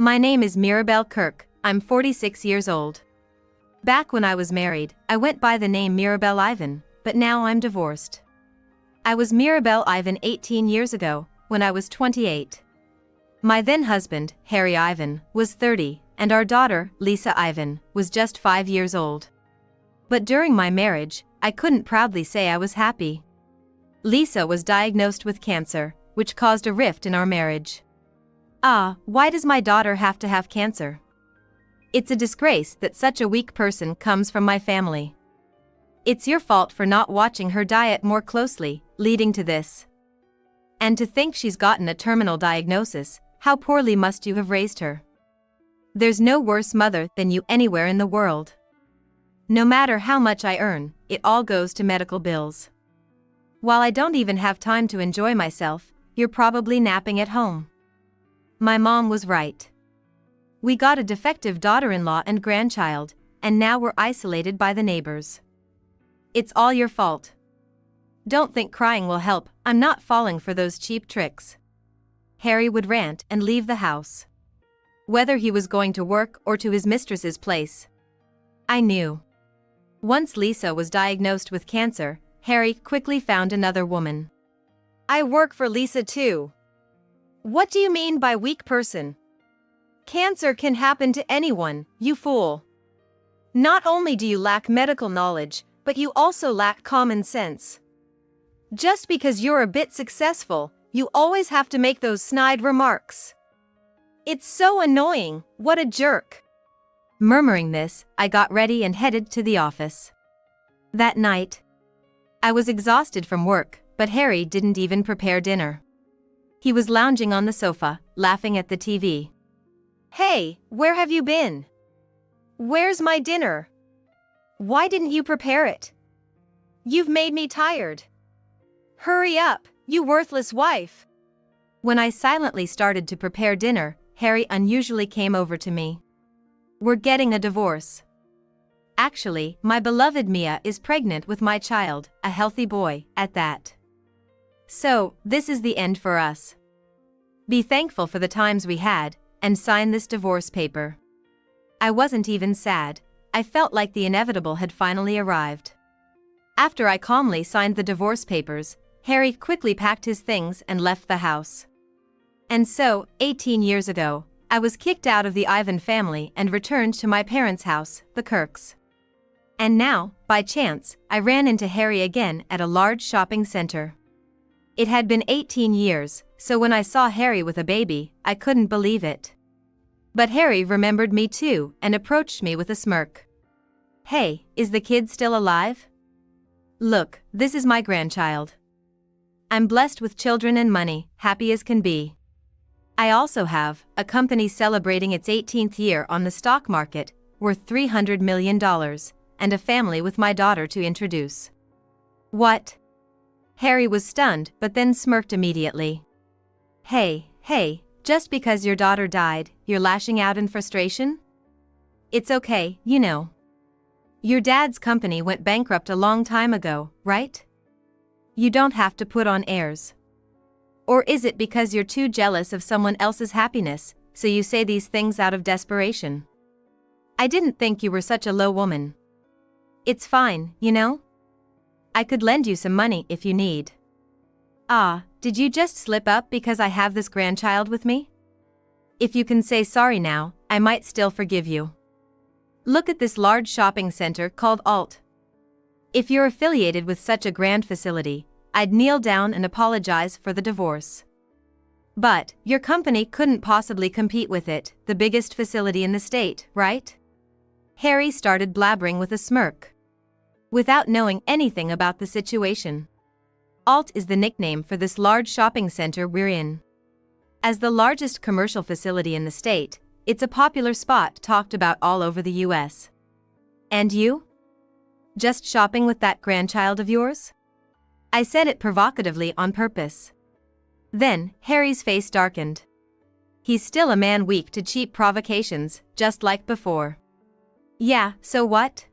My name is Mirabelle Kirk, I'm 46 years old. Back when I was married, I went by the name Mirabelle Ivan, but now I'm divorced. I was Mirabelle Ivan 18 years ago, when I was 28. My then husband, Harry Ivan, was 30, and our daughter, Lisa Ivan, was just 5 years old. But during my marriage, I couldn't proudly say I was happy. Lisa was diagnosed with cancer, which caused a rift in our marriage. Why does my daughter have to have cancer? It's a disgrace that such a weak person comes from my family. It's your fault for not watching her diet more closely, leading to this. And to think she's gotten a terminal diagnosis, how poorly must you have raised her? There's no worse mother than you anywhere in the world. No matter how much I earn, it all goes to medical bills. While I don't even have time to enjoy myself, you're probably napping at home. My mom was right. We got a defective daughter-in-law and grandchild, and now we're isolated by the neighbors. It's all your fault. Don't think crying will help, I'm not falling for those cheap tricks. Harry would rant and leave the house. Whether he was going to work or to his mistress's place. I knew. Once Lisa was diagnosed with cancer, Harry quickly found another woman. I work for Lisa too. What do you mean by weak person? Cancer can happen to anyone, you fool. Not only do you lack medical knowledge, but you also lack common sense. Just because you're a bit successful, you always have to make those snide remarks. It's so annoying, what a jerk. Murmuring this, I got ready and headed to the office. That night, I was exhausted from work, but Harry didn't even prepare dinner. He was lounging on the sofa, laughing at the TV. Hey, where have you been? Where's my dinner? Why didn't you prepare it? You've made me tired. Hurry up, you worthless wife. When I silently started to prepare dinner, Harry unusually came over to me. We're getting a divorce. Actually, my beloved Mia is pregnant with my child, a healthy boy, at that. So, this is the end for us. Be thankful for the times we had, and sign this divorce paper. I wasn't even sad, I felt like the inevitable had finally arrived. After I calmly signed the divorce papers, Harry quickly packed his things and left the house. And so, 18 years ago, I was kicked out of the Ivan family and returned to my parents' house, the Kirks. And now, by chance, I ran into Harry again at a large shopping center. It had been 18 years, so when I saw Harry with a baby, I couldn't believe it. But Harry remembered me too and approached me with a smirk. Hey, is the kid still alive? Look, this is my grandchild. I'm blessed with children and money, happy as can be. I also have a company celebrating its 18th year on the stock market, worth $300 million, and a family with my daughter to introduce. What? Harry was stunned but then smirked immediately. Hey, just because your daughter died, you're lashing out in frustration? It's okay, you know. Your dad's company went bankrupt a long time ago, right? You don't have to put on airs. Or is it because you're too jealous of someone else's happiness, so you say these things out of desperation? I didn't think you were such a low woman. It's fine, you know? I could lend you some money if you need. Did you just slip up because I have this grandchild with me? If you can say sorry now, I might still forgive you. Look at this large shopping center called Alt. If you're affiliated with such a grand facility, I'd kneel down and apologize for the divorce. But, your company couldn't possibly compete with it, the biggest facility in the state, right? Harry started blabbering with a smirk. Without knowing anything about the situation. Alt is the nickname for this large shopping center we're in. As the largest commercial facility in the state, it's a popular spot talked about all over the US. And you? Just shopping with that grandchild of yours? I said it provocatively on purpose. Then, Harry's face darkened. He's still a man weak to cheap provocations, just like before. Yeah, so what?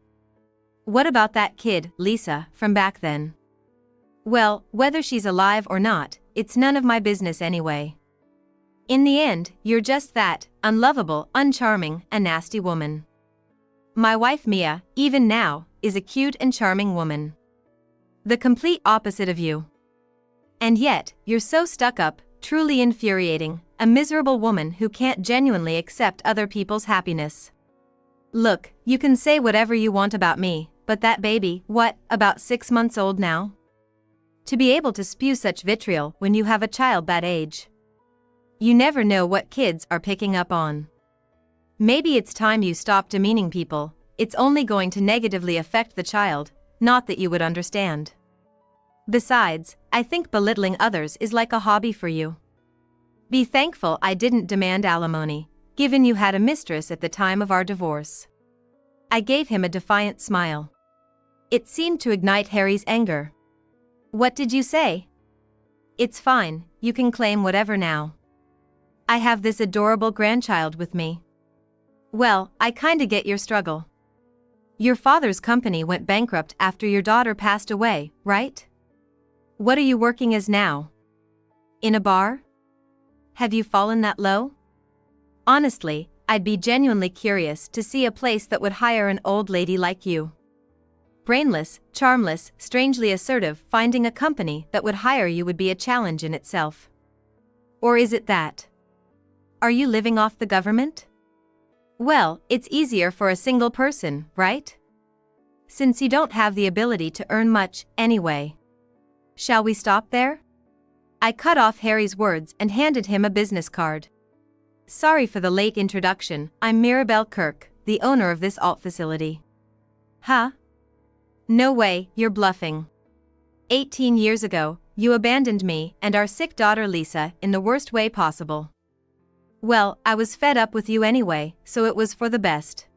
What about that kid, Lisa, from back then? Well, whether she's alive or not, it's none of my business anyway. In the end, you're just that, unlovable, uncharming, and nasty woman. My wife Mia, even now, is a cute and charming woman. The complete opposite of you. And yet, you're so stuck up, truly infuriating, a miserable woman who can't genuinely accept other people's happiness. Look, you can say whatever you want about me, but that baby, what, about 6 months old now? To be able to spew such vitriol when you have a child that age. You never know what kids are picking up on. Maybe it's time you stop demeaning people. It's only going to negatively affect the child, not that you would understand. Besides, I think belittling others is like a hobby for you. Be thankful I didn't demand alimony, given you had a mistress at the time of our divorce. I gave him a defiant smile. It seemed to ignite Harry's anger. What did you say? It's fine, you can claim whatever now. I have this adorable grandchild with me. Well, I kinda get your struggle. Your father's company went bankrupt after your daughter passed away, right? What are you working as now? In a bar? Have you fallen that low? Honestly, I'd be genuinely curious to see a place that would hire an old lady like you. Brainless, charmless, strangely assertive, finding a company that would hire you would be a challenge in itself. Or is it that? Are you living off the government? Well, it's easier for a single person, right? Since you don't have the ability to earn much, anyway. Shall we stop there? I cut off Harry's words and handed him a business card. Sorry for the late introduction, I'm Mirabelle Kirk, the owner of this alt facility. Huh? No way, you're bluffing. 18 years ago, you abandoned me and our sick daughter Lisa in the worst way possible. Well, I was fed up with you anyway, so it was for the best.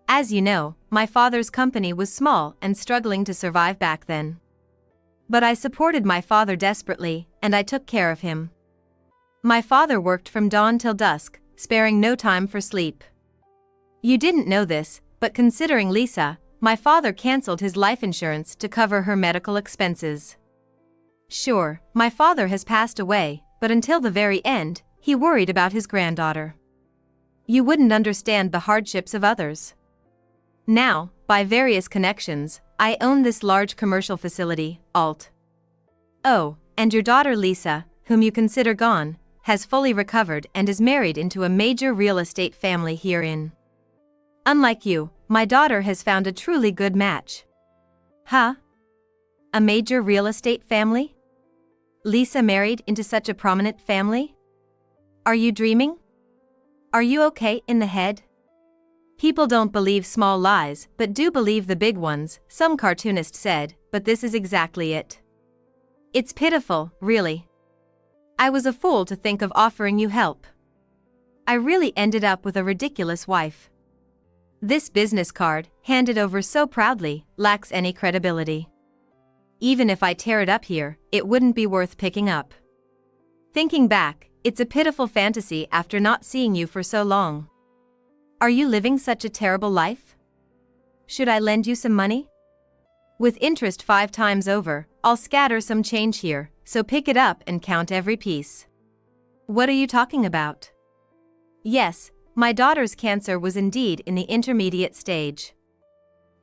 As you know, my father's company was small and struggling to survive back then. But I supported my father desperately, and I took care of him. My father worked from dawn till dusk, sparing no time for sleep. You didn't know this, but considering Lisa, my father cancelled his life insurance to cover her medical expenses. Sure, my father has passed away, but until the very end, he worried about his granddaughter. You wouldn't understand the hardships of others. Now, by various connections, I own this large commercial facility, Alt. Oh, and your daughter Lisa, whom you consider gone, has fully recovered and is married into a major real estate family herein. Unlike you, my daughter has found a truly good match. Huh? A major real estate family? Lisa married into such a prominent family? Are you dreaming? Are you okay in the head? People don't believe small lies, but do believe the big ones, some cartoonist said, but this is exactly it. It's pitiful, really. I was a fool to think of offering you help. I really ended up with a ridiculous wife. This business card, handed over so proudly, lacks any credibility. Even if I tear it up here, it wouldn't be worth picking up. Thinking back, it's a pitiful fantasy after not seeing you for so long. Are you living such a terrible life? Should I lend you some money? With interest 5 times over, I'll scatter some change here, so pick it up and count every piece. What are you talking about? Yes, my daughter's cancer was indeed in the intermediate stage.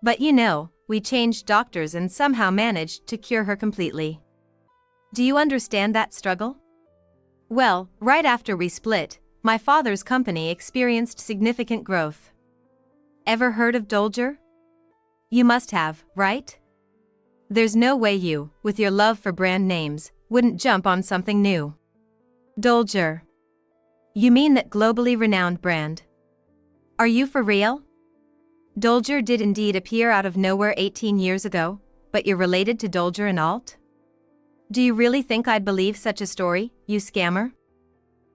But you know, we changed doctors and somehow managed to cure her completely. Do you understand that struggle? Well, right after we split, my father's company experienced significant growth. Ever heard of Dolger? You must have, right? There's no way you, with your love for brand names, wouldn't jump on something new. Dolger. You mean that globally renowned brand? Are you for real? Dolger did indeed appear out of nowhere 18 years ago, but you're related to Dolger and Alt? Do you really think I'd believe such a story, you scammer?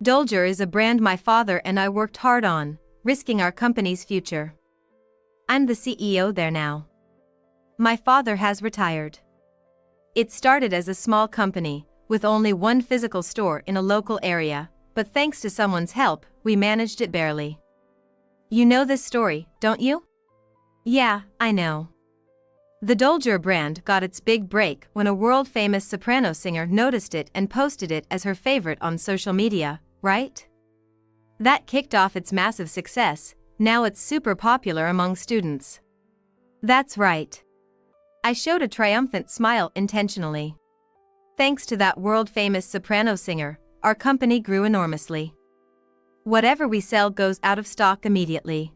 Dolger is a brand my father and I worked hard on, risking our company's future. I'm the CEO there now. My father has retired. It started as a small company, with only one physical store in a local area, but thanks to someone's help, we managed it barely. You know this story, don't you? Yeah, I know. The Dolger brand got its big break when a world-famous soprano singer noticed it and posted it as her favorite on social media, right? That kicked off its massive success. Now it's super popular among students. That's right. I showed a triumphant smile intentionally. Thanks to that world-famous soprano singer, our company grew enormously. Whatever we sell goes out of stock immediately.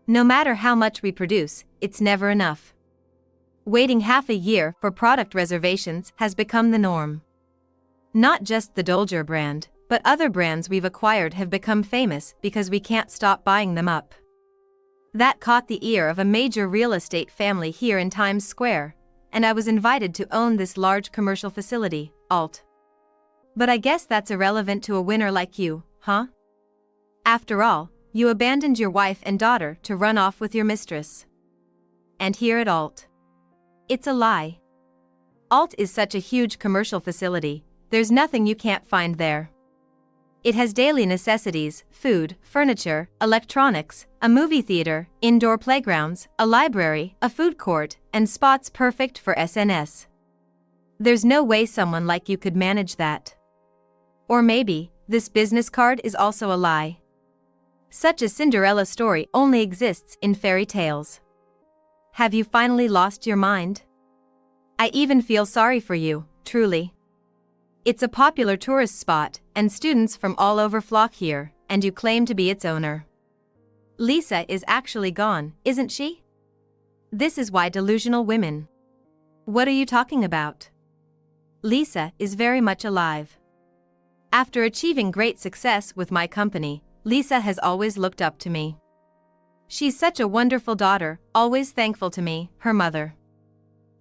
No matter how much we produce, it's never enough. Waiting half a year for product reservations has become the norm. Not just the Dolger brand, but other brands we've acquired have become famous because we can't stop buying them up. That caught the ear of a major real estate family here in Times Square, and I was invited to own this large commercial facility, alt. But I guess that's irrelevant to a winner like you, huh? After all, you abandoned your wife and daughter to run off with your mistress. And here at alt. It's a lie. Alt is such a huge commercial facility, there's nothing you can't find there. It has daily necessities, food, furniture, electronics, a movie theater, indoor playgrounds, a library, a food court, and spots perfect for SNS. There's no way someone like you could manage that. Or maybe, this business card is also a lie. Such a Cinderella story only exists in fairy tales. Have you finally lost your mind? I even feel sorry for you, truly. It's a popular tourist spot, and students from all over flock here, and you claim to be its owner. Lisa is actually gone, isn't she? This is why delusional women. What are you talking about? Lisa is very much alive. After achieving great success with my company, Lisa has always looked up to me. She's such a wonderful daughter, always thankful to me, her mother.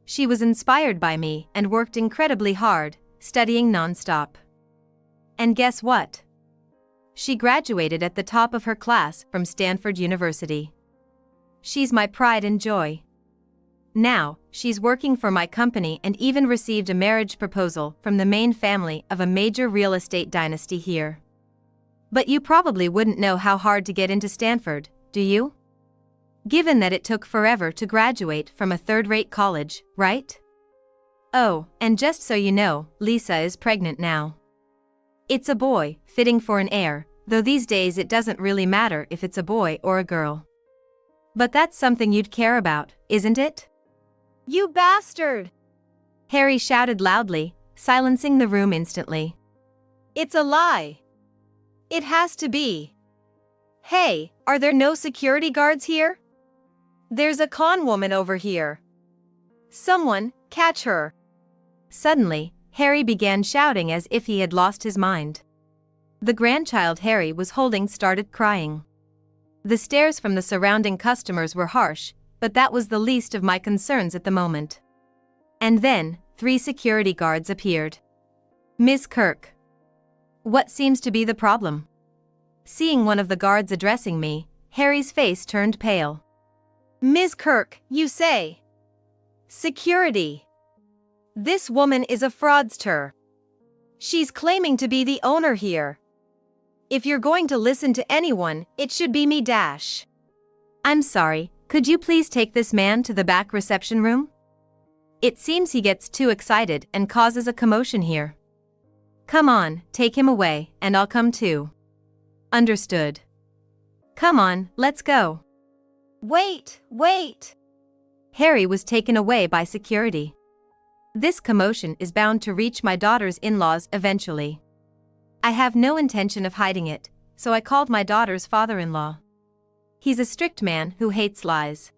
She was inspired by me and worked incredibly hard, studying non-stop. And guess what? She graduated at the top of her class from Stanford University. She's my pride and joy. Now, she's working for my company and even received a marriage proposal from the main family of a major real estate dynasty here. But you probably wouldn't know how hard to get into Stanford, do you? Given that it took forever to graduate from a third-rate college, right? Oh, and just so you know, Lisa is pregnant now. It's a boy, fitting for an heir, though these days it doesn't really matter if it's a boy or a girl. But that's something you'd care about, isn't it? You bastard! Harry shouted loudly, silencing the room instantly. It's a lie. It has to be. Hey, are there no security guards here? There's a con woman over here. Someone, catch her. Suddenly, Harry began shouting as if he had lost his mind. The grandchild Harry was holding started crying. The stares from the surrounding customers were harsh, but that was the least of my concerns at the moment. And then, 3 security guards appeared. Miss Kirk. What seems to be the problem? Seeing one of the guards addressing me, Harry's face turned pale. Ms. Kirk, you say? Security. This woman is a fraudster. She's claiming to be the owner here. If you're going to listen to anyone, it should be me dash. I'm sorry, could you please take this man to the back reception room? It seems he gets too excited and causes a commotion here. Come on, take him away, and I'll come too. Understood. Come on, let's go. Wait! Harry was taken away by security. This commotion is bound to reach my daughter's in-laws eventually. I have no intention of hiding it, so I called my daughter's father-in-law. He's a strict man who hates lies.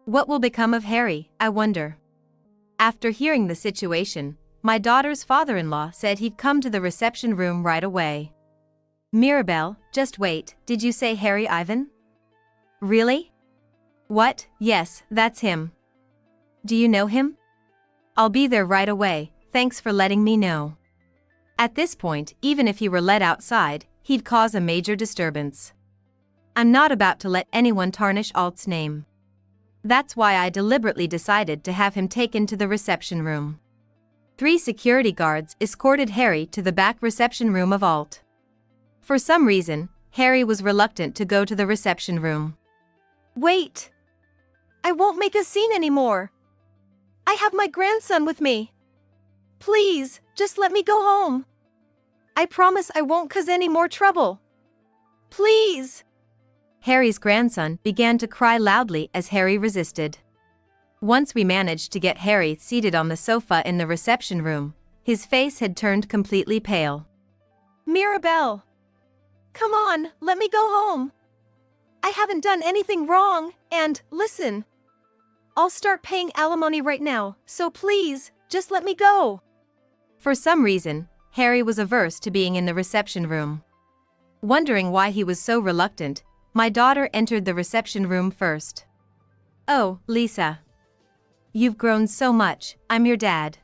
What will become of Harry, I wonder? After hearing the situation, my daughter's father-in-law said he'd come to the reception room right away. Mirabelle, just wait, did you say Harry Ivan? Really? What? Yes, that's him. Do you know him? I'll be there right away, thanks for letting me know. At this point, even if he were let outside, he'd cause a major disturbance. I'm not about to let anyone tarnish Alt's name. That's why I deliberately decided to have him taken to the reception room. 3 security guards escorted Harry to the back reception room of Alt. For some reason, Harry was reluctant to go to the reception room. Wait! I won't make a scene anymore. I have my grandson with me. Please, just let me go home. I promise I won't cause any more trouble. Please. Harry's grandson began to cry loudly as Harry resisted. Once we managed to get Harry seated on the sofa in the reception room, his face had turned completely pale. Mirabelle. Come on, let me go home. I haven't done anything wrong, and, listen. I'll start paying alimony right now, so please, just let me go. For some reason, Harry was averse to being in the reception room. Wondering why he was so reluctant, my daughter entered the reception room first. "Oh, Lisa. You've grown so much, I'm your dad."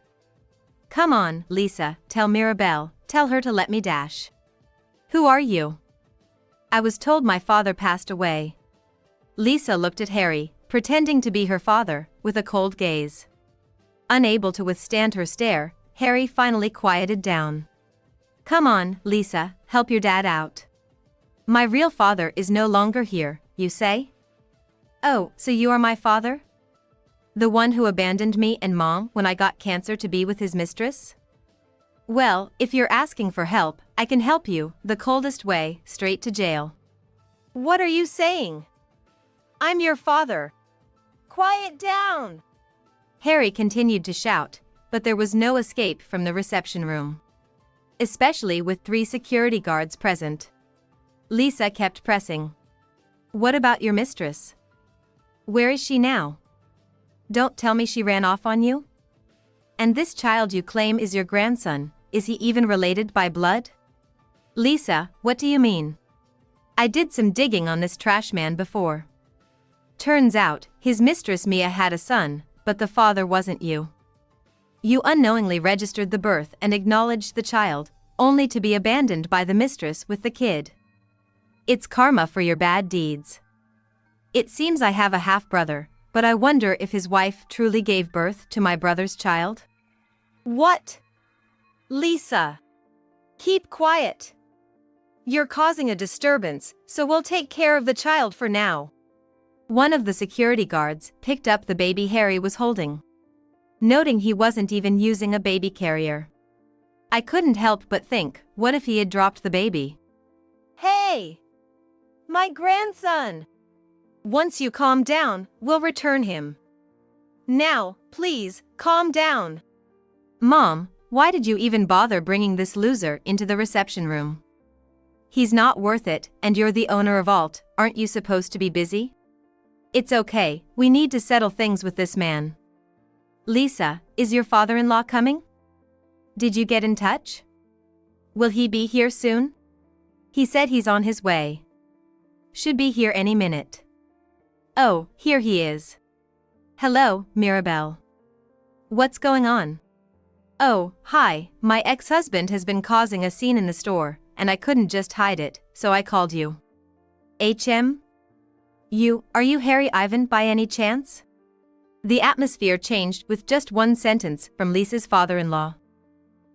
"Come on, Lisa, tell Mirabelle, tell her to let me dash." "Who are you?" "I was told my father passed away." Lisa looked at Harry, pretending to be her father, with a cold gaze. Unable to withstand her stare, Harry finally quieted down. "Come on, Lisa, help your dad out. My real father is no longer here, you say?" "Oh, so you are my father? The one who abandoned me and Mom when I got cancer to be with his mistress? Well, if you're asking for help, I can help you, the coldest way, straight to jail." What are you saying? I'm your father. Quiet down. Harry continued to shout, but there was no escape from the reception room. Especially with 3 security guards present. Lisa kept pressing. "What about your mistress? Where is she now? Don't tell me she ran off on you? And this child you claim is your grandson, is he even related by blood?" "Lisa, what do you mean? I did some digging on this trash man before. Turns out, his mistress Mia had a son, but the father wasn't you. You unknowingly registered the birth and acknowledged the child, only to be abandoned by the mistress with the kid. It's karma for your bad deeds. It seems I have a half-brother, but I wonder if his wife truly gave birth to my brother's child?" What? Lisa. Keep quiet. You're causing a disturbance, so we'll take care of the child for now. One of the security guards picked up the baby Harry was holding. Noting he wasn't even using a baby carrier. I couldn't help but think, what if he had dropped the baby? Hey! My grandson! Once you calm down, we'll return him. Now, please, calm down. Mom, why did you even bother bringing this loser into the reception room? He's not worth it, and you're the owner of Alt, aren't you supposed to be busy? It's okay, we need to settle things with this man. Lisa, is your father-in-law coming? Did you get in touch? Will he be here soon? He said he's on his way. Should be here any minute. Oh, here he is. Hello, Mirabelle. What's going on? Oh, hi, my ex-husband has been causing a scene in the store, and I couldn't just hide it, so I called you. Are you Harry Ivan by any chance? The atmosphere changed with just one sentence from Lisa's father-in-law.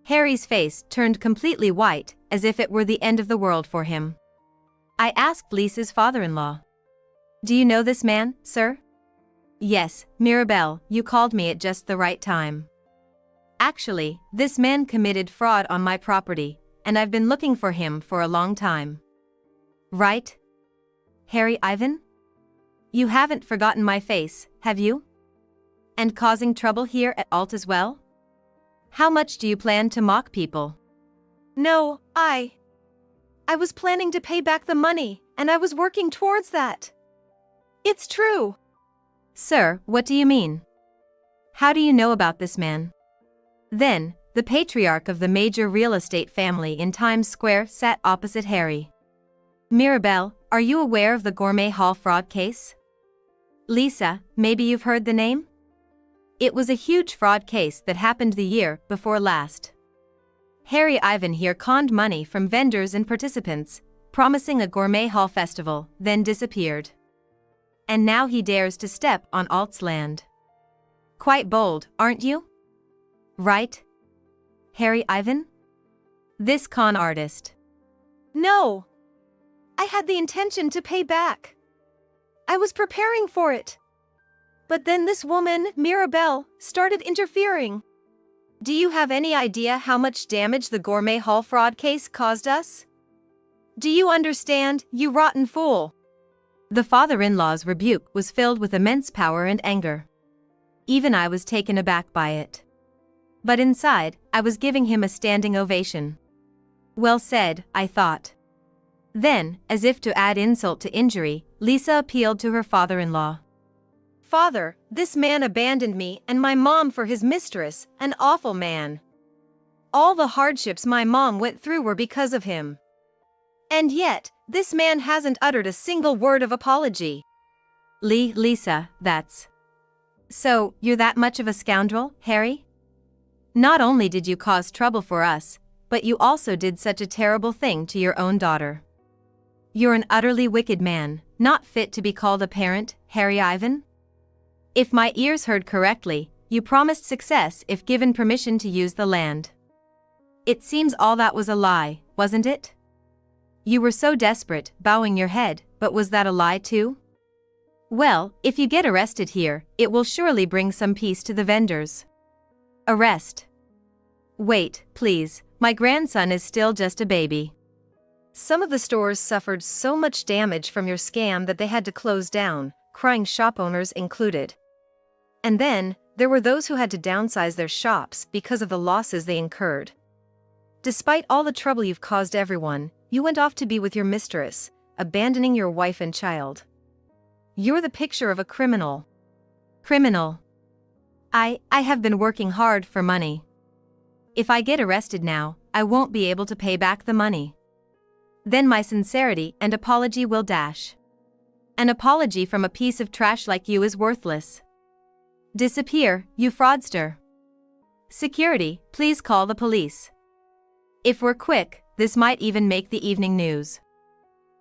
Harry's face turned completely white, as if it were the end of the world for him. I asked Lisa's father-in-law. Do you know this man, sir? Yes, Mirabelle, you called me at just the right time. Actually, this man committed fraud on my property, and I've been looking for him for a long time. Right? Harry Ivan? You haven't forgotten my face, have you? And causing trouble here at Alt as well? How much do you plan to mock people? No, I was planning to pay back the money, and I was working towards that. It's true. Sir, what do you mean? How do you know about this man? Then, the patriarch of the major real estate family in Times Square sat opposite Harry. Mirabelle, are you aware of the Gourmet Hall fraud case? Lisa, maybe you've heard the name? It was a huge fraud case that happened the year before last. Harry Ivan here conned money from vendors and participants, promising a Gourmet Hall festival, then disappeared. And now he dares to step on Alt's land. Quite bold, aren't you? Right? Harry Ivan? This con artist. No. I had the intention to pay back. I was preparing for it. But then this woman, Mirabelle, started interfering. Do you have any idea how much damage the gourmet hall fraud case caused us? Do you understand, you rotten fool? The father-in-law's rebuke was filled with immense power and anger. Even I was taken aback by it. But inside, I was giving him a standing ovation. Well said, I thought. Then, as if to add insult to injury, Lisa appealed to her father-in-law. Father, this man abandoned me and my mom for his mistress, an awful man. All the hardships my mom went through were because of him. And yet, this man hasn't uttered a single word of apology. Lisa, that's... So, you're that much of a scoundrel, Harry? Not only did you cause trouble for us, but you also did such a terrible thing to your own daughter. You're an utterly wicked man, not fit to be called a parent, Harry Ivan? If my ears heard correctly, you promised success if given permission to use the land. It seems all that was a lie, wasn't it? You were so desperate, bowing your head, but was that a lie too? Well, if you get arrested here, it will surely bring some peace to the vendors. Arrest. Wait, please, my grandson is still just a baby. Some of the stores suffered so much damage from your scam that they had to close down, crying shop owners included. And then, there were those who had to downsize their shops because of the losses they incurred. Despite all the trouble you've caused everyone, you went off to be with your mistress, abandoning your wife and child. You're the picture of a criminal. Criminal. I have been working hard for money. If I get arrested now, I won't be able to pay back the money. Then my sincerity and apology will dash. An apology from a piece of trash like you is worthless. Disappear, you fraudster. Security, please call the police. If we're quick, this might even make the evening news.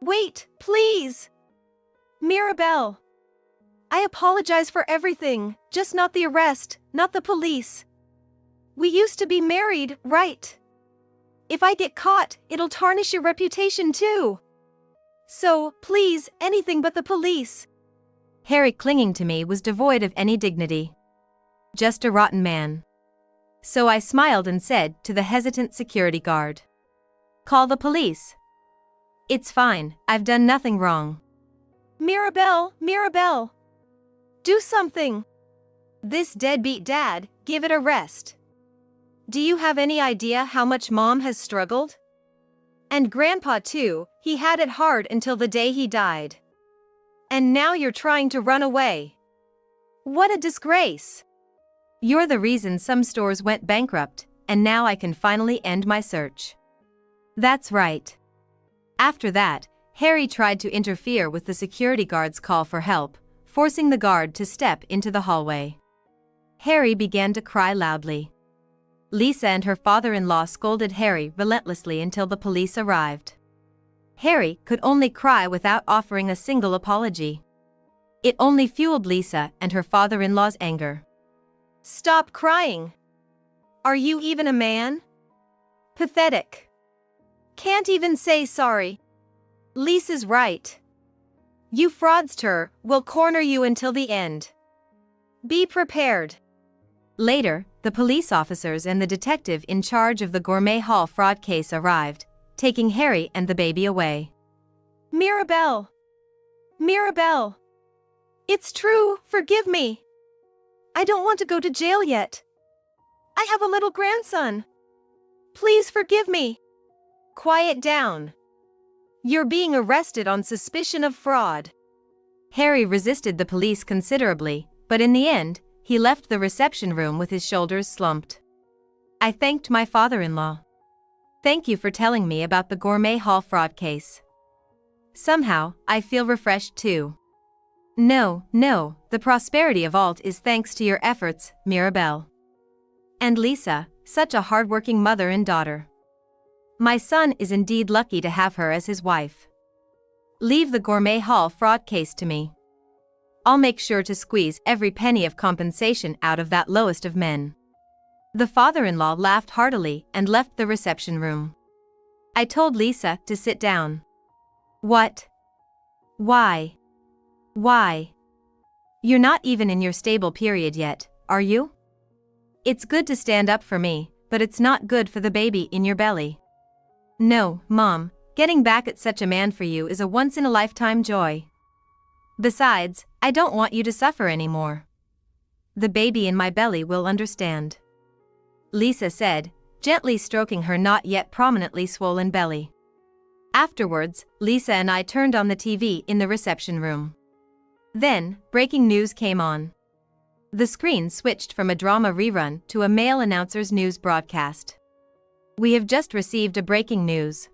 Wait, please! Mirabelle! I apologize for everything, just not the arrest, not the police. We used to be married, right? If I get caught, it'll tarnish your reputation too. So, please, anything but the police. Harry clinging to me was devoid of any dignity. Just a rotten man. So I smiled and said to the hesitant security guard, "Call the police." "It's fine, I've done nothing wrong." Mirabelle! Do something! This deadbeat dad, give it a rest. Do you have any idea how much mom has struggled? And grandpa too, he had it hard until the day he died. And now you're trying to run away. What a disgrace! You're the reason some stores went bankrupt, and now I can finally end my search. That's right. After that, Harry tried to interfere with the security guard's call for help, forcing the guard to step into the hallway. Harry began to cry loudly. Lisa and her father-in-law scolded Harry relentlessly until the police arrived. Harry could only cry without offering a single apology. It only fueled Lisa and her father-in-law's anger. Stop crying! Are you even a man? Pathetic. Can't even say sorry. Lisa's right. You fraudster, will corner you until the end. Be prepared. Later, the police officers and the detective in charge of the Gourmet Hall fraud case arrived, taking Harry and the baby away. Mirabelle! It's true, forgive me. I don't want to go to jail yet. I have a little grandson. Please forgive me. Quiet down. You're being arrested on suspicion of fraud. Harry resisted the police considerably, but in the end, he left the reception room with his shoulders slumped. I thanked my father-in-law. Thank you for telling me about the Gourmet Hall fraud case. Somehow, I feel refreshed too. No, the prosperity of Alt is thanks to your efforts, Mirabelle. And Lisa, such a hard-working mother and daughter. My son is indeed lucky to have her as his wife. Leave the Gourmet Hall fraud case to me. I'll make sure to squeeze every penny of compensation out of that lowest of men. The father-in-law laughed heartily and left the reception room. I told Lisa to sit down. What? Why? You're not even in your stable period yet, are you? It's good to stand up for me, but it's not good for the baby in your belly. No, Mom, getting back at such a man for you is a once-in-a-lifetime joy. Besides, I don't want you to suffer anymore. The baby in my belly will understand. Lisa said, gently stroking her not yet prominently swollen belly. Afterwards, Lisa and I turned on the TV in the reception room. Then, breaking news came on. The screen switched from a drama rerun to a male announcer's news broadcast. We have just received a breaking news.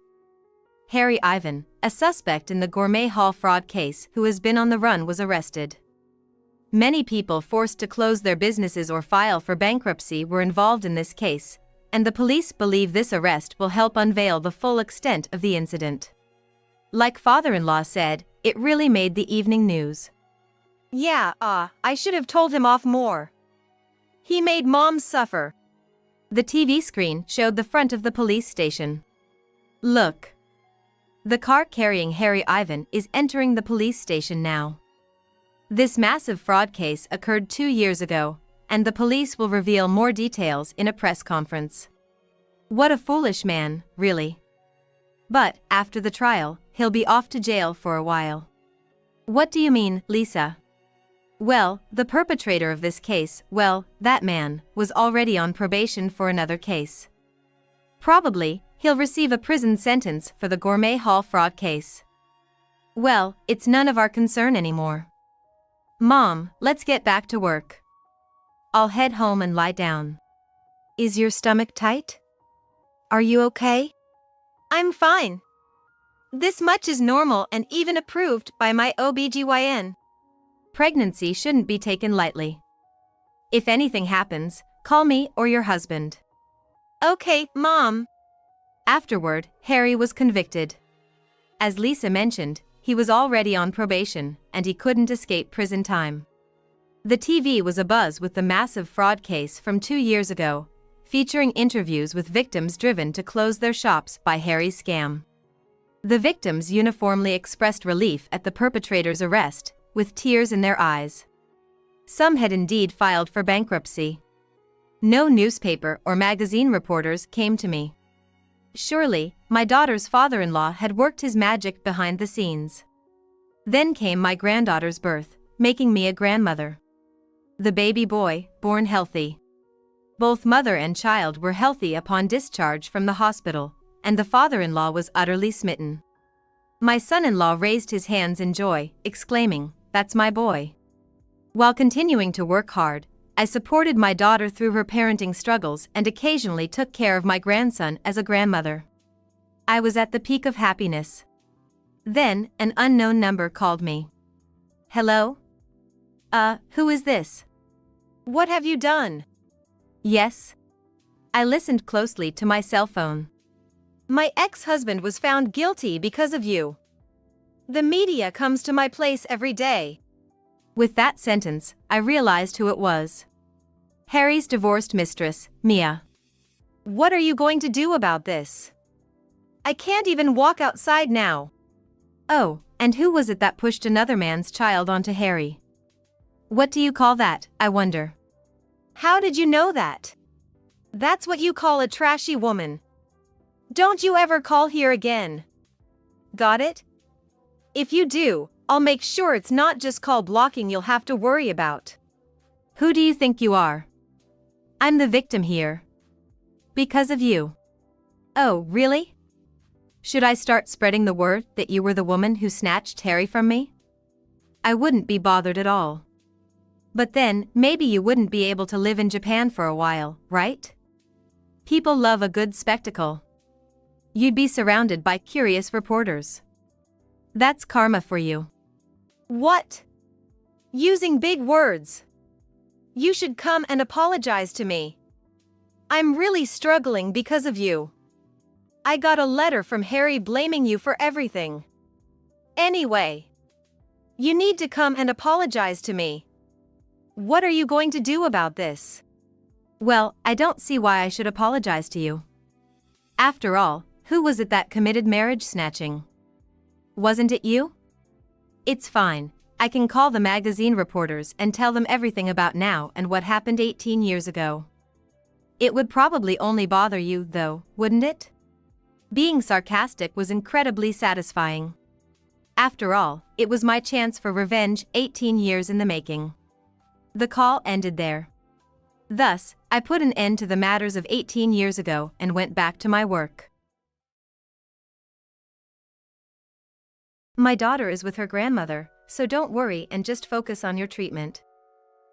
Harry Ivan, a suspect in the Gourmet Hall fraud case who has been on the run, was arrested. Many people forced to close their businesses or file for bankruptcy were involved in this case, and the police believe this arrest will help unveil the full extent of the incident. Like father-in-law said, it really made the evening news. Yeah, I should have told him off more. He made Mom suffer. The TV screen showed the front of the police station. Look. The car carrying Harry Ivan is entering the police station now. This massive fraud case occurred 2 years ago, and the police will reveal more details in a press conference. What a foolish man, really. But, after the trial, he'll be off to jail for a while. What do you mean, Lisa? Well, the perpetrator of this case, that man, was already on probation for another case. Probably, he'll receive a prison sentence for the Gourmet Hall fraud case. Well, it's none of our concern anymore. Mom, let's get back to work. I'll head home and lie down. Is your stomach tight? Are you okay? I'm fine. This much is normal and even approved by my OBGYN. Pregnancy shouldn't be taken lightly. If anything happens, call me or your husband. Okay, Mom. Afterward, Harry was convicted. As Lisa mentioned, he was already on probation, and he couldn't escape prison time. The TV was abuzz with the massive fraud case from 2 years ago, featuring interviews with victims driven to close their shops by Harry's scam. The victims uniformly expressed relief at the perpetrator's arrest, with tears in their eyes. Some had indeed filed for bankruptcy. No newspaper or magazine reporters came to me. Surely, my daughter's father-in-law had worked his magic behind the scenes. Then came my granddaughter's birth, making me a grandmother. The baby boy, born healthy. Both mother and child were healthy upon discharge from the hospital, and the father-in-law was utterly smitten. My son-in-law raised his hands in joy, exclaiming, "That's my boy." While continuing to work hard, I supported my daughter through her parenting struggles and occasionally took care of my grandson as a grandmother. I was at the peak of happiness. Then, an unknown number called me. Hello? Who is this? What have you done? Yes. I listened closely to my cell phone. My ex-husband was found guilty because of you. The media comes to my place every day. With that sentence, I realized who it was. Harry's divorced mistress, Mia. What are you going to do about this? I can't even walk outside now. Oh, and who was it that pushed another man's child onto Harry? What do you call that, I wonder? How did you know that? That's what you call a trashy woman. Don't you ever call here again. Got it? If you do, I'll make sure it's not just call blocking you'll have to worry about. Who do you think you are? I'm the victim here. Because of you. Oh, really? Should I start spreading the word that you were the woman who snatched Harry from me? I wouldn't be bothered at all. But then, maybe you wouldn't be able to live in Japan for a while, right? People love a good spectacle. You'd be surrounded by curious reporters. That's karma for you. What? Using big words. You should come and apologize to me. I'm really struggling because of you. I got a letter from Harry blaming you for everything. Anyway, you need to come and apologize to me. What are you going to do about this? Well, I don't see why I should apologize to you. After all, who was it that committed marriage snatching? Wasn't it you? It's fine. I can call the magazine reporters and tell them everything about now and what happened 18 years ago. It would probably only bother you, though, wouldn't it? Being sarcastic was incredibly satisfying. After all, it was my chance for revenge, 18 years in the making. The call ended there. Thus, I put an end to the matters of 18 years ago and went back to my work. My daughter is with her grandmother, so don't worry and just focus on your treatment.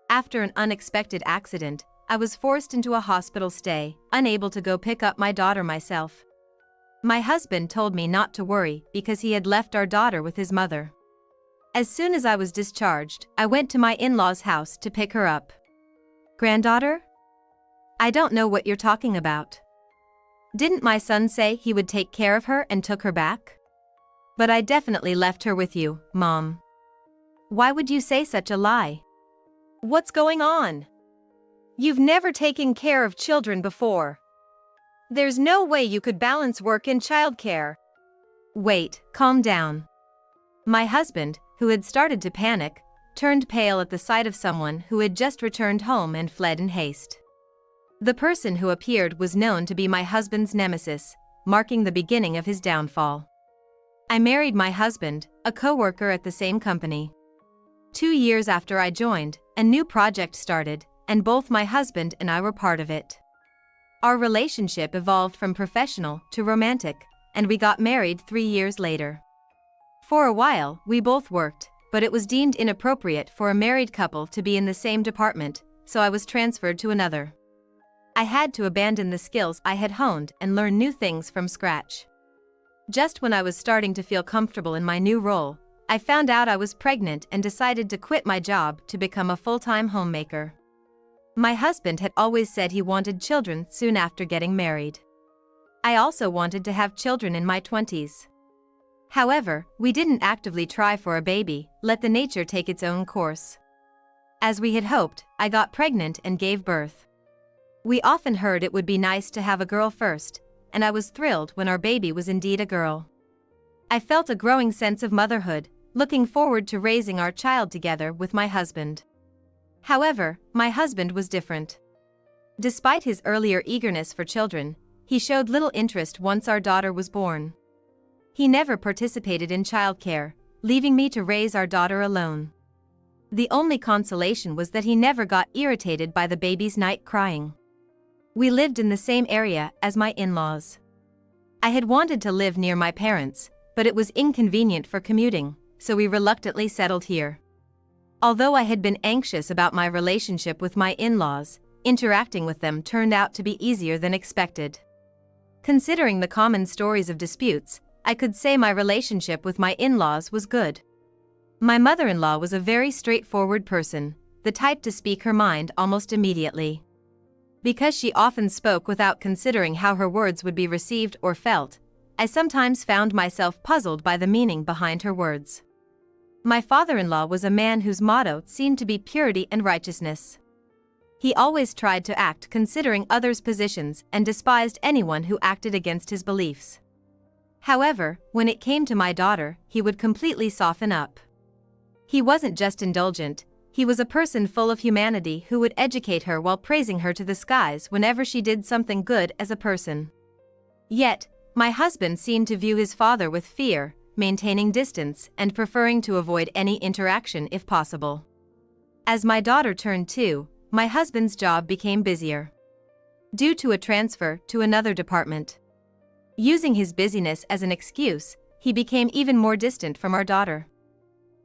After an unexpected accident, I was forced into a hospital stay, unable to go pick up my daughter myself. My husband told me not to worry because he had left our daughter with his mother. As soon as I was discharged, I went to my in-laws' house to pick her up. Granddaughter? I don't know what you're talking about. Didn't my son say he would take care of her and took her back? But I definitely left her with you, Mom. Why would you say such a lie? What's going on? You've never taken care of children before. There's no way you could balance work and childcare. Wait, calm down. My husband, who had started to panic, turned pale at the sight of someone who had just returned home and fled in haste. The person who appeared was known to be my husband's nemesis, marking the beginning of his downfall. I married my husband, a co-worker at the same company. 2 years after I joined, a new project started, and both my husband and I were part of it. Our relationship evolved from professional to romantic, and we got married 3 years later. For a while, we both worked, but it was deemed inappropriate for a married couple to be in the same department, so I was transferred to another. I had to abandon the skills I had honed and learn new things from scratch. Just when I was starting to feel comfortable in my new role, I found out I was pregnant and decided to quit my job to become a full-time homemaker. My husband had always said he wanted children soon after getting married. I also wanted to have children in my 20s. However, we didn't actively try for a baby, let the nature take its own course. As we had hoped, I got pregnant and gave birth. We often heard it would be nice to have a girl first, and I was thrilled when our baby was indeed a girl. I felt a growing sense of motherhood, looking forward to raising our child together with my husband. However, my husband was different. Despite his earlier eagerness for children, he showed little interest once our daughter was born. He never participated in childcare, leaving me to raise our daughter alone. The only consolation was that he never got irritated by the baby's night crying. We lived in the same area as my in-laws. I had wanted to live near my parents, but it was inconvenient for commuting, so we reluctantly settled here. Although I had been anxious about my relationship with my in-laws, interacting with them turned out to be easier than expected. Considering the common stories of disputes, I could say my relationship with my in-laws was good. My mother-in-law was a very straightforward person, the type to speak her mind almost immediately. Because she often spoke without considering how her words would be received or felt, I sometimes found myself puzzled by the meaning behind her words. My father-in-law was a man whose motto seemed to be purity and righteousness. He always tried to act considering others' positions and despised anyone who acted against his beliefs. However, when it came to my daughter, he would completely soften up. He wasn't just indulgent, he was a person full of humanity who would educate her while praising her to the skies whenever she did something good as a person. Yet, my husband seemed to view his father with fear, maintaining distance and preferring to avoid any interaction if possible. As my daughter turned 2, my husband's job became busier. Due to a transfer to another department. Using his busyness as an excuse, he became even more distant from our daughter.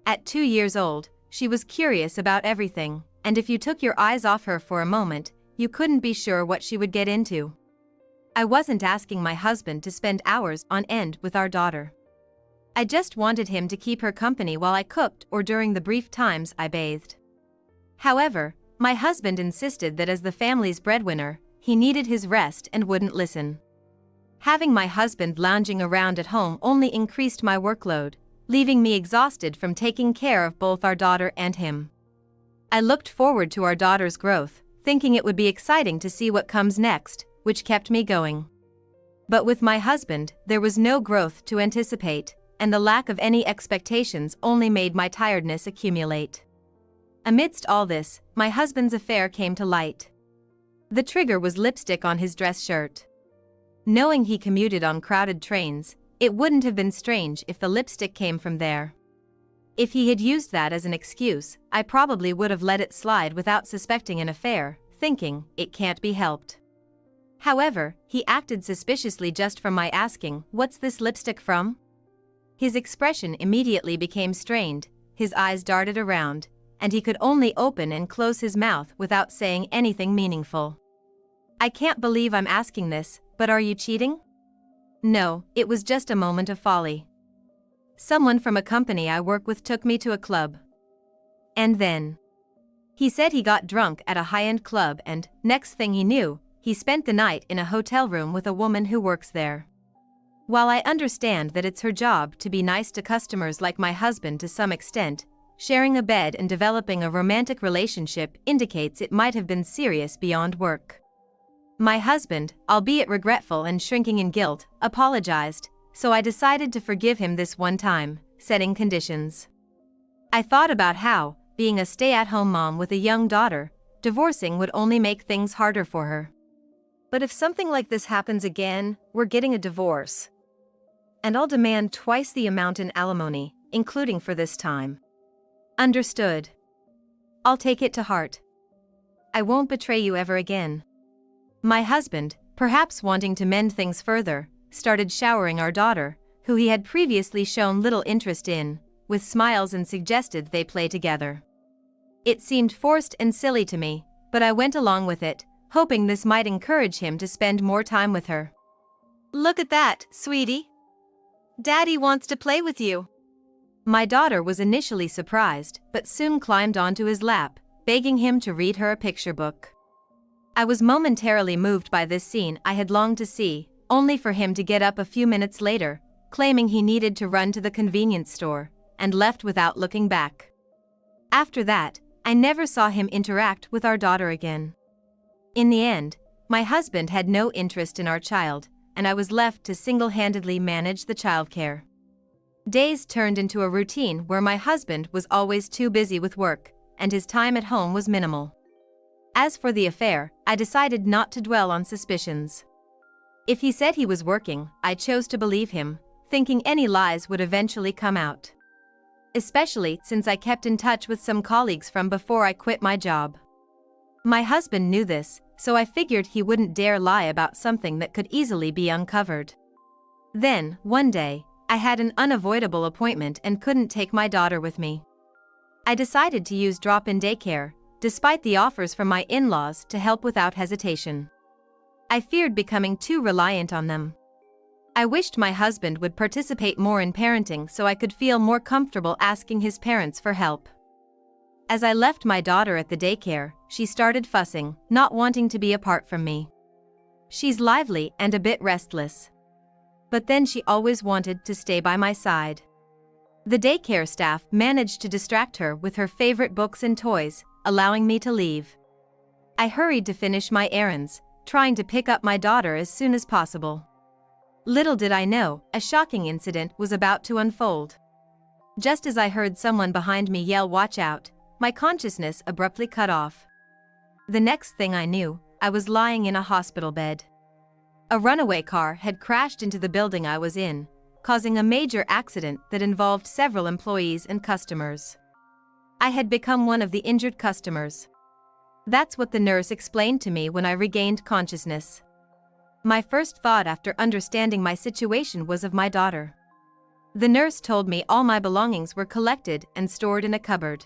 At 2 years old, she was curious about everything, and if you took your eyes off her for a moment, you couldn't be sure what she would get into. I wasn't asking my husband to spend hours on end with our daughter. I just wanted him to keep her company while I cooked or during the brief times I bathed. However, my husband insisted that as the family's breadwinner, he needed his rest and wouldn't listen. Having my husband lounging around at home only increased my workload, leaving me exhausted from taking care of both our daughter and him. I looked forward to our daughter's growth, thinking it would be exciting to see what comes next, which kept me going. But with my husband, there was no growth to anticipate, and the lack of any expectations only made my tiredness accumulate. Amidst all this, my husband's affair came to light. The trigger was lipstick on his dress shirt. Knowing he commuted on crowded trains, it wouldn't have been strange if the lipstick came from there. If he had used that as an excuse, I probably would have let it slide without suspecting an affair, thinking, it can't be helped. However, he acted suspiciously just from my asking, "What's this lipstick from?" His expression immediately became strained, his eyes darted around, and he could only open and close his mouth without saying anything meaningful. "I can't believe I'm asking this, but are you cheating?" "No, it was just a moment of folly. Someone from a company I work with took me to a club. And then," he said he got drunk at a high-end club and, next thing he knew, he spent the night in a hotel room with a woman who works there. While I understand that it's her job to be nice to customers like my husband to some extent, sharing a bed and developing a romantic relationship indicates it might have been serious beyond work. My husband, albeit regretful and shrinking in guilt, apologized, so I decided to forgive him this one time, setting conditions. I thought about how, being a stay-at-home mom with a young daughter, divorcing would only make things harder for her. But if something like this happens again, we're getting a divorce. And I'll demand twice the amount in alimony, including for this time. Understood. I'll take it to heart. I won't betray you ever again. My husband, perhaps wanting to mend things further, started showering our daughter, who he had previously shown little interest in, with smiles and suggested they play together. It seemed forced and silly to me, but I went along with it, hoping this might encourage him to spend more time with her. "Look at that, sweetie. Daddy wants to play with you." My daughter was initially surprised, but soon climbed onto his lap, begging him to read her a picture book. I was momentarily moved by this scene I had longed to see, only for him to get up a few minutes later, claiming he needed to run to the convenience store, and left without looking back. After that, I never saw him interact with our daughter again. In the end, my husband had no interest in our child, and I was left to single-handedly manage the childcare. Days turned into a routine where my husband was always too busy with work, and his time at home was minimal. As for the affair, I decided not to dwell on suspicions. If he said he was working, I chose to believe him, thinking any lies would eventually come out. Especially since I kept in touch with some colleagues from before I quit my job. My husband knew this, so I figured he wouldn't dare lie about something that could easily be uncovered. Then, one day, I had an unavoidable appointment and couldn't take my daughter with me. I decided to use drop-in daycare, despite the offers from my in-laws to help without hesitation. I feared becoming too reliant on them. I wished my husband would participate more in parenting so I could feel more comfortable asking his parents for help. As I left my daughter at the daycare, she started fussing, not wanting to be apart from me. She's lively and a bit restless. But then she always wanted to stay by my side. The daycare staff managed to distract her with her favorite books and toys, allowing me to leave. I hurried to finish my errands, trying to pick up my daughter as soon as possible. Little did I know, a shocking incident was about to unfold. Just as I heard someone behind me yell, "Watch out," my consciousness abruptly cut off. The next thing I knew, I was lying in a hospital bed. A runaway car had crashed into the building I was in, causing a major accident that involved several employees and customers. I had become one of the injured customers. That's what the nurse explained to me when I regained consciousness. My first thought after understanding my situation was of my daughter. The nurse told me all my belongings were collected and stored in a cupboard.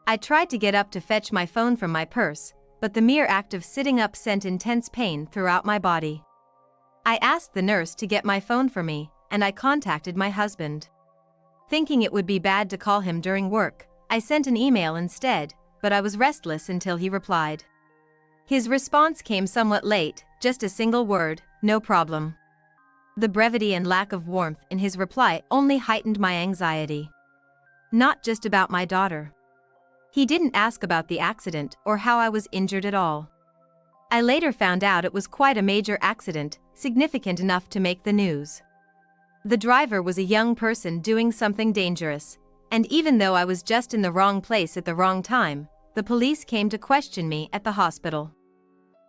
I tried to get up to fetch my phone from my purse, but the mere act of sitting up sent intense pain throughout my body. I asked the nurse to get my phone for me, and I contacted my husband. Thinking it would be bad to call him during work, I sent an email instead, but I was restless until he replied. His response came somewhat late, just a single word, "No problem." The brevity and lack of warmth in his reply only heightened my anxiety. Not just about my daughter. He didn't ask about the accident or how I was injured at all. I later found out it was quite a major accident, significant enough to make the news. The driver was a young person doing something dangerous, and even though I was just in the wrong place at the wrong time, the police came to question me at the hospital.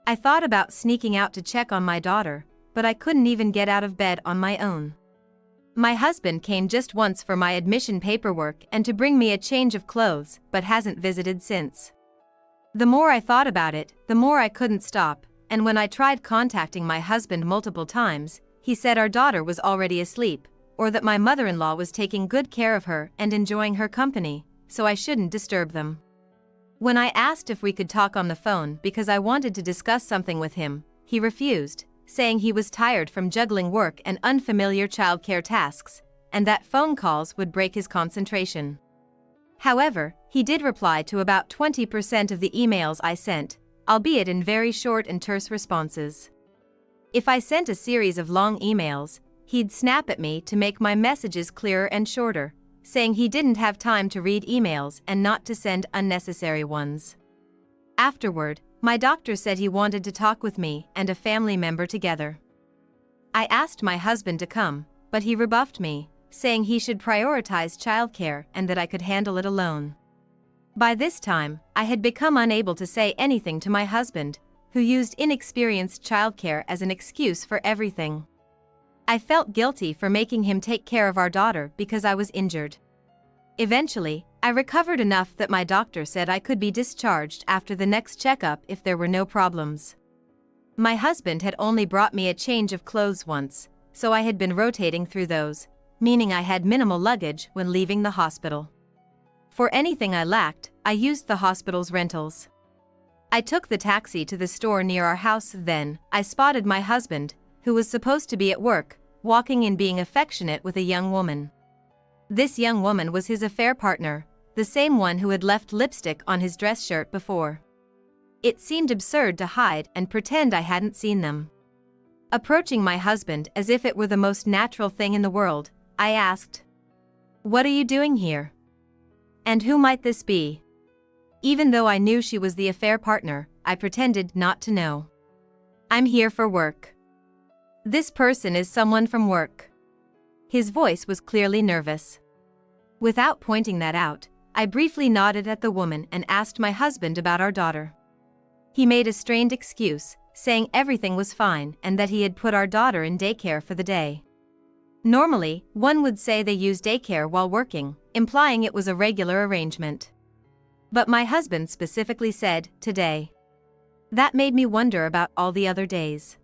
I thought about sneaking out to check on my daughter, but I couldn't even get out of bed on my own. My husband came just once for my admission paperwork and to bring me a change of clothes, but hasn't visited since. The more I thought about it, the more I couldn't stop, and when I tried contacting my husband multiple times, he said our daughter was already asleep, or that my mother-in-law was taking good care of her and enjoying her company, so I shouldn't disturb them. When I asked if we could talk on the phone because I wanted to discuss something with him, he refused, saying he was tired from juggling work and unfamiliar childcare tasks, and that phone calls would break his concentration. However, he did reply to about 20% of the emails I sent, albeit in very short and terse responses. If I sent a series of long emails, he'd snap at me to make my messages clearer and shorter, saying he didn't have time to read emails and not to send unnecessary ones. Afterward, my doctor said he wanted to talk with me and a family member together. I asked my husband to come, but he rebuffed me, saying he should prioritize childcare and that I could handle it alone. By this time, I had become unable to say anything to my husband, who used inexperienced childcare as an excuse for everything. I felt guilty for making him take care of our daughter because I was injured. Eventually, I recovered enough that my doctor said I could be discharged after the next checkup if there were no problems. My husband had only brought me a change of clothes once, so I had been rotating through those, meaning I had minimal luggage when leaving the hospital. For anything I lacked, I used the hospital's rentals. I took the taxi to the store near our house. Then I spotted my husband, who was supposed to be at work, walking in being affectionate with a young woman. This young woman was his affair partner, the same one who had left lipstick on his dress shirt before. It seemed absurd to hide and pretend I hadn't seen them. Approaching my husband as if it were the most natural thing in the world, I asked, "What are you doing here? And who might this be?" Even though I knew she was the affair partner, I pretended not to know. "I'm here for work." "This person is someone from work." His voice was clearly nervous. Without pointing that out, I briefly nodded at the woman and asked my husband about our daughter. He made a strained excuse, saying everything was fine and that he had put our daughter in daycare for the day. Normally, one would say they use daycare while working, implying it was a regular arrangement. But my husband specifically said, "today." That made me wonder about all the other days.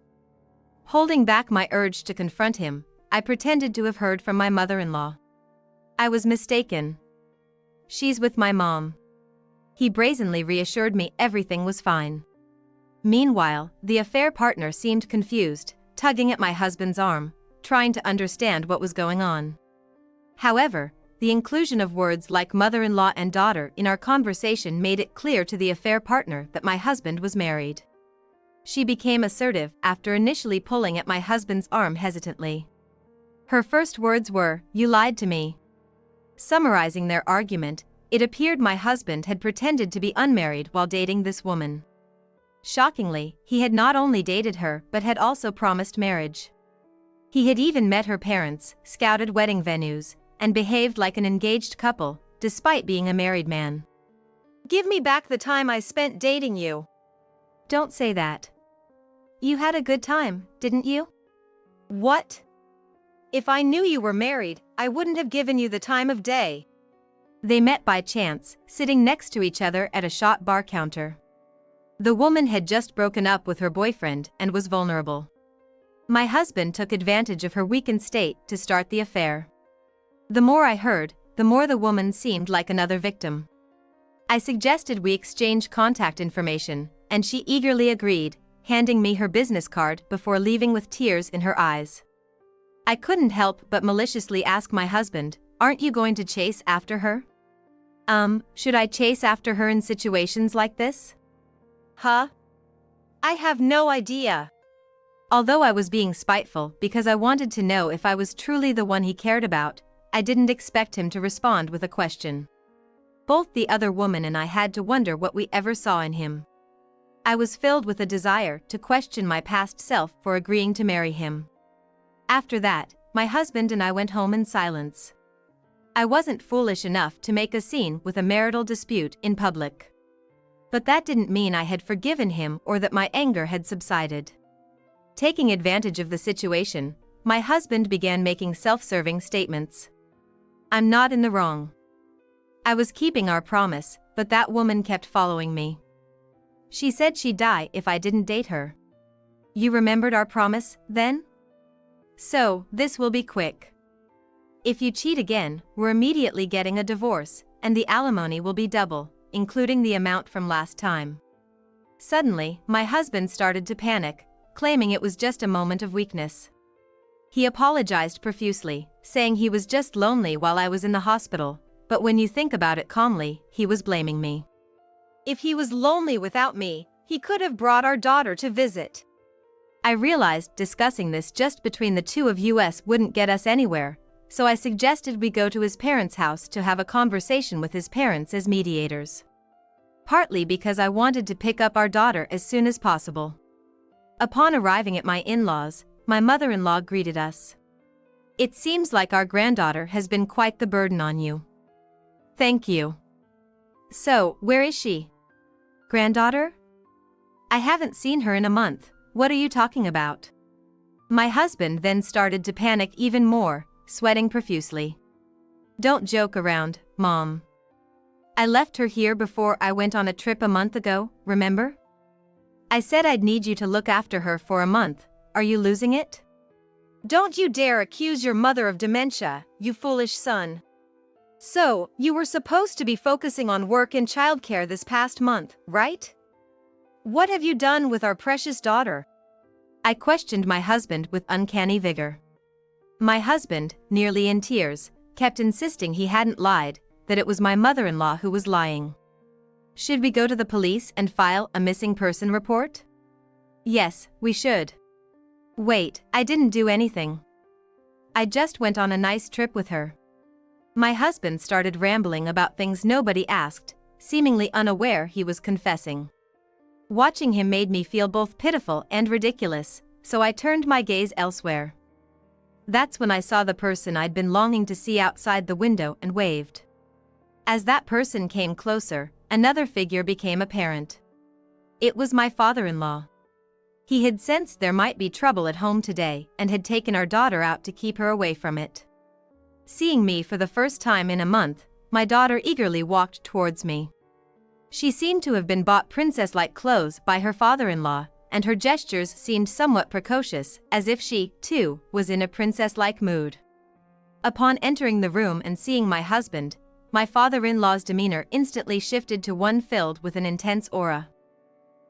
Holding back my urge to confront him, I pretended to have heard from my mother-in-law. I was mistaken. "She's with my mom." He brazenly reassured me everything was fine. Meanwhile, the affair partner seemed confused, tugging at my husband's arm, trying to understand what was going on. However, the inclusion of words like mother-in-law and daughter in our conversation made it clear to the affair partner that my husband was married. She became assertive after initially pulling at my husband's arm hesitantly. Her first words were, "You lied to me." Summarizing their argument, it appeared my husband had pretended to be unmarried while dating this woman. Shockingly, he had not only dated her but had also promised marriage. He had even met her parents, scouted wedding venues, and behaved like an engaged couple, despite being a married man. "Give me back the time I spent dating you." "Don't say that. You had a good time, didn't you?" "What? If I knew you were married, I wouldn't have given you the time of day." They met by chance, sitting next to each other at a shot bar counter. The woman had just broken up with her boyfriend and was vulnerable. My husband took advantage of her weakened state to start the affair. The more I heard, the more the woman seemed like another victim. I suggested we exchange contact information, and she eagerly agreed, handing me her business card before leaving with tears in her eyes. I couldn't help but maliciously ask my husband, "Aren't you going to chase after her?" Should I chase after her in situations like this?" "Huh? I have no idea." Although I was being spiteful because I wanted to know if I was truly the one he cared about, I didn't expect him to respond with a question. Both the other woman and I had to wonder what we ever saw in him. I was filled with a desire to question my past self for agreeing to marry him. After that, my husband and I went home in silence. I wasn't foolish enough to make a scene with a marital dispute in public. But that didn't mean I had forgiven him or that my anger had subsided. Taking advantage of the situation, my husband began making self-serving statements. I'm not in the wrong. I was keeping our promise, but that woman kept following me. She said she'd die if I didn't date her. You remembered our promise, then? So, this will be quick. If you cheat again, we're immediately getting a divorce, and the alimony will be double, including the amount from last time. Suddenly, my husband started to panic, claiming it was just a moment of weakness. He apologized profusely, saying he was just lonely while I was in the hospital, but when you think about it calmly, he was blaming me. If he was lonely without me, he could have brought our daughter to visit. I realized discussing this just between the two of us wouldn't get us anywhere, so I suggested we go to his parents' house to have a conversation with his parents as mediators. Partly because I wanted to pick up our daughter as soon as possible. Upon arriving at my in-laws, my mother-in-law greeted us. It seems like our granddaughter has been quite the burden on you. Thank you. So, where is she? Granddaughter? I haven't seen her in a month. What are you talking about? My husband then started to panic even more, sweating profusely. Don't joke around, Mom. I left her here before I went on a trip a month ago, remember? I said I'd need you to look after her for a month. Are you losing it? Don't you dare accuse your mother of dementia, you foolish son. So, you were supposed to be focusing on work and childcare this past month, right? What have you done with our precious daughter? I questioned my husband with uncanny vigor. My husband, nearly in tears, kept insisting he hadn't lied, that it was my mother-in-law who was lying. Should we go to the police and file a missing person report? Yes, we should. Wait, I didn't do anything. I just went on a nice trip with her. My husband started rambling about things nobody asked, seemingly unaware he was confessing. Watching him made me feel both pitiful and ridiculous, so I turned my gaze elsewhere. That's when I saw the person I'd been longing to see outside the window and waved. As that person came closer, another figure became apparent. It was my father-in-law. He had sensed there might be trouble at home today and had taken our daughter out to keep her away from it. Seeing me for the first time in a month, my daughter eagerly walked towards me. She seemed to have been bought princess-like clothes by her father-in-law, and her gestures seemed somewhat precocious, as if she, too, was in a princess-like mood. Upon entering the room and seeing my husband, my father-in-law's demeanor instantly shifted to one filled with an intense aura.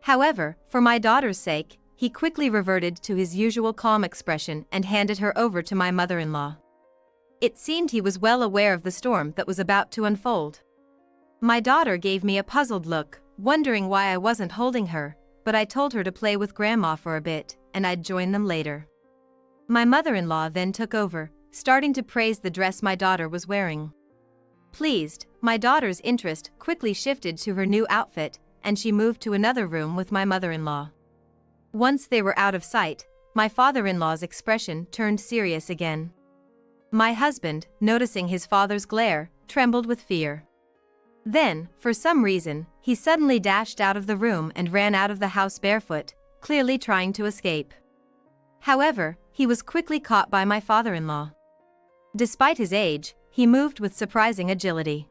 However, for my daughter's sake, he quickly reverted to his usual calm expression and handed her over to my mother-in-law. It seemed he was well aware of the storm that was about to unfold. My daughter gave me a puzzled look, wondering why I wasn't holding her, but I told her to play with Grandma for a bit, and I'd join them later. My mother-in-law then took over, starting to praise the dress my daughter was wearing. Pleased, my daughter's interest quickly shifted to her new outfit, and she moved to another room with my mother-in-law. Once they were out of sight, my father-in-law's expression turned serious again. My husband, noticing his father's glare, trembled with fear. Then, for some reason, he suddenly dashed out of the room and ran out of the house barefoot, clearly trying to escape. However, he was quickly caught by my father-in-law. Despite his age, he moved with surprising agility.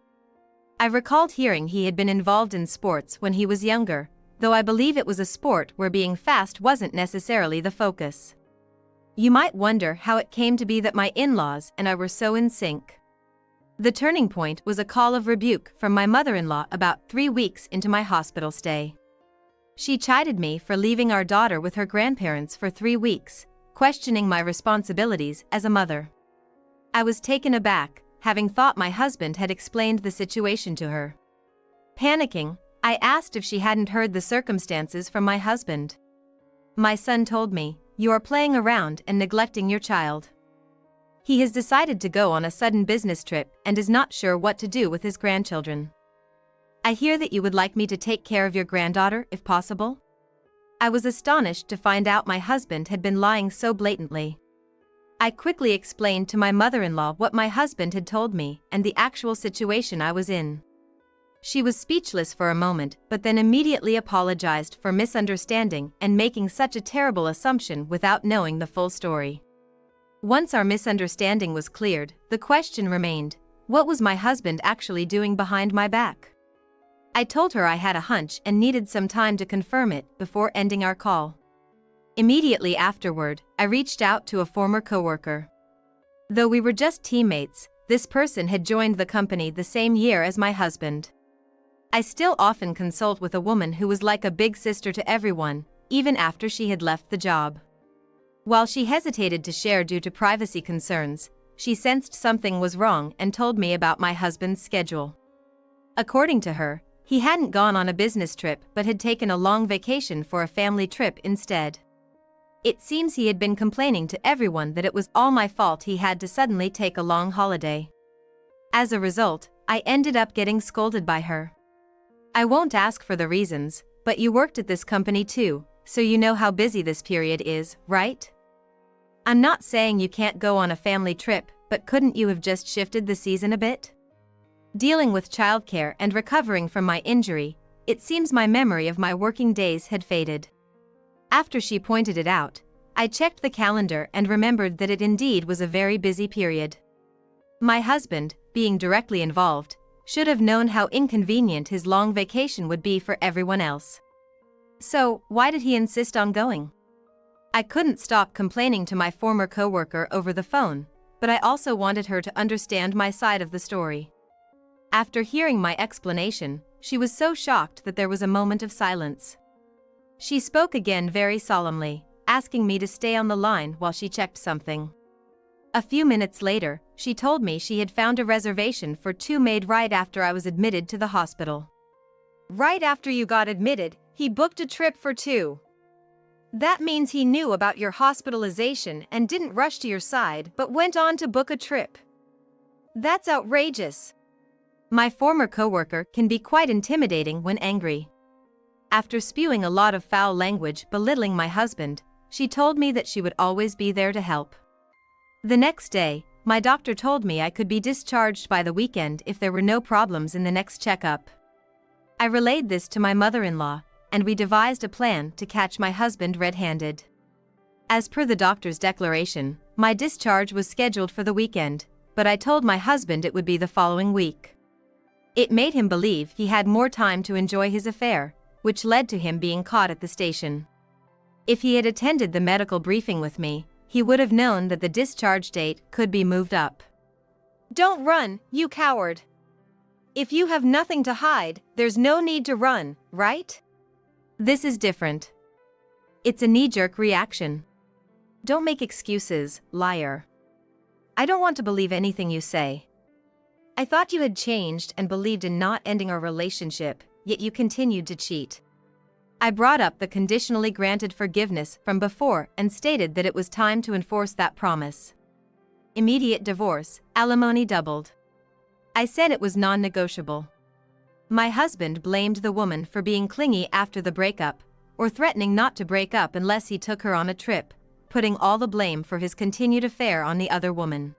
I recalled hearing he had been involved in sports when he was younger, though I believe it was a sport where being fast wasn't necessarily the focus. You might wonder how it came to be that my in-laws and I were so in sync. The turning point was a call of rebuke from my mother-in-law about 3 weeks into my hospital stay. She chided me for leaving our daughter with her grandparents for 3 weeks, questioning my responsibilities as a mother. I was taken aback, having thought my husband had explained the situation to her. Panicking, I asked if she hadn't heard the circumstances from my husband. My son told me, "You are playing around and neglecting your child. He has decided to go on a sudden business trip and is not sure what to do with his grandchildren. I hear that you would like me to take care of your granddaughter if possible?" I was astonished to find out my husband had been lying so blatantly. I quickly explained to my mother-in-law what my husband had told me and the actual situation I was in. She was speechless for a moment, but then immediately apologized for misunderstanding and making such a terrible assumption without knowing the full story. Once our misunderstanding was cleared, the question remained, what was my husband actually doing behind my back? I told her I had a hunch and needed some time to confirm it before ending our call. Immediately afterward, I reached out to a former coworker. Though we were just teammates, this person had joined the company the same year as my husband. I still often consult with a woman who was like a big sister to everyone, even after she had left the job. While she hesitated to share due to privacy concerns, she sensed something was wrong and told me about my husband's schedule. According to her, he hadn't gone on a business trip but had taken a long vacation for a family trip instead. It seems he had been complaining to everyone that it was all my fault he had to suddenly take a long holiday. As a result, I ended up getting scolded by her. I won't ask for the reasons, but you worked at this company too, so you know how busy this period is, right? I'm not saying you can't go on a family trip, but couldn't you have just shifted the season a bit? Dealing with childcare and recovering from my injury, it seems my memory of my working days had faded. After she pointed it out, I checked the calendar and remembered that it indeed was a very busy period. My husband, being directly involved, should have known how inconvenient his long vacation would be for everyone else. So, why did he insist on going? I couldn't stop complaining to my former coworker over the phone, but I also wanted her to understand my side of the story. After hearing my explanation, she was so shocked that there was a moment of silence. She spoke again very solemnly, asking me to stay on the line while she checked something. A few minutes later, she told me she had found a reservation for two made right after I was admitted to the hospital. Right after you got admitted, he booked a trip for two. That means he knew about your hospitalization and didn't rush to your side but went on to book a trip. That's outrageous. My former coworker can be quite intimidating when angry. After spewing a lot of foul language belittling my husband, she told me that she would always be there to help. The next day, my doctor told me I could be discharged by the weekend if there were no problems in the next checkup. I relayed this to my mother-in-law, and we devised a plan to catch my husband red-handed. As per the doctor's declaration, my discharge was scheduled for the weekend, but I told my husband it would be the following week. It made him believe he had more time to enjoy his affair, which led to him being caught at the station. If he had attended the medical briefing with me, he would have known that the discharge date could be moved up. Don't run, you coward. If you have nothing to hide, there's no need to run, right? This is different. It's a knee-jerk reaction. Don't make excuses, liar. I don't want to believe anything you say. I thought you had changed and believed in not ending our relationship, yet you continued to cheat. I brought up the conditionally granted forgiveness from before and stated that it was time to enforce that promise. Immediate divorce, alimony doubled. I said it was non-negotiable. My husband blamed the woman for being clingy after the breakup, or threatening not to break up unless he took her on a trip, putting all the blame for his continued affair on the other woman.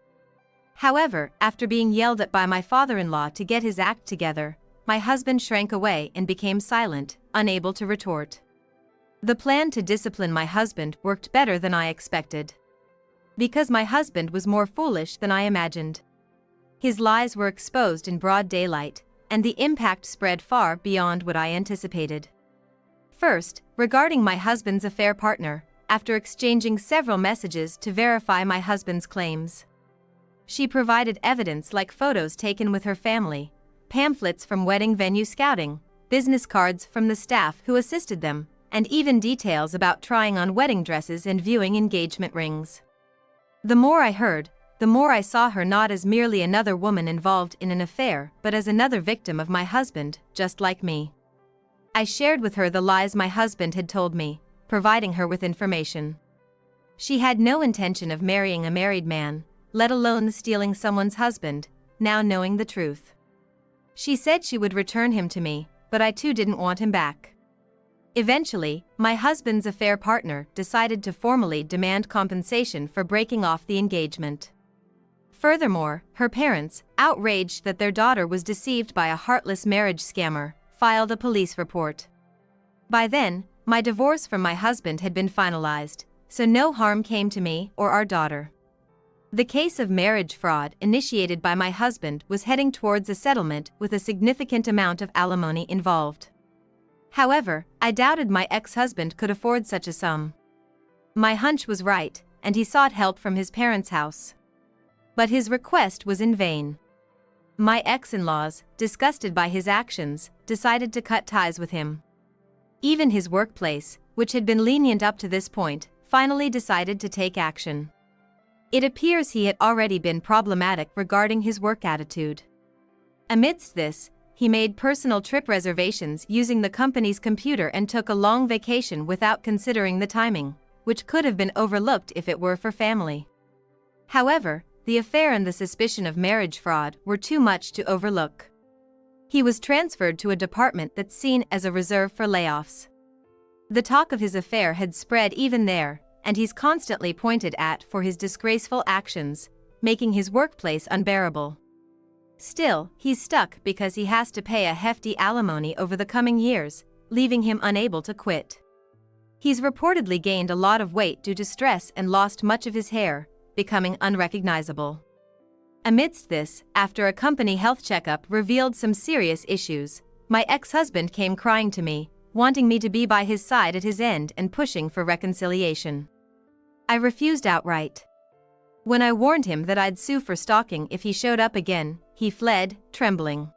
However, after being yelled at by my father-in-law to get his act together, my husband shrank away and became silent, unable to retort. The plan to discipline my husband worked better than I expected. Because my husband was more foolish than I imagined. His lies were exposed in broad daylight, and the impact spread far beyond what I anticipated. First, regarding my husband's affair partner, after exchanging several messages to verify my husband's claims. She provided evidence like photos taken with her family, pamphlets from wedding venue scouting, business cards from the staff who assisted them, and even details about trying on wedding dresses and viewing engagement rings. The more I heard, the more I saw her not as merely another woman involved in an affair but as another victim of my husband, just like me. I shared with her the lies my husband had told me, providing her with information. She had no intention of marrying a married man, let alone stealing someone's husband, now knowing the truth. She said she would return him to me, but I too didn't want him back. Eventually, my husband's affair partner decided to formally demand compensation for breaking off the engagement. Furthermore, her parents, outraged that their daughter was deceived by a heartless marriage scammer, filed a police report. By then, my divorce from my husband had been finalized, so no harm came to me or our daughter. The case of marriage fraud initiated by my husband was heading towards a settlement with a significant amount of alimony involved. However, I doubted my ex-husband could afford such a sum. My hunch was right, and he sought help from his parents' house. But his request was in vain. My ex-in-laws, disgusted by his actions, decided to cut ties with him. Even his workplace, which had been lenient up to this point, finally decided to take action. It appears he had already been problematic regarding his work attitude. Amidst this, he made personal trip reservations using the company's computer and took a long vacation without considering the timing, which could have been overlooked if it were for family. However, the affair and the suspicion of marriage fraud were too much to overlook. He was transferred to a department that's seen as a reserve for layoffs. The talk of his affair had spread even there, and he's constantly pointed at for his disgraceful actions, making his workplace unbearable. Still, he's stuck because he has to pay a hefty alimony over the coming years, leaving him unable to quit. He's reportedly gained a lot of weight due to stress and lost much of his hair, becoming unrecognizable. Amidst this, after a company health checkup revealed some serious issues, my ex-husband came crying to me, wanting me to be by his side at his end and pushing for reconciliation. I refused outright. When I warned him that I'd sue for stalking if he showed up again, he fled, trembling.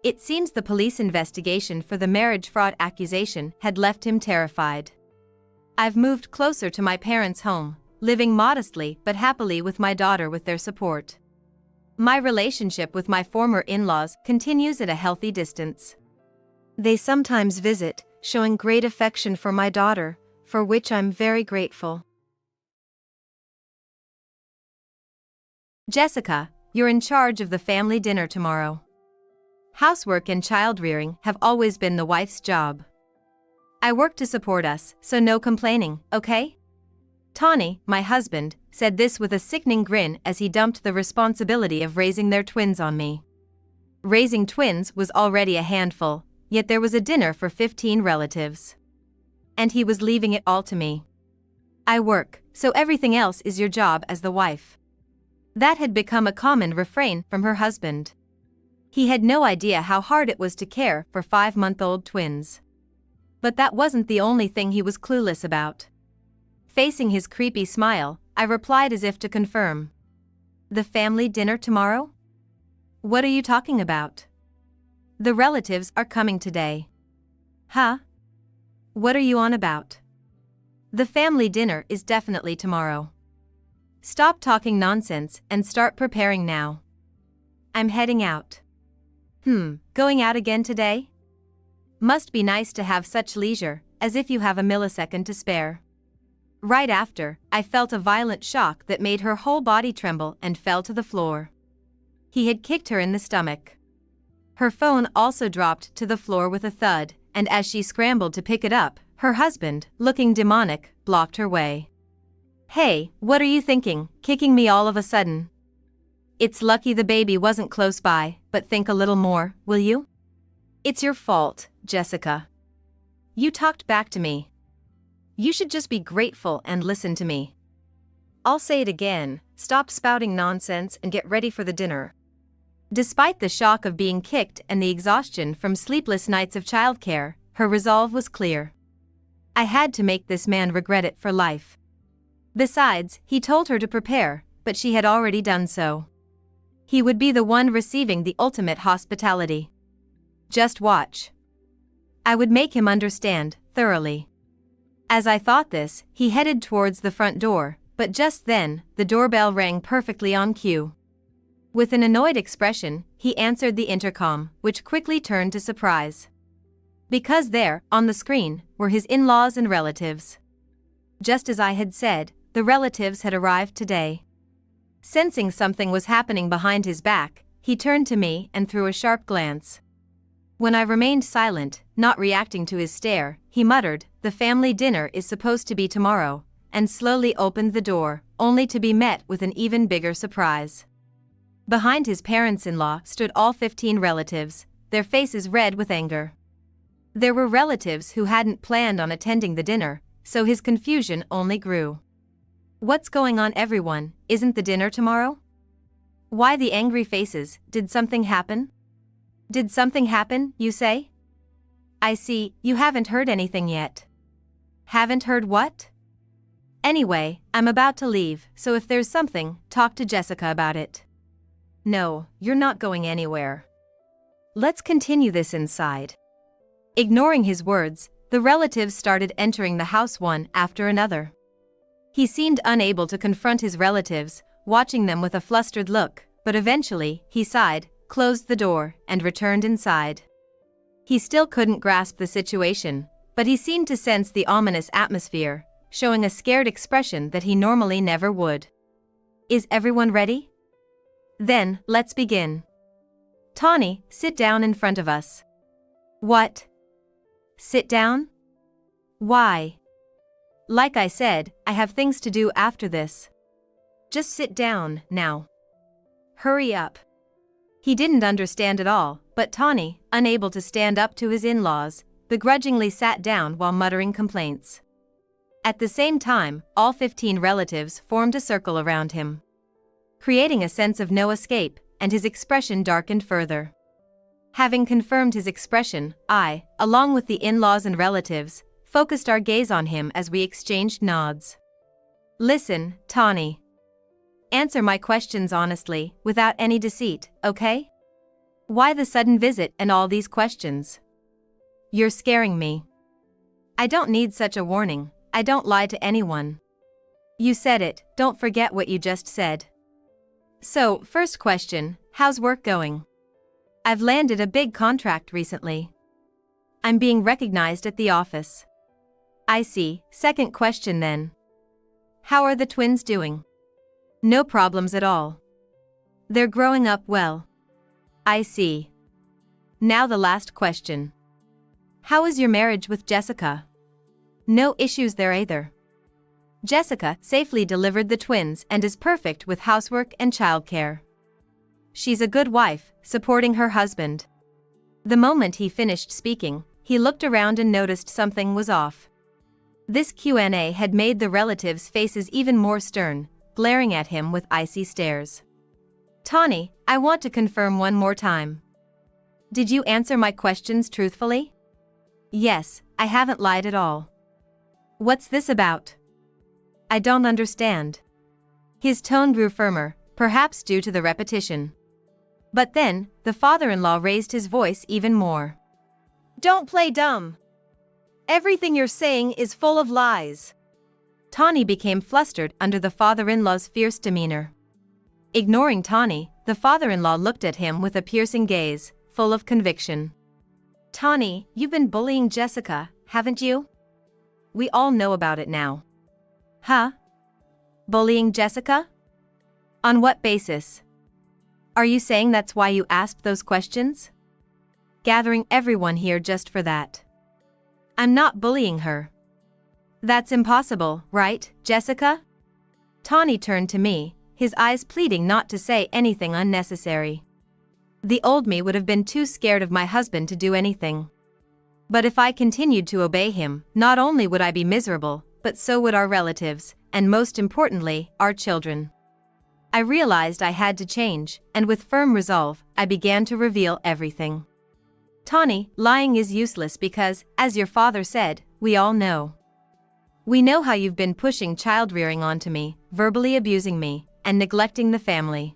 It seems the police investigation for the marriage fraud accusation had left him terrified. I've moved closer to my parents' home, living modestly but happily with my daughter with their support. My relationship with my former in-laws continues at a healthy distance. They sometimes visit, showing great affection for my daughter, for which I'm very grateful. Jessica, you're in charge of the family dinner tomorrow. Housework and child-rearing have always been the wife's job. I work to support us, so no complaining, okay? Tawny, my husband, said this with a sickening grin as he dumped the responsibility of raising their twins on me. Raising twins was already a handful, yet there was a dinner for 15 relatives. And he was leaving it all to me. I work, so everything else is your job as the wife. That had become a common refrain from her husband. He had no idea how hard it was to care for 5-month-old twins. But that wasn't the only thing he was clueless about. Facing his creepy smile, I replied as if to confirm. The family dinner tomorrow? What are you talking about? The relatives are coming today. Huh? What are you on about? The family dinner is definitely tomorrow. Stop talking nonsense and start preparing now. I'm heading out. Going out again today? Must be nice to have such leisure, as if you have a millisecond to spare. Right after, I felt a violent shock that made her whole body tremble and fell to the floor. He had kicked her in the stomach. Her phone also dropped to the floor with a thud, and as she scrambled to pick it up, her husband, looking demonic, blocked her way. Hey, what are you thinking, kicking me all of a sudden? It's lucky the baby wasn't close by, but think a little more, will you? It's your fault, Jessica. You talked back to me. You should just be grateful and listen to me. I'll say it again, stop spouting nonsense and get ready for the dinner. Despite the shock of being kicked and the exhaustion from sleepless nights of childcare, her resolve was clear. I had to make this man regret it for life. Besides, he told her to prepare, but she had already done so. He would be the one receiving the ultimate hospitality. Just watch. I would make him understand, thoroughly. As I thought this, he headed towards the front door, but just then, the doorbell rang perfectly on cue. With an annoyed expression, he answered the intercom, which quickly turned to surprise. Because there, on the screen, were his in-laws and relatives. Just as I had said, the relatives had arrived today. Sensing something was happening behind his back, he turned to me and threw a sharp glance. When I remained silent, not reacting to his stare, he muttered, "The family dinner is supposed to be tomorrow," and slowly opened the door, only to be met with an even bigger surprise. Behind his parents-in-law stood all 15 relatives, their faces red with anger. There were relatives who hadn't planned on attending the dinner, so his confusion only grew. What's going on, everyone? Isn't the dinner tomorrow? Why the angry faces? Did something happen? Did something happen, you say? I see, you haven't heard anything yet. Haven't heard what? Anyway, I'm about to leave, so if there's something, talk to Jessica about it. No, you're not going anywhere. Let's continue this inside. Ignoring his words, the relatives started entering the house one after another. He seemed unable to confront his relatives, watching them with a flustered look, but eventually, he sighed, closed the door, and returned inside. He still couldn't grasp the situation, but he seemed to sense the ominous atmosphere, showing a scared expression that he normally never would. Is everyone ready? Then, let's begin. Tawny, sit down in front of us. What? Sit down? Why? Like I said, I have things to do after this. Just sit down, now. Hurry up. He didn't understand at all, but Tawny, unable to stand up to his in-laws, begrudgingly sat down while muttering complaints. At the same time, all 15 relatives formed a circle around him, creating a sense of no escape, and his expression darkened further. Having confirmed his expression, I, along with the in-laws and relatives, focused our gaze on him as we exchanged nods. Listen, Tawny. Answer my questions honestly, without any deceit, okay? Why the sudden visit and all these questions? You're scaring me. I don't need such a warning, I don't lie to anyone. You said it, don't forget what you just said. So, first question, how's work going? I've landed a big contract recently. I'm being recognized at the office. I see, second question then. How are the twins doing? No problems at all. They're growing up well. I see. Now the last question. How is your marriage with Jessica? No issues there either. Jessica safely delivered the twins and is perfect with housework and childcare. She's a good wife, supporting her husband. The moment he finished speaking, he looked around and noticed something was off. This Q&A had made the relatives' faces even more stern, glaring at him with icy stares. Tawny, I want to confirm one more time. Did you answer my questions truthfully? Yes, I haven't lied at all. What's this about? I don't understand. His tone grew firmer, perhaps due to the repetition. But then, the father-in-law raised his voice even more. Don't play dumb. Everything you're saying is full of lies. Tawny became flustered under the father-in-law's fierce demeanor. Ignoring Tawny, the father-in-law looked at him with a piercing gaze, full of conviction. Tawny, you've been bullying Jessica, haven't you? We all know about it now. Huh? Bullying Jessica? On what basis? Are you saying that's why you asked those questions? Gathering everyone here just for that. I'm not bullying her. That's impossible, right, Jessica? Tawny turned to me, his eyes pleading not to say anything unnecessary. The old me would have been too scared of my husband to do anything. But if I continued to obey him, not only would I be miserable, but so would our relatives, and most importantly, our children. I realized I had to change, and with firm resolve, I began to reveal everything. Tawny, lying is useless because, as your father said, we all know. We know how you've been pushing child-rearing onto me, verbally abusing me, and neglecting the family.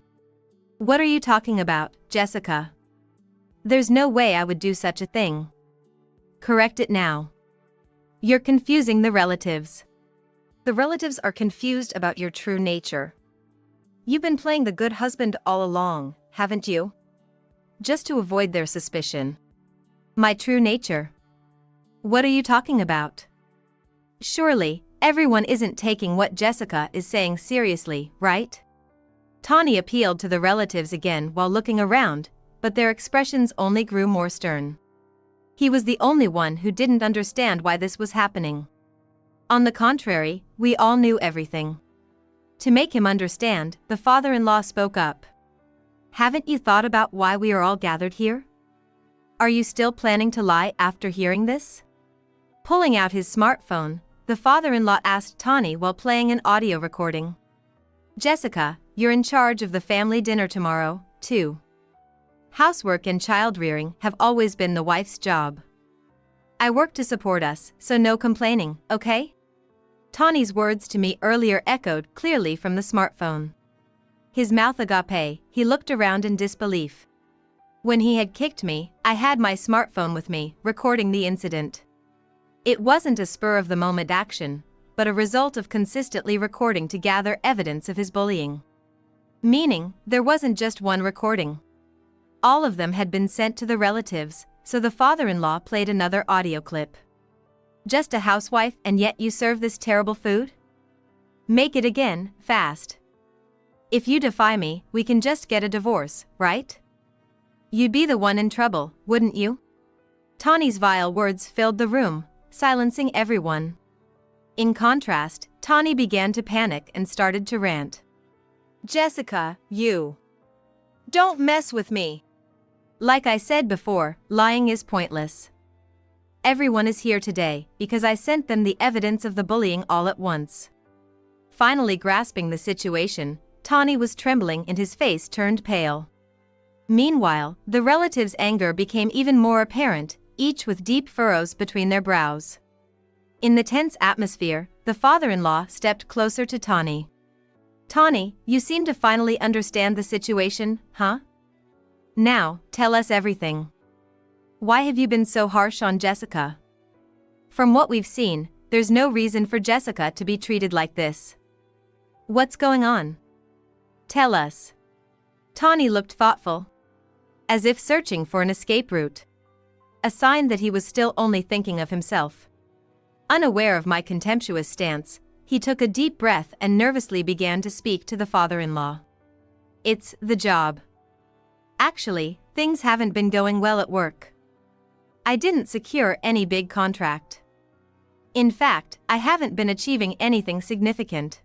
What are you talking about, Jessica? There's no way I would do such a thing. Correct it now. You're confusing the relatives. The relatives are confused about your true nature. You've been playing the good husband all along, haven't you? Just to avoid their suspicion. My true nature? What are you talking about? Surely, everyone isn't taking what Jessica is saying seriously, right? Tawny appealed to the relatives again while looking around, but their expressions only grew more stern. He was the only one who didn't understand why this was happening. On the contrary, we all knew everything. To make him understand, the father-in-law spoke up. haven't you thought about why we are all gathered here? Are you still planning to lie after hearing this? Pulling out his smartphone, the father-in-law asked Tawny while playing an audio recording. Jessica, you're in charge of the family dinner tomorrow, too. Housework and child-rearing have always been the wife's job. I work to support us, so no complaining, okay? Tawny's words to me earlier echoed clearly from the smartphone. His mouth agape, he looked around in disbelief. When he had kicked me, I had my smartphone with me, recording the incident. It wasn't a spur-of-the-moment action, but a result of consistently recording to gather evidence of his bullying. Meaning, there wasn't just one recording. All of them had been sent to the relatives, so the father-in-law played another audio clip. Just a housewife and yet you serve this terrible food? Make it again, fast. If you defy me, we can just get a divorce, right? You'd be the one in trouble, wouldn't you? Tawny's vile words filled the room, silencing everyone. In contrast, Tawny began to panic and started to rant. Jessica, you don't mess with me. Like I said before, lying is pointless. Everyone is here today because I sent them the evidence of the bullying all at once. Finally grasping the situation, Tawny was trembling and his face turned pale. Meanwhile, the relatives' anger became even more apparent, each with deep furrows between their brows. In the tense atmosphere, the father-in-law stepped closer to Tawny. Tawny, you seem to finally understand the situation, huh? Now, tell us everything. Why have you been so harsh on Jessica? From what we've seen, there's no reason for Jessica to be treated like this. What's going on? Tell us. Tawny looked thoughtful, as if searching for an escape route. A sign that he was still only thinking of himself. Unaware of my contemptuous stance, he took a deep breath and nervously began to speak to the father-in-law. It's the job. Actually, things haven't been going well at work. I didn't secure any big contract. In fact, I haven't been achieving anything significant.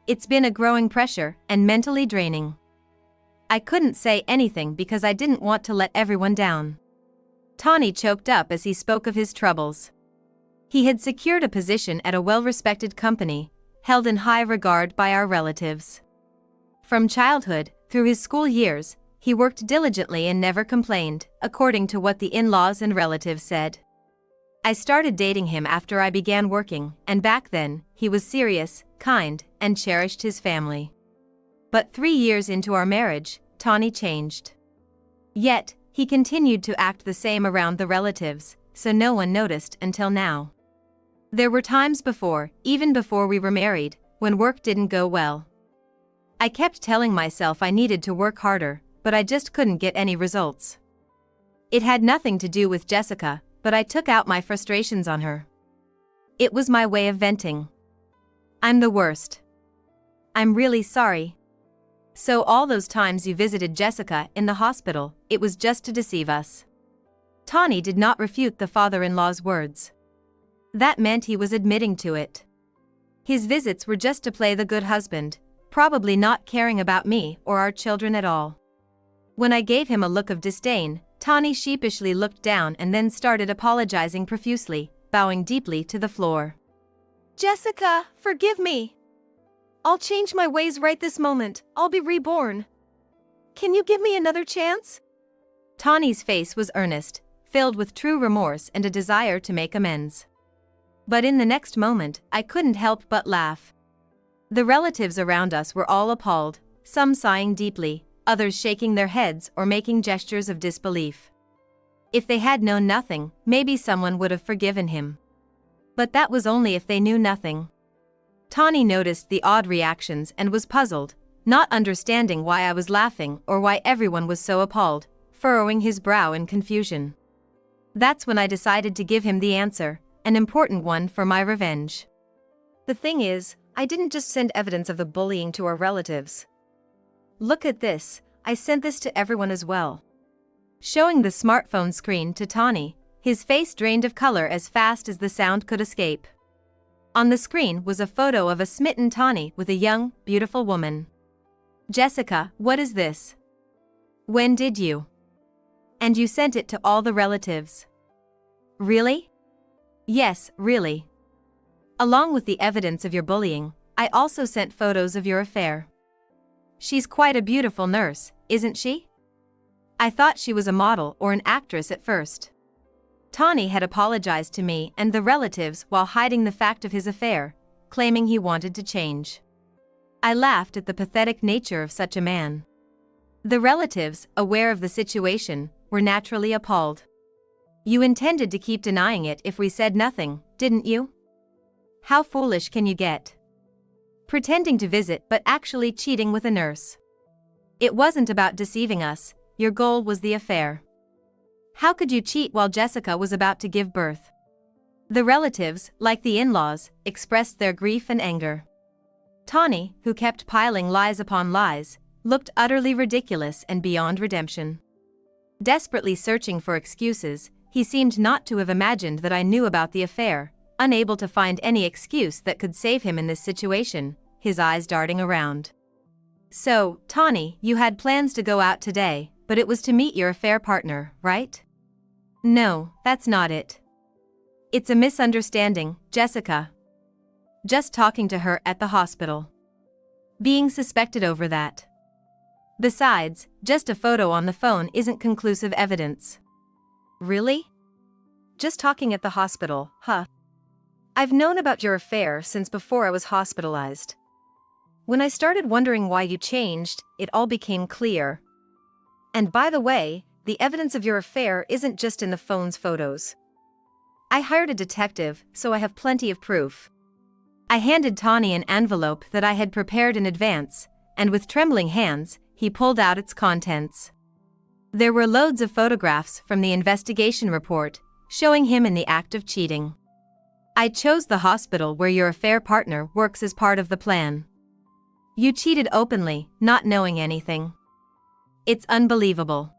It's been a growing pressure and mentally draining. I couldn't say anything because I didn't want to let everyone down. Tawny choked up as he spoke of his troubles. He had secured a position at a well-respected company, held in high regard by our relatives. From childhood, through his school years, he worked diligently and never complained, according to what the in-laws and relatives said. I started dating him after I began working, and back then, he was serious, kind, and cherished his family. But 3 years into our marriage, Tawny changed. Yet, he continued to act the same around the relatives, so no one noticed until now. There were times before, even before we were married, when work didn't go well. I kept telling myself I needed to work harder, but I just couldn't get any results. It had nothing to do with Jessica, but I took out my frustrations on her. It was my way of venting. I'm the worst. I'm really sorry. So all those times you visited Jessica in the hospital, it was just to deceive us. Tawny did not refute the father-in-law's words. That meant he was admitting to it. His visits were just to play the good husband, probably not caring about me or our children at all. When I gave him a look of disdain, Tawny sheepishly looked down and then started apologizing profusely, bowing deeply to the floor. Jessica, forgive me. I'll change my ways right this moment. I'll be reborn. Can you give me another chance? Tawny's face was earnest, filled with true remorse and a desire to make amends. But in the next moment, I couldn't help but laugh. The relatives around us were all appalled, some sighing deeply, others shaking their heads or making gestures of disbelief. If they had known nothing, maybe someone would have forgiven him. But that was only if they knew nothing. Tawny noticed the odd reactions and was puzzled, not understanding why I was laughing or why everyone was so appalled, furrowing his brow in confusion. That's when I decided to give him the answer, an important one for my revenge. The thing is, I didn't just send evidence of the bullying to our relatives. Look at this, I sent this to everyone as well. Showing the smartphone screen to Tawny, his face drained of color as fast as the sound could escape. On the screen was a photo of a smitten Tawny with a young, beautiful woman. Jessica, what is this? When did you? And you sent it to all the relatives. Really? Yes, really. Along with the evidence of your bullying, I also sent photos of your affair. She's quite a beautiful nurse, isn't she? I thought she was a model or an actress at first. Tawny had apologized to me and the relatives while hiding the fact of his affair, claiming he wanted to change. I laughed at the pathetic nature of such a man. The relatives, aware of the situation, were naturally appalled. You intended to keep denying it if we said nothing, didn't you? How foolish can you get? Pretending to visit but actually cheating with a nurse. It wasn't about deceiving us, your goal was the affair. How could you cheat while Jessica was about to give birth? The relatives, like the in-laws, expressed their grief and anger. Tawny, who kept piling lies upon lies, looked utterly ridiculous and beyond redemption. Desperately searching for excuses, he seemed not to have imagined that I knew about the affair, unable to find any excuse that could save him in this situation, his eyes darting around. So, Tawny, you had plans to go out today, but it was to meet your affair partner, right? No, that's not it. It's a misunderstanding, Jessica. Just talking to her at the hospital. Being suspected over that. Besides, just a photo on the phone isn't conclusive evidence. Really? Just talking at the hospital, huh? I've known about your affair since before I was hospitalized. When I started wondering why you changed, it all became clear. And by the way, the evidence of your affair isn't just in the phone's photos. I hired a detective, so I have plenty of proof. I handed Tawny an envelope that I had prepared in advance, and with trembling hands, he pulled out its contents. There were loads of photographs from the investigation report, showing him in the act of cheating. I chose the hospital where your affair partner works as part of the plan. You cheated openly, not knowing anything. It's unbelievable.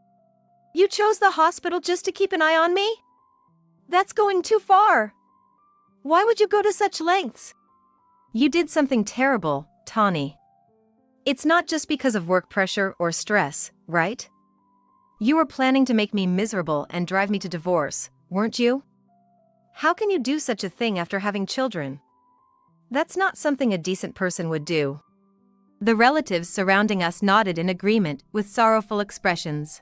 You chose the hospital just to keep an eye on me? That's going too far. Why would you go to such lengths? You did something terrible, Tawny. It's not just because of work pressure or stress, right? You were planning to make me miserable and drive me to divorce, weren't you? How can you do such a thing after having children? That's not something a decent person would do. The relatives surrounding us nodded in agreement with sorrowful expressions.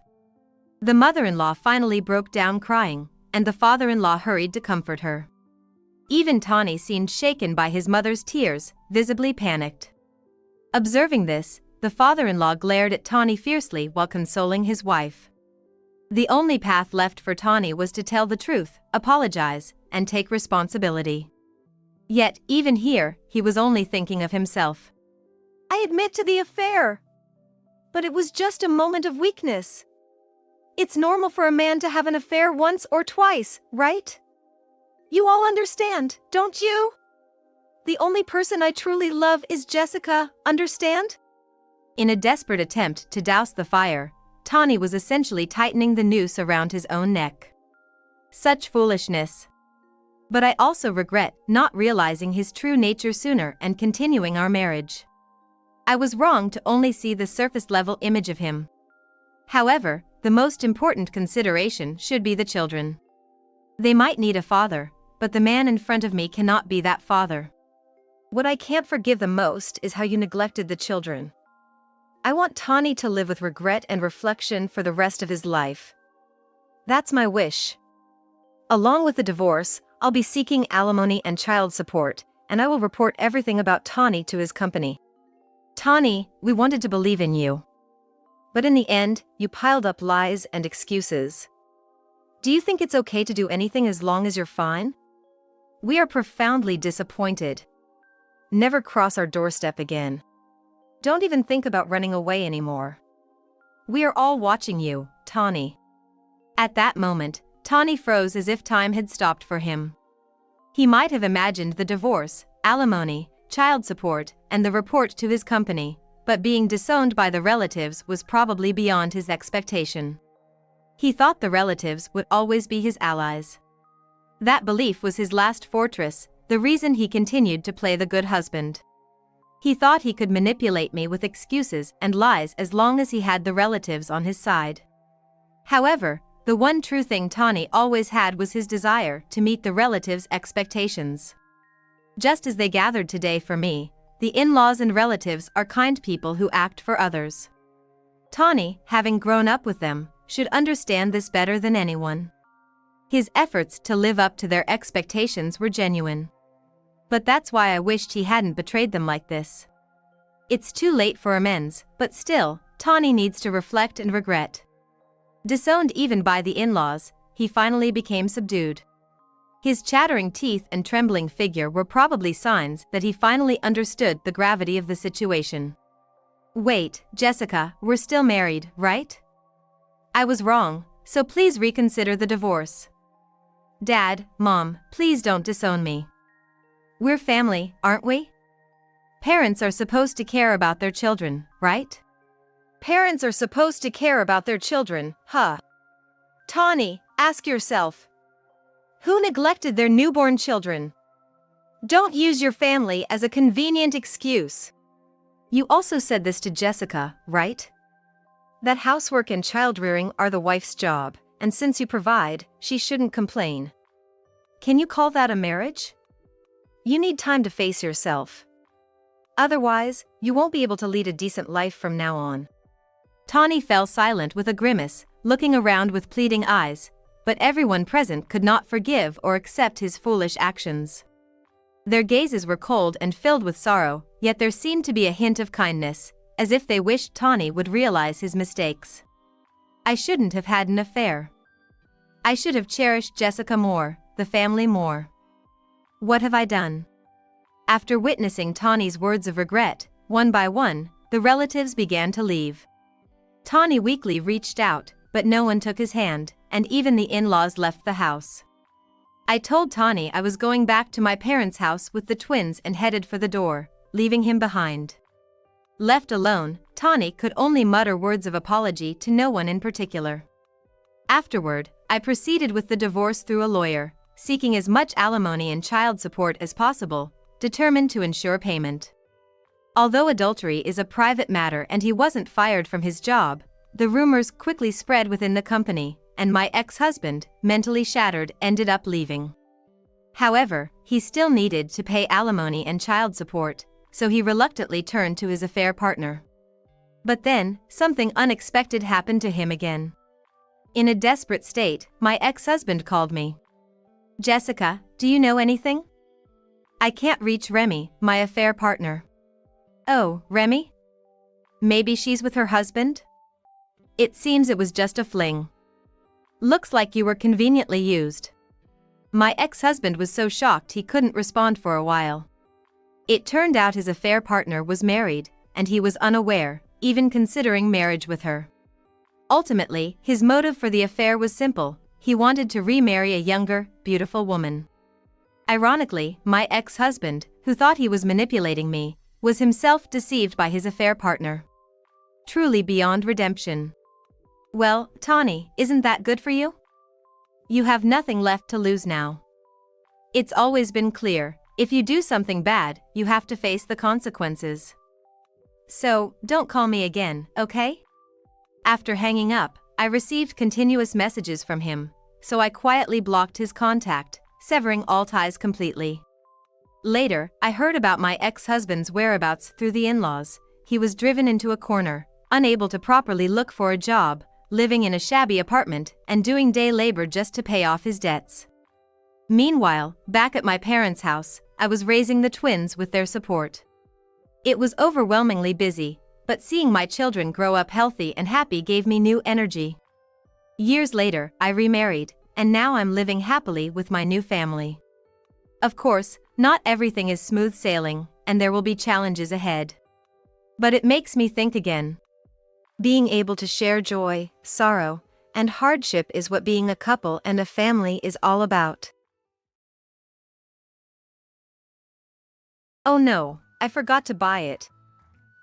The mother-in-law finally broke down crying, and the father-in-law hurried to comfort her. Even Tawny seemed shaken by his mother's tears, visibly panicked. Observing this, the father-in-law glared at Tawny fiercely while consoling his wife. The only path left for Tawny was to tell the truth, apologize, and take responsibility. Yet, even here, he was only thinking of himself. I admit to the affair. But it was just a moment of weakness. It's normal for a man to have an affair once or twice, right? You all understand, don't you? The only person I truly love is Jessica, understand? In a desperate attempt to douse the fire, Tawny was essentially tightening the noose around his own neck. Such foolishness. But I also regret not realizing his true nature sooner and continuing our marriage. I was wrong to only see the surface-level image of him. However, the most important consideration should be the children. They might need a father, but the man in front of me cannot be that father. What I can't forgive the most is how you neglected the children. I want Tawny to live with regret and reflection for the rest of his life. That's my wish. Along with the divorce, I'll be seeking alimony and child support, and I will report everything about Tawny to his company. Tawny, we wanted to believe in you. But in the end, you piled up lies and excuses. Do you think it's okay to do anything as long as you're fine? We are profoundly disappointed. Never cross our doorstep again. Don't even think about running away anymore. We are all watching you, Tawny. At that moment, Tawny froze as if time had stopped for him. He might have imagined the divorce, alimony, child support, and the report to his company, but being disowned by the relatives was probably beyond his expectation. He thought the relatives would always be his allies. That belief was his last fortress, the reason he continued to play the good husband. He thought he could manipulate me with excuses and lies as long as he had the relatives on his side. However, the one true thing Tawny always had was his desire to meet the relatives' expectations. Just as they gathered today for me, the in-laws and relatives are kind people who act for others. Tawny, having grown up with them, should understand this better than anyone. His efforts to live up to their expectations were genuine. But that's why I wished he hadn't betrayed them like this. It's too late for amends, but still, Tawny needs to reflect and regret. Disowned even by the in-laws, he finally became subdued. His chattering teeth and trembling figure were probably signs that he finally understood the gravity of the situation. Wait, Jessica, we're still married, right? I was wrong, so please reconsider the divorce. Dad, Mom, please don't disown me. We're family, aren't we? Parents are supposed to care about their children, right? Parents are supposed to care about their children, huh? Tawny, ask yourself. Who neglected their newborn children? Don't use your family as a convenient excuse. You also said this to Jessica, right? That housework and child-rearing are the wife's job, and since you provide, she shouldn't complain. Can you call that a marriage? You need time to face yourself. Otherwise, you won't be able to lead a decent life from now on. Tawny fell silent with a grimace, looking around with pleading eyes, but everyone present could not forgive or accept his foolish actions. Their gazes were cold and filled with sorrow, yet there seemed to be a hint of kindness, as if they wished Tawny would realize his mistakes. I shouldn't have had an affair. I should have cherished Jessica more, the family more. What have I done? After witnessing Tawny's words of regret, one by one, the relatives began to leave. Tawny weakly reached out, but no one took his hand, and even the in-laws left the house. I told Tawny I was going back to my parents' house with the twins and headed for the door, leaving him behind. Left alone, Tawny could only mutter words of apology to no one in particular. Afterward, I proceeded with the divorce through a lawyer, seeking as much alimony and child support as possible, determined to ensure payment. Although adultery is a private matter and he wasn't fired from his job, the rumors quickly spread within the company, and my ex-husband, mentally shattered, ended up leaving. However, he still needed to pay alimony and child support, so he reluctantly turned to his affair partner. But then, something unexpected happened to him again. In a desperate state, my ex-husband called me. Jessica, do you know anything? I can't reach Remy, my affair partner. Oh, Remy? Maybe she's with her husband? It seems it was just a fling. Looks like you were conveniently used. My ex-husband was so shocked he couldn't respond for a while. It turned out his affair partner was married, and he was unaware, even considering marriage with her. Ultimately, his motive for the affair was simple: he wanted to remarry a younger, beautiful woman. Ironically, my ex-husband, who thought he was manipulating me, was himself deceived by his affair partner. Truly beyond redemption. Well, Tawny, isn't that good for you? You have nothing left to lose now. It's always been clear, if you do something bad, you have to face the consequences. So, don't call me again, okay? After hanging up, I received continuous messages from him, so I quietly blocked his contact, severing all ties completely. Later, I heard about my ex-husband's whereabouts through the in-laws. He was driven into a corner, unable to properly look for a job, living in a shabby apartment, and doing day labor just to pay off his debts. Meanwhile, back at my parents' house, I was raising the twins with their support. It was overwhelmingly busy, but seeing my children grow up healthy and happy gave me new energy. Years later, I remarried, and now I'm living happily with my new family. Of course, not everything is smooth sailing, and there will be challenges ahead. But it makes me think again. Being able to share joy, sorrow, and hardship is what being a couple and a family is all about. Oh no, I forgot to buy it,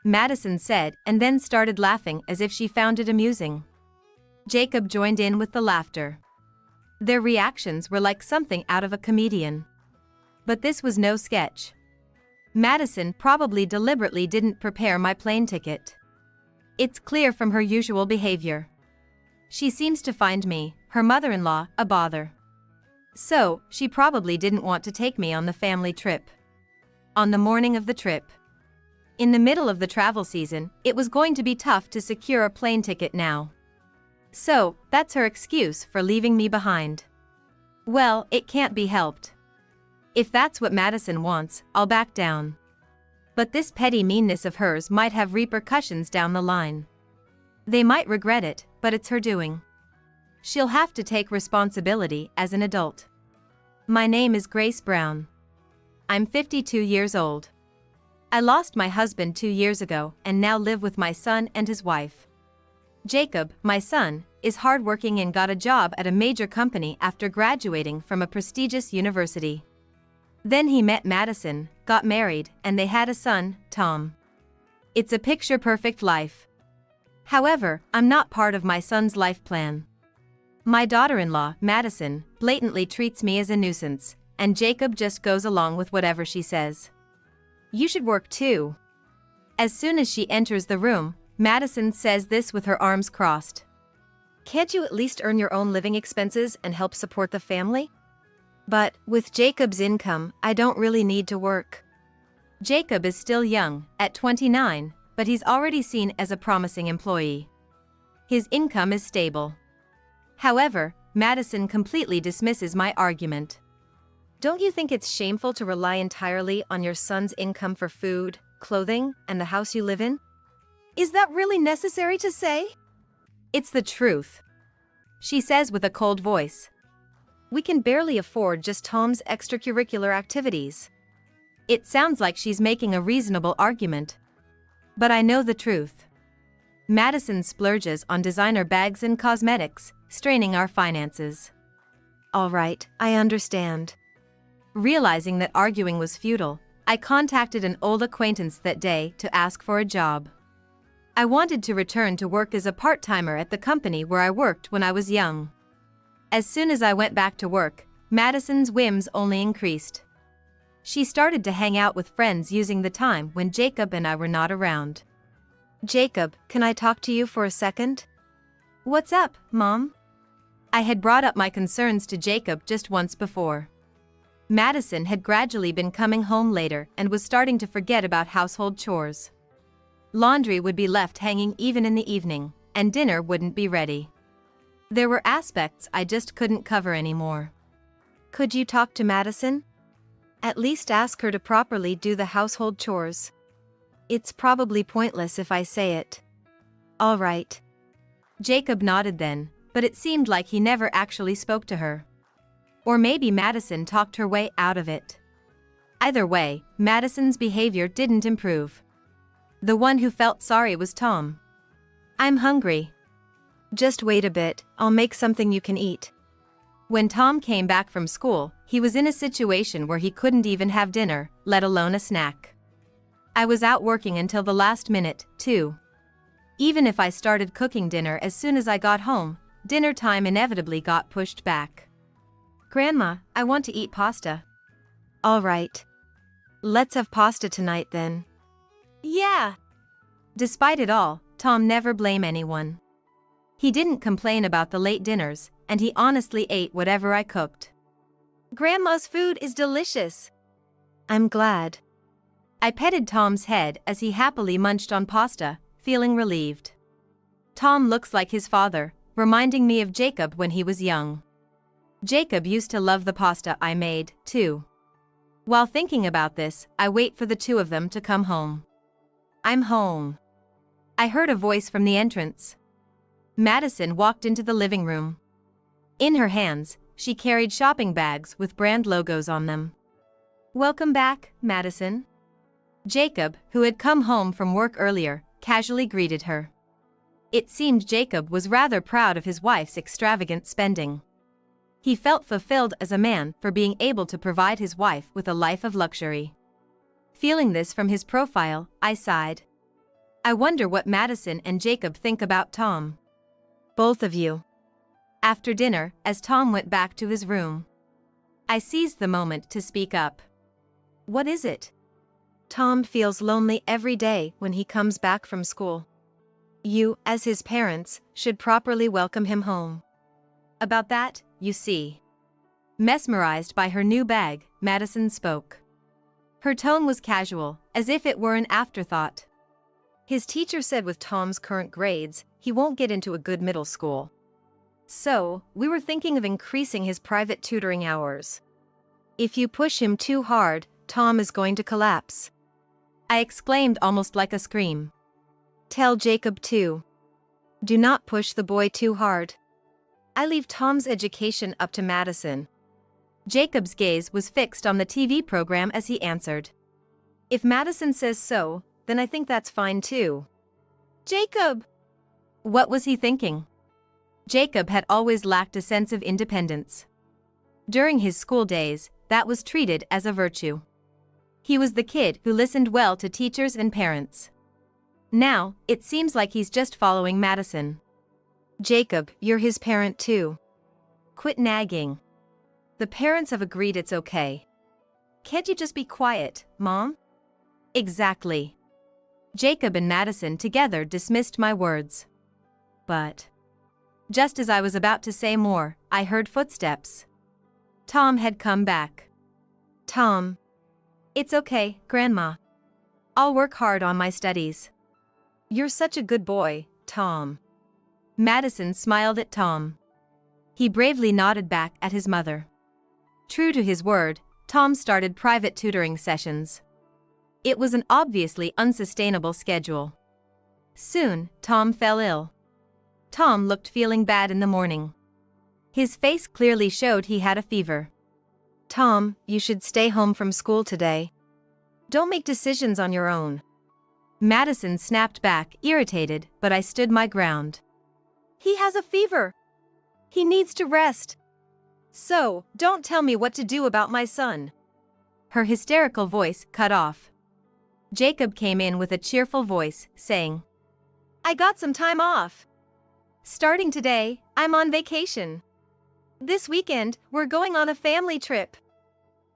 Madison said, and then started laughing as if she found it amusing. Jacob joined in with the laughter. Their reactions were like something out of a comedian. But this was no sketch. Madison probably deliberately didn't prepare my plane ticket. It's clear from her usual behavior. She seems to find me, her mother-in-law, a bother. So, she probably didn't want to take me on the family trip. On the morning of the trip, in the middle of the travel season, it was going to be tough to secure a plane ticket now. So, that's her excuse for leaving me behind. Well, it can't be helped. If that's what Madison wants, I'll back down. But this petty meanness of hers might have repercussions down the line. They might regret it, but it's her doing. She'll have to take responsibility as an adult. My name is Grace Brown. I'm 52 years old. I lost my husband 2 years ago and now live with my son and his wife. Jacob, my son, is hardworking and got a job at a major company after graduating from a prestigious university. Then he met Madison, got married, and they had a son, Tom. It's a picture-perfect life. However, I'm not part of my son's life plan. My daughter-in-law, Madison, blatantly treats me as a nuisance, and Jacob just goes along with whatever she says. You should work too. As soon as she enters the room, Madison says this with her arms crossed. Can't you at least earn your own living expenses and help support the family? But, with Jacob's income, I don't really need to work. Jacob is still young, at 29, but he's already seen as a promising employee. His income is stable. However, Madison completely dismisses my argument. Don't you think it's shameful to rely entirely on your son's income for food, clothing, and the house you live in? Is that really necessary to say? It's the truth. She says with a cold voice. We can barely afford just Tom's extracurricular activities. It sounds like she's making a reasonable argument. But I know the truth. Madison splurges on designer bags and cosmetics, straining our finances. All right, I understand. Realizing that arguing was futile, I contacted an old acquaintance that day to ask for a job. I wanted to return to work as a part-timer at the company where I worked when I was young. As soon as I went back to work, Madison's whims only increased. She started to hang out with friends using the time when Jacob and I were not around. Jacob, can I talk to you for a second? What's up, Mom? I had brought up my concerns to Jacob just once before. Madison had gradually been coming home later and was starting to forget about household chores. Laundry would be left hanging even in the evening, and dinner wouldn't be ready. There were aspects I just couldn't cover anymore. Could you talk to Madison? At least ask her to properly do the household chores. It's probably pointless if I say it. All right. Jacob nodded then, but it seemed like he never actually spoke to her. Or maybe Madison talked her way out of it. Either way, Madison's behavior didn't improve. The one who felt sorry was Tom. I'm hungry. Just wait a bit, I'll make something you can eat. When Tom came back from school, he was in a situation where he couldn't even have dinner, let alone a snack. I was out working until the last minute, too. Even if I started cooking dinner as soon as I got home, dinner time inevitably got pushed back. Grandma, I want to eat pasta. All right. Let's have pasta tonight then. Yeah. Despite it all, Tom never blamed anyone. He didn't complain about the late dinners, and he honestly ate whatever I cooked. Grandma's food is delicious. I'm glad. I petted Tom's head as he happily munched on pasta, feeling relieved. Tom looks like his father, reminding me of Jacob when he was young. Jacob used to love the pasta I made, too. While thinking about this, I wait for the two of them to come home. I'm home. I heard a voice from the entrance. Madison walked into the living room. In her hands, she carried shopping bags with brand logos on them. Welcome back, Madison. Jacob, who had come home from work earlier, casually greeted her. It seemed Jacob was rather proud of his wife's extravagant spending. He felt fulfilled as a man for being able to provide his wife with a life of luxury. Feeling this from his profile, I sighed. I wonder what Madison and Jacob think about Tom. Both of you. After dinner, as Tom went back to his room, I seized the moment to speak up. What is it? Tom feels lonely every day when he comes back from school. You, as his parents, should properly welcome him home. About that, you see. Mesmerized by her new bag, Madison spoke. Her tone was casual, as if it were an afterthought. His teacher said with Tom's current grades, he won't get into a good middle school. So, we were thinking of increasing his private tutoring hours. If you push him too hard, Tom is going to collapse. I exclaimed almost like a scream. Tell Jacob too. Do not push the boy too hard. I leave Tom's education up to Madison. Jacob's gaze was fixed on the TV program as he answered. If Madison says so, then I think that's fine too. Jacob! What was he thinking? Jacob had always lacked a sense of independence. During his school days, that was treated as a virtue. He was the kid who listened well to teachers and parents. Now, it seems like he's just following Madison. Jacob, you're his parent too. Quit nagging. The parents have agreed it's okay. Can't you just be quiet, Mom? Exactly. Jacob and Madison together dismissed my words. But just as I was about to say more, I heard footsteps. Tom had come back. Tom. It's okay, Grandma. I'll work hard on my studies. You're such a good boy, Tom. Madison smiled at Tom. He bravely nodded back at his mother. True to his word, Tom started private tutoring sessions. It was an obviously unsustainable schedule. Soon, Tom fell ill. Tom looked feeling bad in the morning. His face clearly showed he had a fever. Tom, you should stay home from school today. Don't make decisions on your own. Madison snapped back, irritated, but I stood my ground. He has a fever. He needs to rest. So, don't tell me what to do about my son. Her hysterical voice cut off. Jacob came in with a cheerful voice, saying, I got some time off. Starting today, I'm on vacation. This weekend, we're going on a family trip.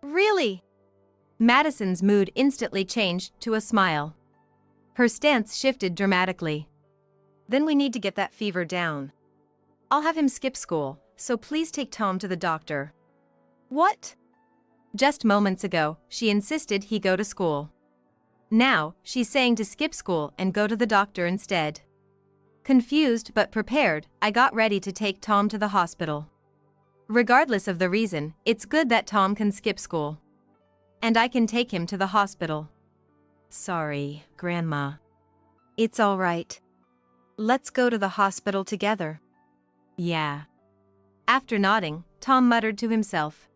Really? Madison's mood instantly changed to a smile. Her stance shifted dramatically. Then we need to get that fever down. I'll have him skip school, so please take Tom to the doctor. What? Just moments ago, she insisted he go to school. Now, she's saying to skip school and go to the doctor instead. Confused but prepared, I got ready to take Tom to the hospital. Regardless of the reason, it's good that Tom can skip school. And I can take him to the hospital. Sorry, Grandma. It's all right. Let's go to the hospital together. Yeah. After nodding, Tom muttered to himself.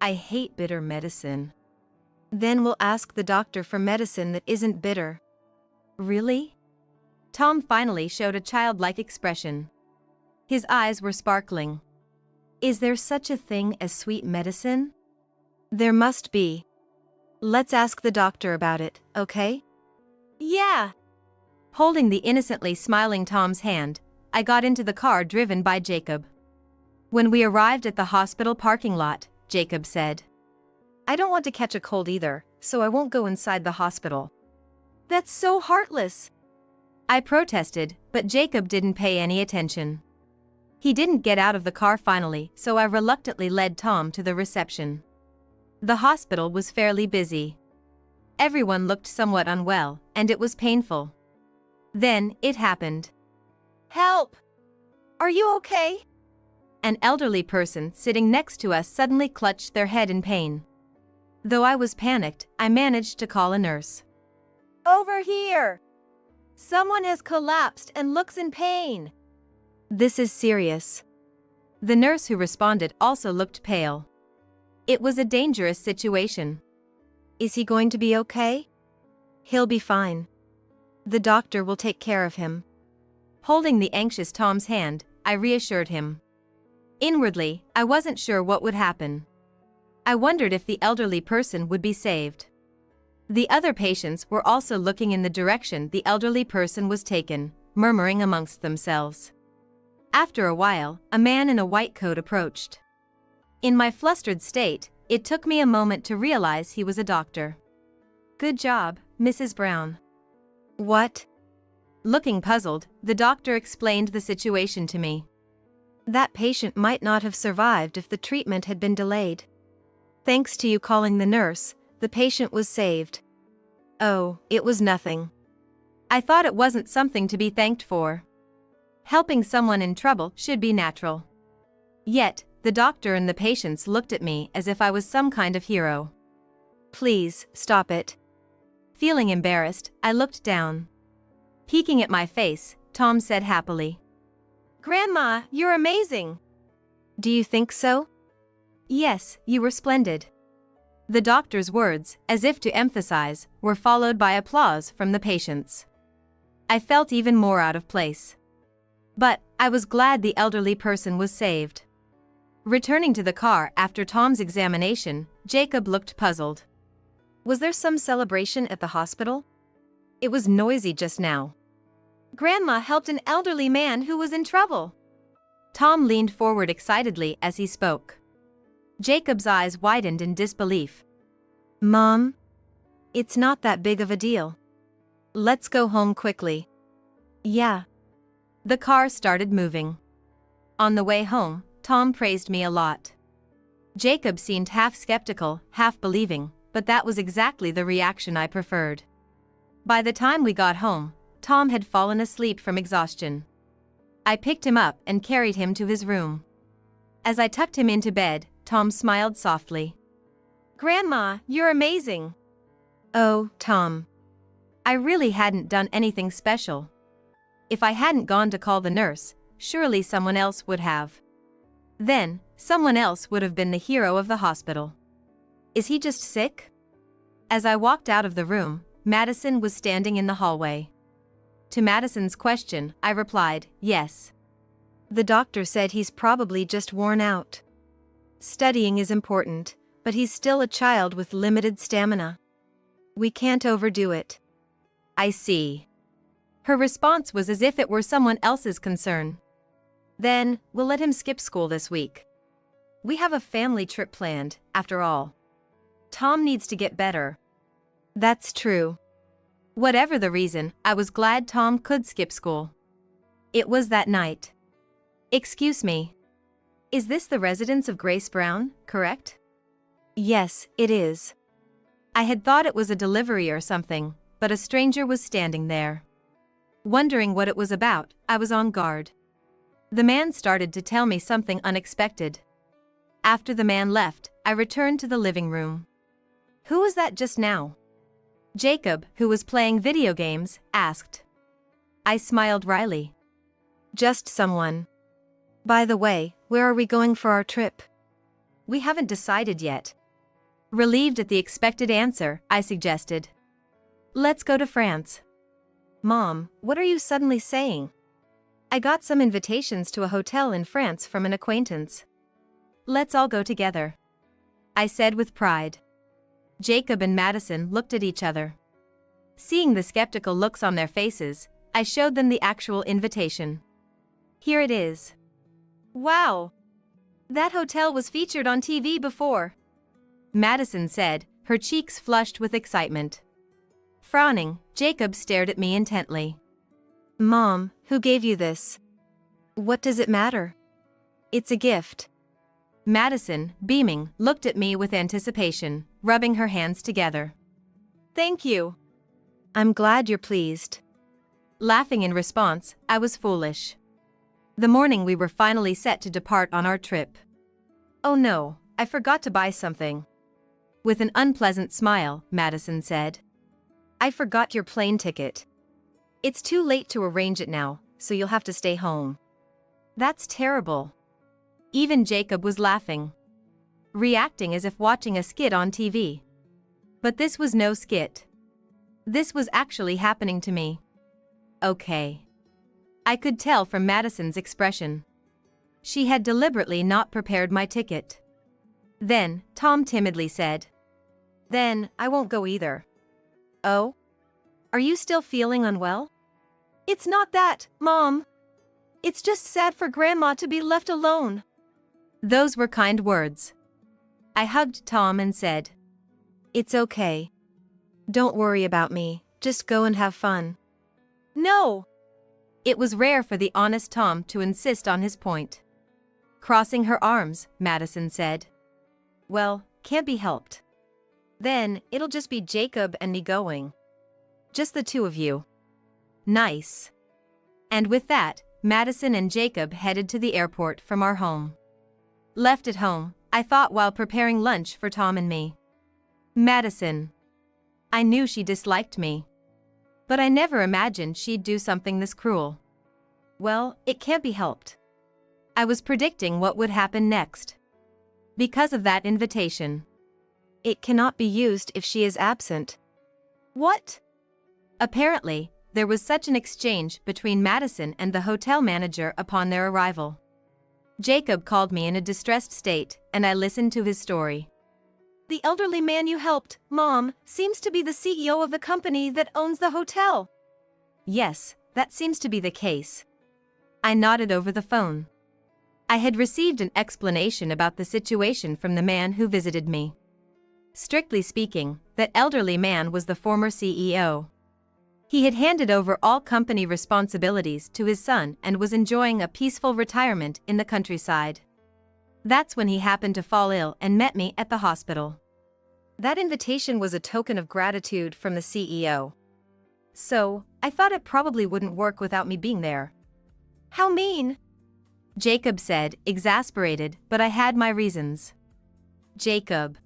I hate bitter medicine. Then we'll ask the doctor for medicine that isn't bitter. Really? Tom finally showed a childlike expression. His eyes were sparkling. Is there such a thing as sweet medicine? There must be. Let's ask the doctor about it, okay? Yeah. Holding the innocently smiling Tom's hand, I got into the car driven by Jacob. When we arrived at the hospital parking lot, Jacob said, I don't want to catch a cold either, so I won't go inside the hospital. That's so heartless. I protested, but Jacob didn't pay any attention. He didn't get out of the car finally, so I reluctantly led Tom to the reception. The hospital was fairly busy. Everyone looked somewhat unwell, and it was painful. Then, it happened. Help! Are you okay? An elderly person sitting next to us suddenly clutched their head in pain. Though I was panicked, I managed to call a nurse. Over here! Someone has collapsed and looks in pain. This is serious. The nurse who responded also looked pale. It was a dangerous situation. Is he going to be okay? He'll be fine. The doctor will take care of him. Holding the anxious Tom's hand, I reassured him. Inwardly, I wasn't sure what would happen. I wondered if the elderly person would be saved. The other patients were also looking in the direction the elderly person was taken, murmuring amongst themselves. After a while, a man in a white coat approached. In my flustered state, it took me a moment to realize he was a doctor. Good job, Mrs. Brown. What? Looking puzzled, the doctor explained the situation to me. That patient might not have survived if the treatment had been delayed. Thanks to you calling the nurse, the patient was saved. Oh, it was nothing. I thought it wasn't something to be thanked for. Helping someone in trouble should be natural. Yet, the doctor and the patients looked at me as if I was some kind of hero. Please, stop it. Feeling embarrassed, I looked down. Peeking at my face, Tom said happily, Grandma, you're amazing. Do you think so? Yes, you were splendid. The doctor's words, as if to emphasize, were followed by applause from the patients. I felt even more out of place. But, I was glad the elderly person was saved. Returning to the car after Tom's examination, Jacob looked puzzled. Was there some celebration at the hospital? It was noisy just now. Grandma helped an elderly man who was in trouble. Tom leaned forward excitedly as he spoke. Jacob's eyes widened in disbelief. Mom? It's not that big of a deal. Let's go home quickly. Yeah. The car started moving. On the way home, Tom praised me a lot. Jacob seemed half skeptical, half believing, but that was exactly the reaction I preferred. By the time we got home, Tom had fallen asleep from exhaustion. I picked him up and carried him to his room. As I tucked him into bed, Tom smiled softly. Grandma, you're amazing. Oh, Tom. I really hadn't done anything special. If I hadn't gone to call the nurse, surely someone else would have. Then, someone else would have been the hero of the hospital. Is he just sick? As I walked out of the room, Madison was standing in the hallway. To Madison's question, I replied, yes. The doctor said he's probably just worn out. Studying is important, but he's still a child with limited stamina. We can't overdo it. I see. Her response was as if it were someone else's concern. Then, we'll let him skip school this week. We have a family trip planned, after all. Tom needs to get better. That's true. Whatever the reason, I was glad Tom could skip school. It was that night. Excuse me. Is this the residence of Grace Brown, correct? Yes, it is. I had thought it was a delivery or something, but a stranger was standing there. Wondering what it was about, I was on guard. The man started to tell me something unexpected. After the man left, I returned to the living room. Who was that just now? Jacob, who was playing video games, asked. I smiled wryly. Just someone. By the way, where are we going for our trip? We haven't decided yet. Relieved at the expected answer, I suggested. Let's go to France. Mom, what are you suddenly saying? I got some invitations to a hotel in France from an acquaintance. Let's all go together, I said with pride. Jacob and Madison looked at each other. Seeing the skeptical looks on their faces, I showed them the actual invitation. Here it is. Wow! That hotel was featured on TV before, Madison said, her cheeks flushed with excitement. Frowning, Jacob stared at me intently. Mom, who gave you this? What does it matter? It's a gift. Madison, beaming, looked at me with anticipation, rubbing her hands together. Thank you. I'm glad you're pleased. Laughing in response, I was foolish. The morning we were finally set to depart on our trip. Oh no, I forgot to buy something. With an unpleasant smile, Madison said. I forgot your plane ticket. It's too late to arrange it now, so you'll have to stay home. That's terrible. Even Jacob was laughing, reacting as if watching a skit on TV. But this was no skit. This was actually happening to me. Okay. I could tell from Madison's expression. She had deliberately not prepared my ticket. Then, Tom timidly said, Then, I won't go either. Oh? Are you still feeling unwell? It's not that, Mom. It's just sad for Grandma to be left alone. Those were kind words. I hugged Tom and said, It's okay. Don't worry about me, just go and have fun. No! It was rare for the honest Tom to insist on his point. Crossing her arms, Madison said. Well, can't be helped. Then, it'll just be Jacob and me going. Just the two of you. Nice. And with that, Madison and Jacob headed to the airport from our home. Left at home, I thought while preparing lunch for Tom and me. Madison. I knew she disliked me. But I never imagined she'd do something this cruel. Well, it can't be helped. I was predicting what would happen next. Because of that invitation. It cannot be used if she is absent. What? Apparently, there was such an exchange between Madison and the hotel manager upon their arrival. Jacob called me in a distressed state, and I listened to his story. The elderly man you helped, Mom, seems to be the CEO of the company that owns the hotel. Yes, that seems to be the case. I nodded over the phone. I had received an explanation about the situation from the man who visited me. Strictly speaking, that elderly man was the former CEO. He had handed over all company responsibilities to his son and was enjoying a peaceful retirement in the countryside. That's when he happened to fall ill and met me at the hospital. That invitation was a token of gratitude from the CEO. So, I thought it probably wouldn't work without me being there. How mean? Jacob said, exasperated, but I had my reasons. Jacob.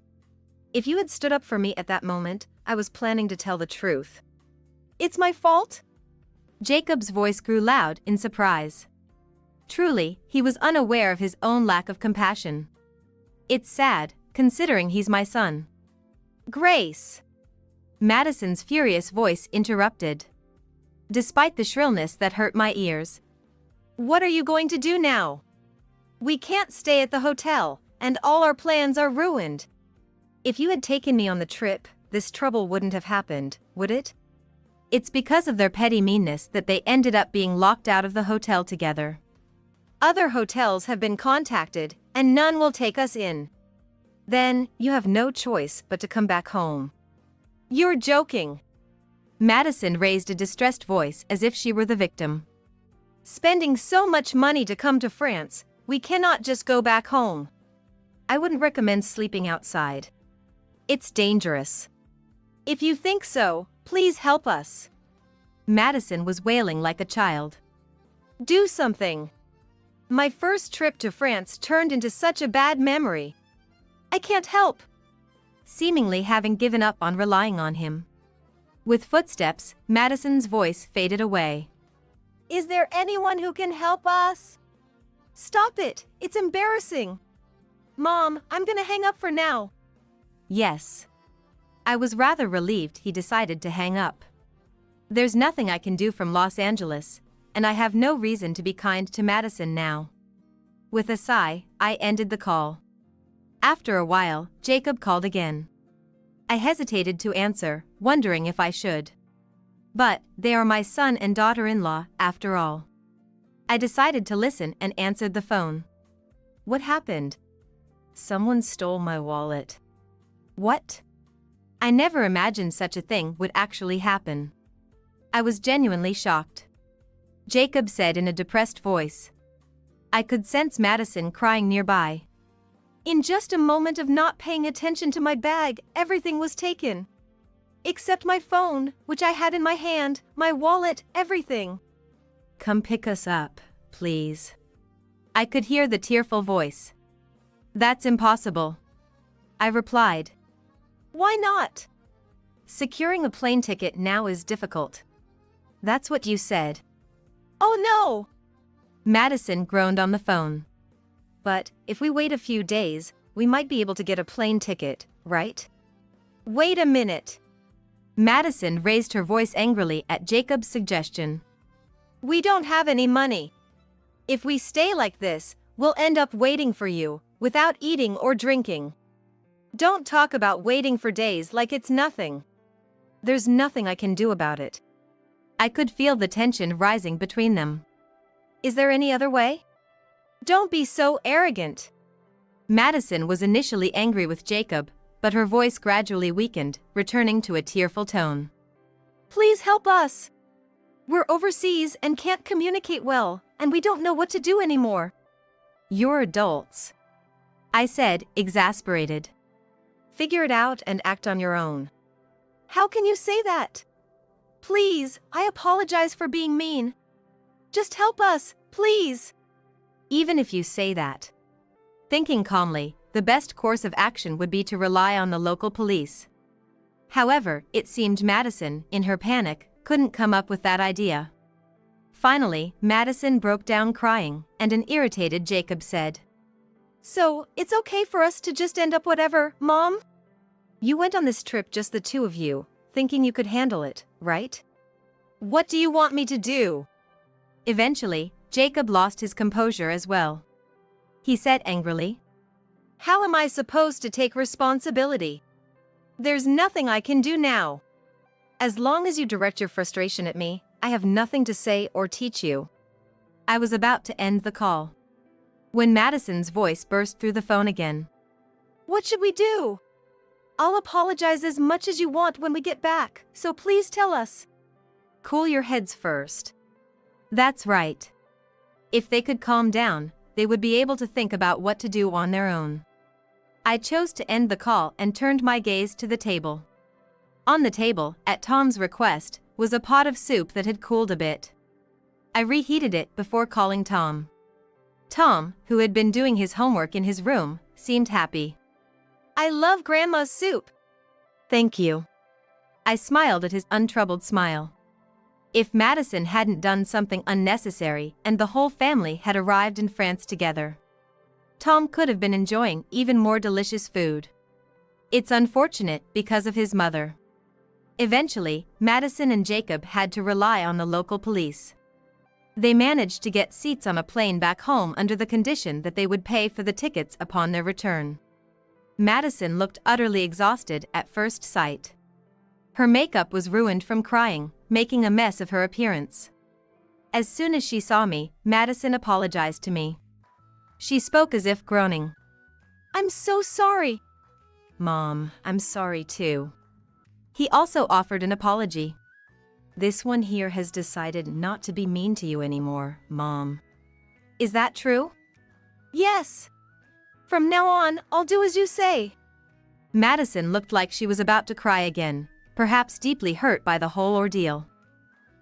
If you had stood up for me at that moment, I was planning to tell the truth. It's my fault? Jacob's voice grew loud in surprise. Truly, he was unaware of his own lack of compassion. It's sad, considering he's my son. Grace. Madison's furious voice interrupted. Despite the shrillness that hurt my ears. What are you going to do now? We can't stay at the hotel, and all our plans are ruined. If you had taken me on the trip, this trouble wouldn't have happened, would it? It's because of their petty meanness that they ended up being locked out of the hotel together. Other hotels have been contacted, and none will take us in. Then, you have no choice but to come back home. You're joking. Madison raised a distressed voice as if she were the victim. Spending so much money to come to France, we cannot just go back home. I wouldn't recommend sleeping outside. It's dangerous. If you think so, please help us. Madison was wailing like a child. Do something. My first trip to France turned into such a bad memory. I can't help. Seemingly having given up on relying on him. With footsteps, Madison's voice faded away. Is there anyone who can help us? Stop it, it's embarrassing. Mom, I'm gonna hang up for now. Yes. I was rather relieved he decided to hang up. There's nothing I can do from Los Angeles, and I have no reason to be kind to Madison now. With a sigh, I ended the call. After a while, Jacob called again. I hesitated to answer, wondering if I should. But, they are my son and daughter-in-law, after all. I decided to listen and answered the phone. What happened? Someone stole my wallet. What? I never imagined such a thing would actually happen. I was genuinely shocked. Jacob said in a depressed voice. I could sense Madison crying nearby. In just a moment of not paying attention to my bag, everything was taken. Except my phone, which I had in my hand, my wallet, everything. Come pick us up, please. I could hear the tearful voice. That's impossible. I replied. Why not? Securing a plane ticket now is difficult. That's what you said. Oh no! Madison groaned on the phone. But, if we wait a few days, we might be able to get a plane ticket, right? Wait a minute. Madison raised her voice angrily at Jacob's suggestion. We don't have any money. If we stay like this, we'll end up waiting for you, without eating or drinking. Don't talk about waiting for days like it's nothing. There's nothing I can do about it. I could feel the tension rising between them. Is there any other way? Don't be so arrogant. Madison was initially angry with Jacob, but her voice gradually weakened, returning to a tearful tone. Please help us. We're overseas and can't communicate well, and we don't know what to do anymore. You're adults, I said, exasperated. Figure it out and act on your own. How can you say that? Please, I apologize for being mean. Just help us, please. Even if you say that. Thinking calmly, the best course of action would be to rely on the local police. However, it seemed Madison, in her panic, couldn't come up with that idea. Finally, Madison broke down crying, and an irritated Jacob said, So, it's okay for us to just end up whatever, Mom? You went on this trip just the two of you, thinking you could handle it, right? What do you want me to do? Eventually, Jacob lost his composure as well. He said angrily, How am I supposed to take responsibility? There's nothing I can do now. As long as you direct your frustration at me, I have nothing to say or teach you. I was about to end the call, when Madison's voice burst through the phone again. What should we do? I'll apologize as much as you want when we get back, so please tell us. Cool your heads first. That's right. If they could calm down, they would be able to think about what to do on their own. I chose to end the call and turned my gaze to the table. On the table, at Tom's request, was a pot of soup that had cooled a bit. I reheated it before calling Tom. Tom, who had been doing his homework in his room, seemed happy. I love Grandma's soup. Thank you. I smiled at his untroubled smile. If Madison hadn't done something unnecessary and the whole family had arrived in France together, Tom could have been enjoying even more delicious food. It's unfortunate because of his mother. Eventually, Madison and Jacob had to rely on the local police. They managed to get seats on a plane back home under the condition that they would pay for the tickets upon their return. Madison looked utterly exhausted at first sight. Her makeup was ruined from crying, making a mess of her appearance. As soon as she saw me, Madison apologized to me. She spoke as if groaning. I'm so sorry. Mom, I'm sorry too. He also offered an apology. This one here has decided not to be mean to you anymore, Mom. Is that true? Yes. From now on, I'll do as you say. Madison looked like she was about to cry again, perhaps deeply hurt by the whole ordeal.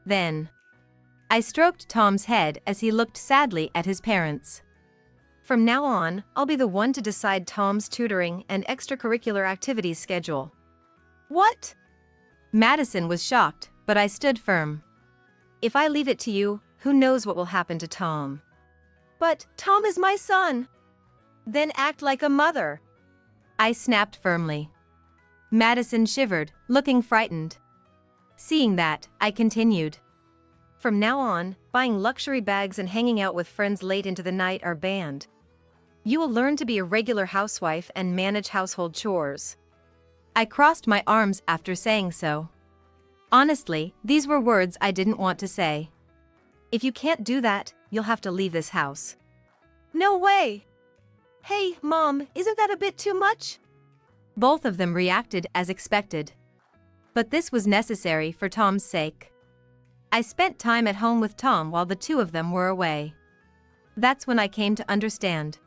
Then, I stroked Tom's head as he looked sadly at his parents. From now on, I'll be the one to decide Tom's tutoring and extracurricular activities schedule. What? Madison was shocked, but I stood firm. If I leave it to you, who knows what will happen to Tom? But Tom is my son. Then act like a mother. I snapped firmly. Madison shivered, looking frightened. Seeing that, I continued. From now on, buying luxury bags and hanging out with friends late into the night are banned. You will learn to be a regular housewife and manage household chores. I crossed my arms after saying so. Honestly, these were words I didn't want to say. If you can't do that, you'll have to leave this house. No way! Hey, Mom, isn't that a bit too much? Both of them reacted as expected. But this was necessary for Tom's sake. I spent time at home with Tom while the two of them were away. That's when I came to understand.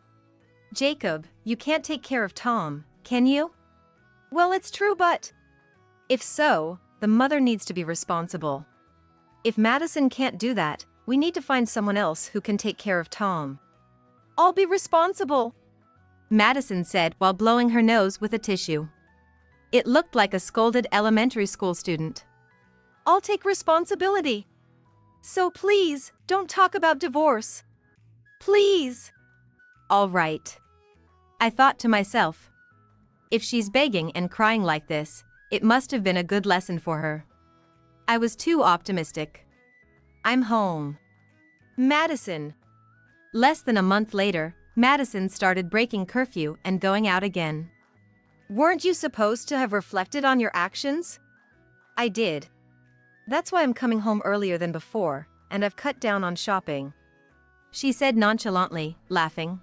Jacob, you can't take care of Tom, can you? Well, it's true, but if so, the mother needs to be responsible. If Madison can't do that, we need to find someone else who can take care of Tom. I'll be responsible, Madison said while blowing her nose with a tissue. It looked like a scolded elementary school student. I'll take responsibility. So please, don't talk about divorce. Please. All right. I thought to myself. If she's begging and crying like this, it must have been a good lesson for her. I was too optimistic. I'm home. Madison. Less than a month later, Madison started breaking curfew and going out again. Weren't you supposed to have reflected on your actions? I did. That's why I'm coming home earlier than before, and I've cut down on shopping, she said nonchalantly, laughing.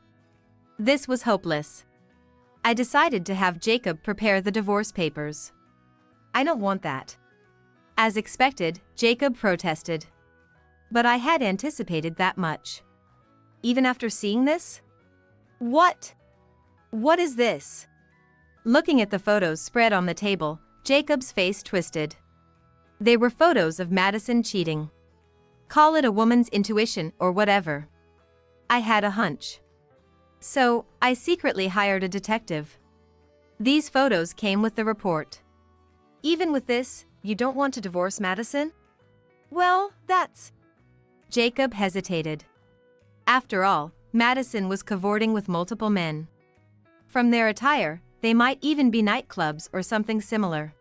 This was hopeless. I decided to have Jacob prepare the divorce papers. I don't want that. As expected, Jacob protested. But I had anticipated that much. Even after seeing this? What? What is this? Looking at the photos spread on the table, Jacob's face twisted. They were photos of Madison cheating. Call it a woman's intuition or whatever. I had a hunch. So, I secretly hired a detective. These photos came with the report. Even with this, you don't want to divorce Madison? Well, that's... Jacob hesitated. After all, Madison was cavorting with multiple men. From their attire, they might even be nightclubs or something similar.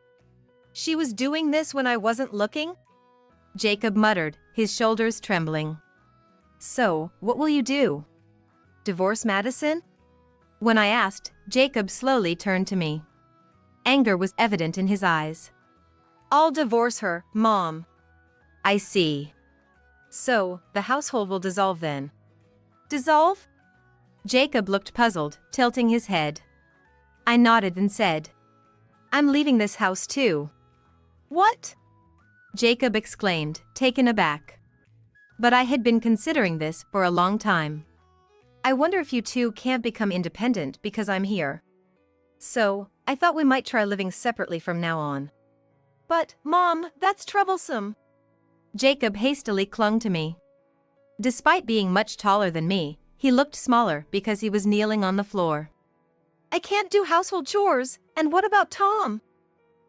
She was doing this when I wasn't looking? Jacob muttered, his shoulders trembling. So, what will you do? Divorce Madison? When I asked, Jacob slowly turned to me. Anger was evident in his eyes. I'll divorce her, Mom. I see. So, the household will dissolve then. Dissolve? Jacob looked puzzled, tilting his head. I nodded and said, I'm leaving this house too. What? Jacob exclaimed, taken aback. But I had been considering this for a long time. I wonder if you two can't become independent because I'm here. So, I thought we might try living separately from now on. But, Mom, that's troublesome. Jacob hastily clung to me. Despite being much taller than me, he looked smaller because he was kneeling on the floor. I can't do household chores, and what about Tom?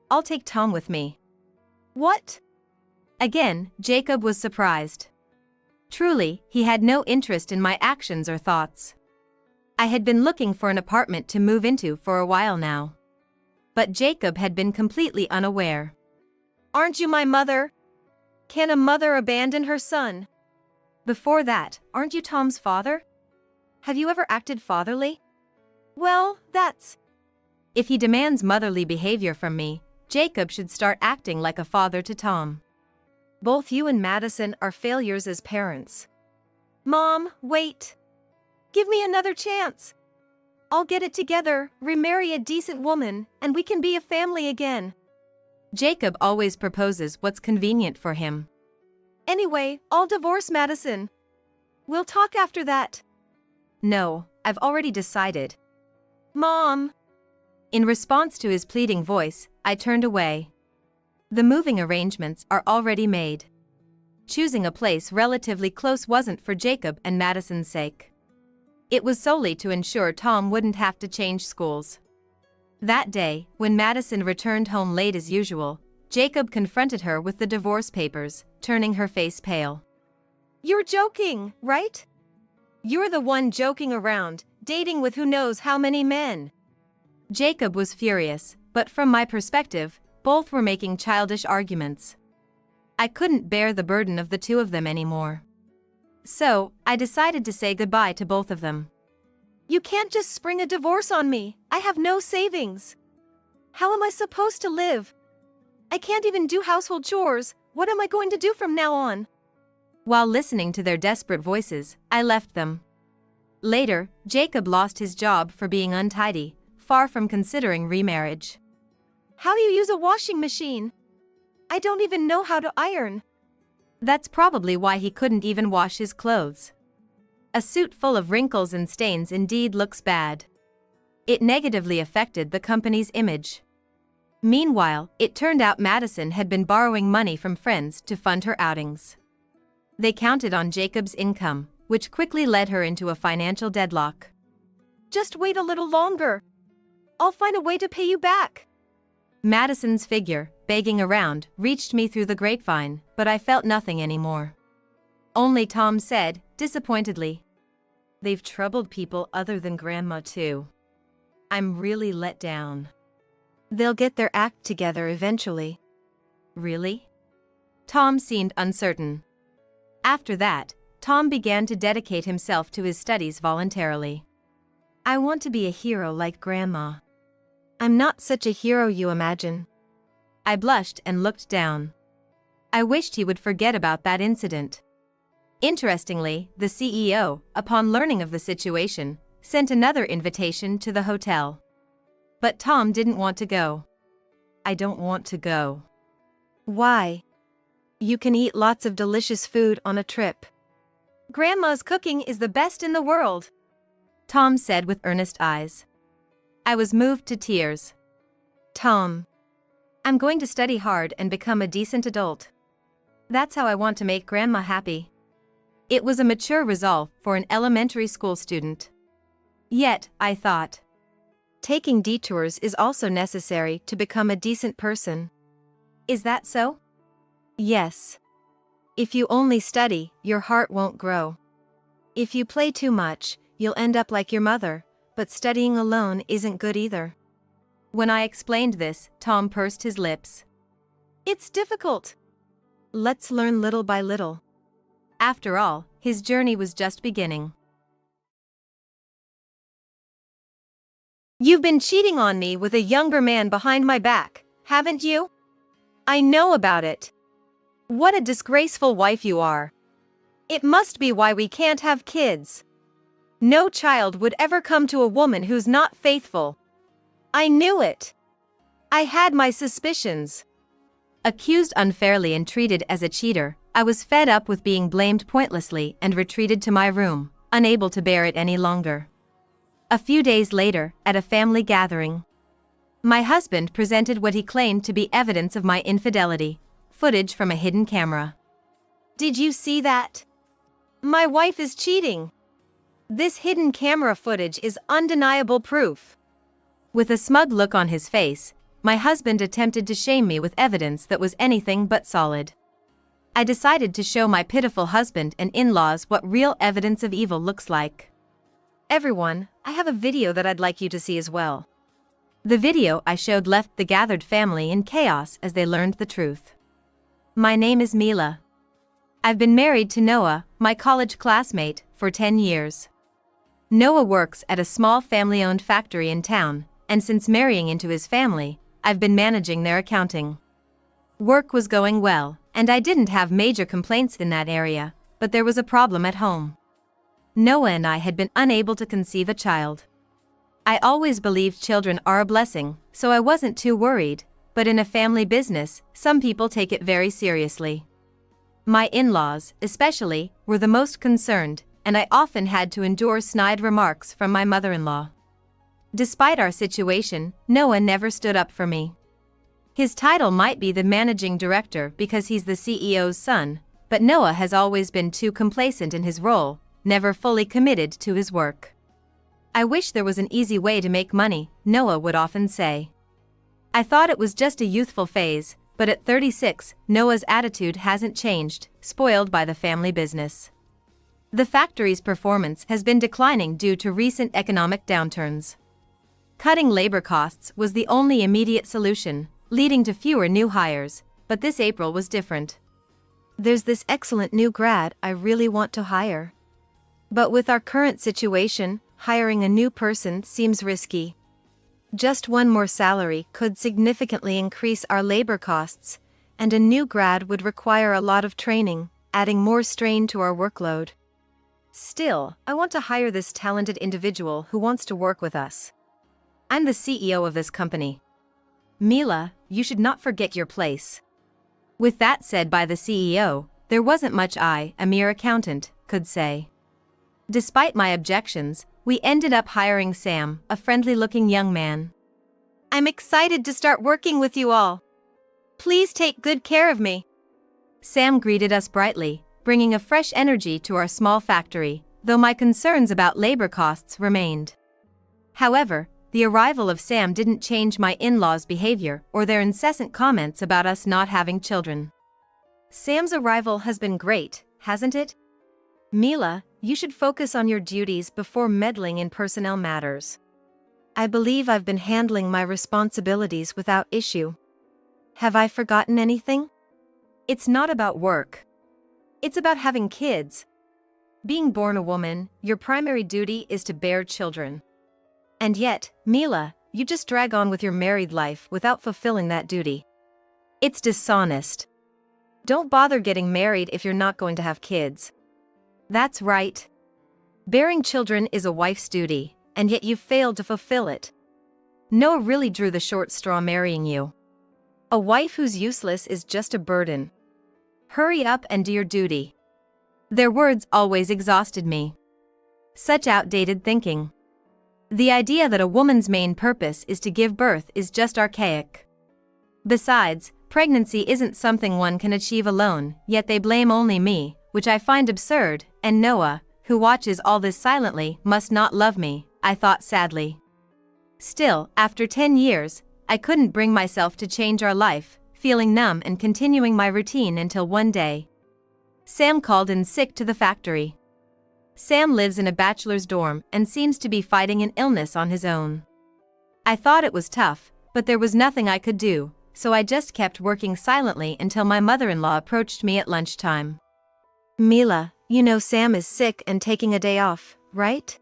I'll take Tom with me. What? Again, Jacob was surprised. Truly, he had no interest in my actions or thoughts. I had been looking for an apartment to move into for a while now. But Jacob had been completely unaware. Aren't you my mother? Can a mother abandon her son? Before that, aren't you Tom's father? Have you ever acted fatherly? Well, that's... If he demands motherly behavior from me, Jacob should start acting like a father to Tom. Both you and Madison are failures as parents. Mom, wait. Give me another chance. I'll get it together, remarry a decent woman, and we can be a family again. Jacob always proposes what's convenient for him. Anyway, I'll divorce Madison. We'll talk after that. No, I've already decided. Mom. In response to his pleading voice, I turned away. The moving arrangements are already made. Choosing a place relatively close wasn't for Jacob and Madison's sake. It was solely to ensure Tom wouldn't have to change schools. That day, when Madison returned home late as usual, Jacob confronted her with the divorce papers, turning her face pale. You're joking, right? You're the one joking around, dating with who knows how many men. Jacob was furious, but from my perspective, both were making childish arguments. I couldn't bear the burden of the two of them anymore. So, I decided to say goodbye to both of them. You can't just spring a divorce on me. I have no savings. How am I supposed to live? I can't even do household chores. What am I going to do from now on? While listening to their desperate voices, I left them. Later, Jacob lost his job for being untidy, far from considering remarriage. How do you use a washing machine? I don't even know how to iron. That's probably why he couldn't even wash his clothes. A suit full of wrinkles and stains indeed looks bad. It negatively affected the company's image. Meanwhile, it turned out Madison had been borrowing money from friends to fund her outings. They counted on Jacob's income, which quickly led her into a financial deadlock. Just wait a little longer. I'll find a way to pay you back. Madison's figure, begging around, reached me through the grapevine, but I felt nothing anymore. Only Tom said, disappointedly, "They've troubled people other than Grandma too. I'm really let down." They'll get their act together eventually. Really? Tom seemed uncertain. After that, Tom began to dedicate himself to his studies voluntarily. I want to be a hero like Grandma. I'm not such a hero you imagine. I blushed and looked down. I wished he would forget about that incident. Interestingly, the CEO, upon learning of the situation, sent another invitation to the hotel. But Tom didn't want to go. I don't want to go. Why? You can eat lots of delicious food on a trip. Grandma's cooking is the best in the world, Tom said with earnest eyes. I was moved to tears. Tom, I'm going to study hard and become a decent adult. That's how I want to make Grandma happy. It was a mature resolve for an elementary school student. Yet, I thought, taking detours is also necessary to become a decent person. Is that so? Yes. If you only study, your heart won't grow. If you play too much, you'll end up like your mother, but studying alone isn't good either. When I explained this, Tom pursed his lips. It's difficult. Let's learn little by little. After all, his journey was just beginning. You've been cheating on me with a younger man behind my back, haven't you? I know about it. What a disgraceful wife you are. It must be why we can't have kids. No child would ever come to a woman who's not faithful. I knew it. I had my suspicions. Accused unfairly and treated as a cheater, I was fed up with being blamed pointlessly and retreated to my room, unable to bear it any longer. A few days later, at a family gathering, my husband presented what he claimed to be evidence of my infidelity, footage from a hidden camera. Did you see that? My wife is cheating. This hidden camera footage is undeniable proof. With a smug look on his face, my husband attempted to shame me with evidence that was anything but solid. I decided to show my pitiful husband and in-laws what real evidence of evil looks like. Everyone, I have a video that I'd like you to see as well. The video I showed left the gathered family in chaos as they learned the truth. My name is Mila. I've been married to Noah, my college classmate, for 10 years. Noah works at a small family-owned factory in town, and since marrying into his family, I've been managing their accounting. Work was going well, and I didn't have major complaints in that area, but there was a problem at home. Noah and I had been unable to conceive a child. I always believed children are a blessing, so I wasn't too worried, but in a family business, some people take it very seriously. My in-laws, especially, were the most concerned, and I often had to endure snide remarks from my mother-in-law. Despite our situation, Noah never stood up for me. His title might be the managing director because he's the CEO's son, but Noah has always been too complacent in his role, never fully committed to his work. I wish there was an easy way to make money, Noah would often say. I thought it was just a youthful phase, but at 36, Noah's attitude hasn't changed, spoiled by the family business. The factory's performance has been declining due to recent economic downturns. Cutting labor costs was the only immediate solution, leading to fewer new hires, but this April was different. There's this excellent new grad I really want to hire. But with our current situation, hiring a new person seems risky. Just one more salary could significantly increase our labor costs, and a new grad would require a lot of training, adding more strain to our workload. Still, I want to hire this talented individual who wants to work with us. I'm the CEO of this company. Mila, you should not forget your place. With that said by the CEO, there wasn't much I, a mere accountant, could say. Despite my objections, we ended up hiring Sam, a friendly-looking young man. I'm excited to start working with you all. Please take good care of me. Sam greeted us brightly, bringing a fresh energy to our small factory, though my concerns about labor costs remained. However, the arrival of Sam didn't change my in-laws' behavior or their incessant comments about us not having children. Sam's arrival has been great, hasn't it? Mila, you should focus on your duties before meddling in personnel matters. I believe I've been handling my responsibilities without issue. Have I forgotten anything? It's not about work. It's about having kids. Being born a woman, your primary duty is to bear children. And yet, Mila, you just drag on with your married life without fulfilling that duty. It's dishonest. Don't bother getting married if you're not going to have kids. That's right. Bearing children is a wife's duty, and yet you've failed to fulfill it. Noah really drew the short straw marrying you. A wife who's useless is just a burden. Hurry up and do your duty. Their words always exhausted me. Such outdated thinking. The idea that a woman's main purpose is to give birth is just archaic. Besides, pregnancy isn't something one can achieve alone, yet they blame only me, which I find absurd, and Noah, who watches all this silently, must not love me, I thought sadly. Still, after 10 years, I couldn't bring myself to change our life, feeling numb and continuing my routine until one day. Sam called in sick to the factory. Sam lives in a bachelor's dorm and seems to be fighting an illness on his own. I thought it was tough, but there was nothing I could do, so I just kept working silently until my mother-in-law approached me at lunchtime. Mila, you know Sam is sick and taking a day off, right?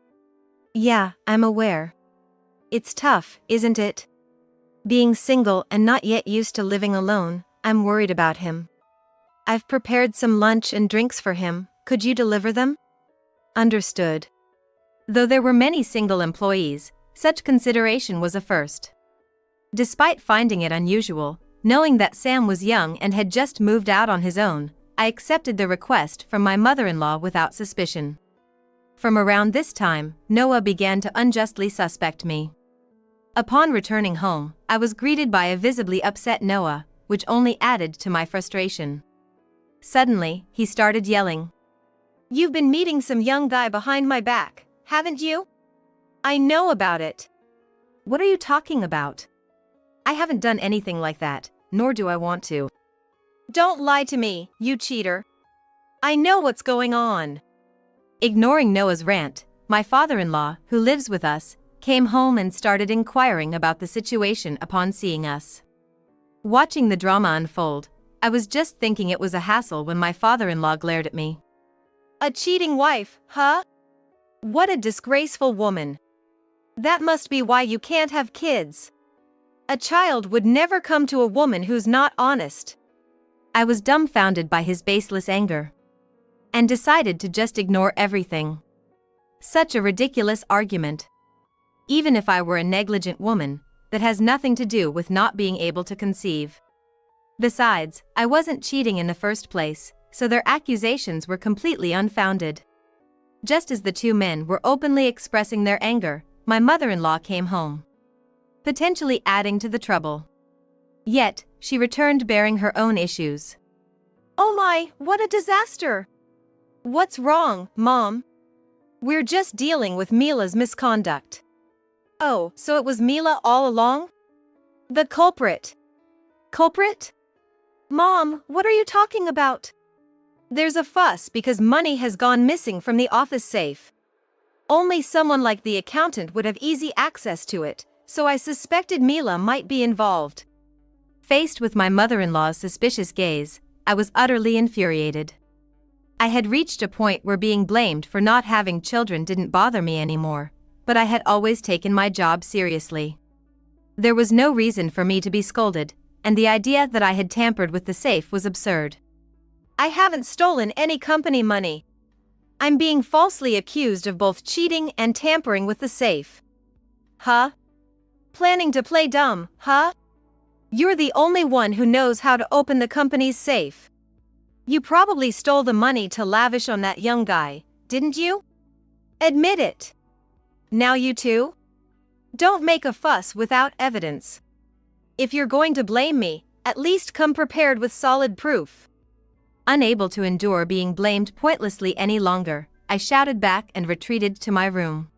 Yeah, I'm aware. It's tough, isn't it? Being single and not yet used to living alone, I'm worried about him. I've prepared some lunch and drinks for him, could you deliver them? Understood. Though there were many single employees, such consideration was a first. Despite finding it unusual, knowing that Sam was young and had just moved out on his own, I accepted the request from my mother-in-law without suspicion. From around this time, Noah began to unjustly suspect me. Upon returning home, I was greeted by a visibly upset Noah, which only added to my frustration. Suddenly, he started yelling. You've been meeting some young guy behind my back, haven't you? I know about it. What are you talking about? I haven't done anything like that, nor do I want to. Don't lie to me, you cheater. I know what's going on. Ignoring Noah's rant, my father-in-law, who lives with us, came home and started inquiring about the situation upon seeing us. Watching the drama unfold, I was just thinking it was a hassle when my father-in-law glared at me. A cheating wife, huh? What a disgraceful woman. That must be why you can't have kids. A child would never come to a woman who's not honest. I was dumbfounded by his baseless anger and decided to just ignore everything. Such a ridiculous argument. Even if I were a negligent woman, that has nothing to do with not being able to conceive. Besides, I wasn't cheating in the first place, so their accusations were completely unfounded. Just as the two men were openly expressing their anger, my mother-in-law came home, potentially adding to the trouble. Yet, she returned bearing her own issues. Oh my, what a disaster! What's wrong, Mom? We're just dealing with Mila's misconduct. Oh, so it was Mila all along? The culprit. Culprit? Mom, what are you talking about? There's a fuss because money has gone missing from the office safe. Only someone like the accountant would have easy access to it, so I suspected Mila might be involved. Faced with my mother-in-law's suspicious gaze, I was utterly infuriated. I had reached a point where being blamed for not having children didn't bother me anymore, but I had always taken my job seriously. There was no reason for me to be scolded, and the idea that I had tampered with the safe was absurd. I haven't stolen any company money. I'm being falsely accused of both cheating and tampering with the safe. Huh? Planning to play dumb, huh? You're the only one who knows how to open the company's safe. You probably stole the money to lavish on that young guy, didn't you? Admit it. Now you too? Don't make a fuss without evidence. If you're going to blame me, at least come prepared with solid proof. Unable to endure being blamed pointlessly any longer, I shouted back and retreated to my room.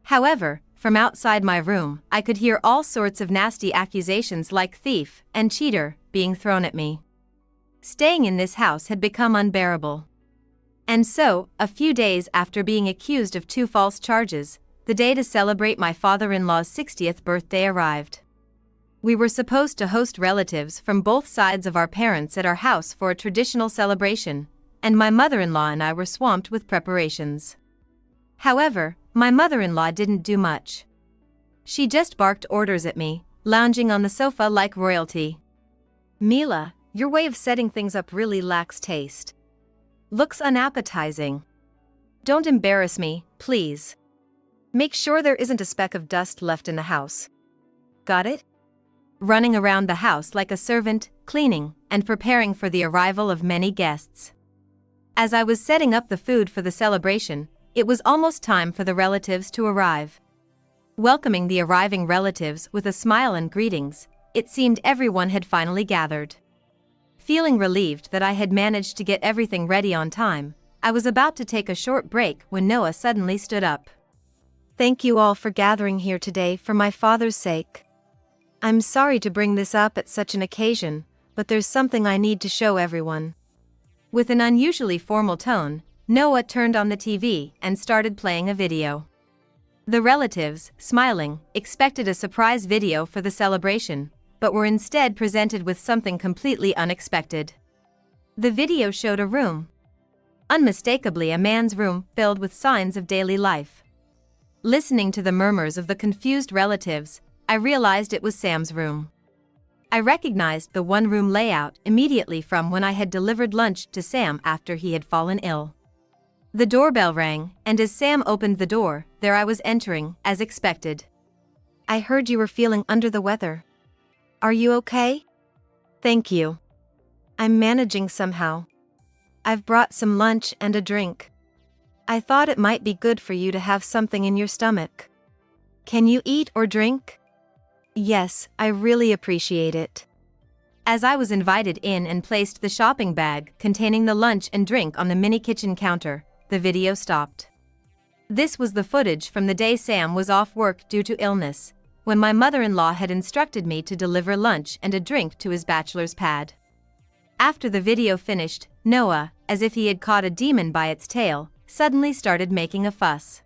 However, from outside my room, I could hear all sorts of nasty accusations like thief and cheater being thrown at me. Staying in this house had become unbearable. And so, a few days after being accused of 2 false charges, the day to celebrate my father-in-law's 60th birthday arrived. We were supposed to host relatives from both sides of our parents at our house for a traditional celebration, and my mother-in-law and I were swamped with preparations. However, my mother-in-law didn't do much. She just barked orders at me, lounging on the sofa like royalty. Mila, your way of setting things up really lacks taste. Looks unappetizing. Don't embarrass me, please. Make sure there isn't a speck of dust left in the house. got it? Running around the house like a servant, cleaning, and preparing for the arrival of many guests. As I was setting up the food for the celebration, it was almost time for the relatives to arrive. Welcoming the arriving relatives with a smile and greetings, it seemed everyone had finally gathered. Feeling relieved that I had managed to get everything ready on time, I was about to take a short break when Noah suddenly stood up. Thank you all for gathering here today for my father's sake. I'm sorry to bring this up at such an occasion, but there's something I need to show everyone. With an unusually formal tone, Noah turned on the TV and started playing a video. The relatives, smiling, expected a surprise video for the celebration, but were instead presented with something completely unexpected. The video showed a room. Unmistakably a man's room filled with signs of daily life. Listening to the murmurs of the confused relatives, I realized it was Sam's room. I recognized the one-room layout immediately from when I had delivered lunch to Sam after he had fallen ill. The doorbell rang, and as Sam opened the door, there I was entering, as expected. I heard you were feeling under the weather. Are you okay? Thank you. I'm managing somehow. I've brought some lunch and a drink. I thought it might be good for you to have something in your stomach. Can you eat or drink? Yes, I really appreciate it. As I was invited in and placed the shopping bag containing the lunch and drink on the mini kitchen counter, the video stopped. This was the footage from the day Sam was off work due to illness, when my mother-in-law had instructed me to deliver lunch and a drink to his bachelor's pad. After the video finished, Noah, as if he had caught a demon by its tail, suddenly started making a fuss.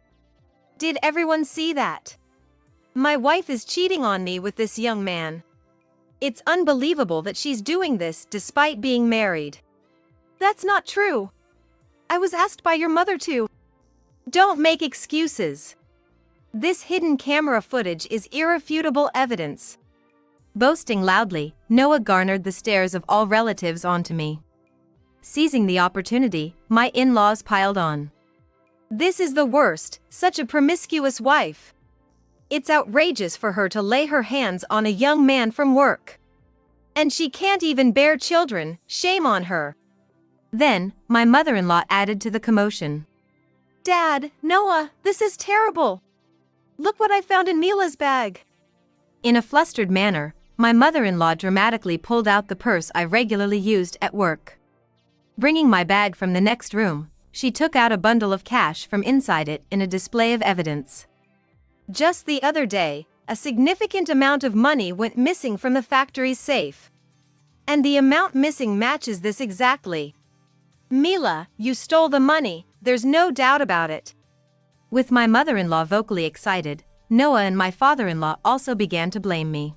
Did everyone see that? My wife is cheating on me with this young man. It's unbelievable that she's doing this despite being married. That's not true. I was asked by your mother to. Don't make excuses. This hidden camera footage is irrefutable evidence. Boasting loudly, Noah garnered the stares of all relatives onto me. Seizing the opportunity, my in-laws piled on. This is the worst, such a promiscuous wife. It's outrageous for her to lay her hands on a young man from work. And she can't even bear children, shame on her. Then, my mother-in-law added to the commotion. Dad, Noah, this is terrible. Look what I found in Mila's bag. In a flustered manner, my mother-in-law dramatically pulled out the purse I regularly used at work. Bringing my bag from the next room, she took out a bundle of cash from inside it in a display of evidence. Just the other day, a significant amount of money went missing from the factory's safe. And the amount missing matches this exactly. Mila, you stole the money, there's no doubt about it. With my mother-in-law vocally excited, Noah and my father-in-law also began to blame me.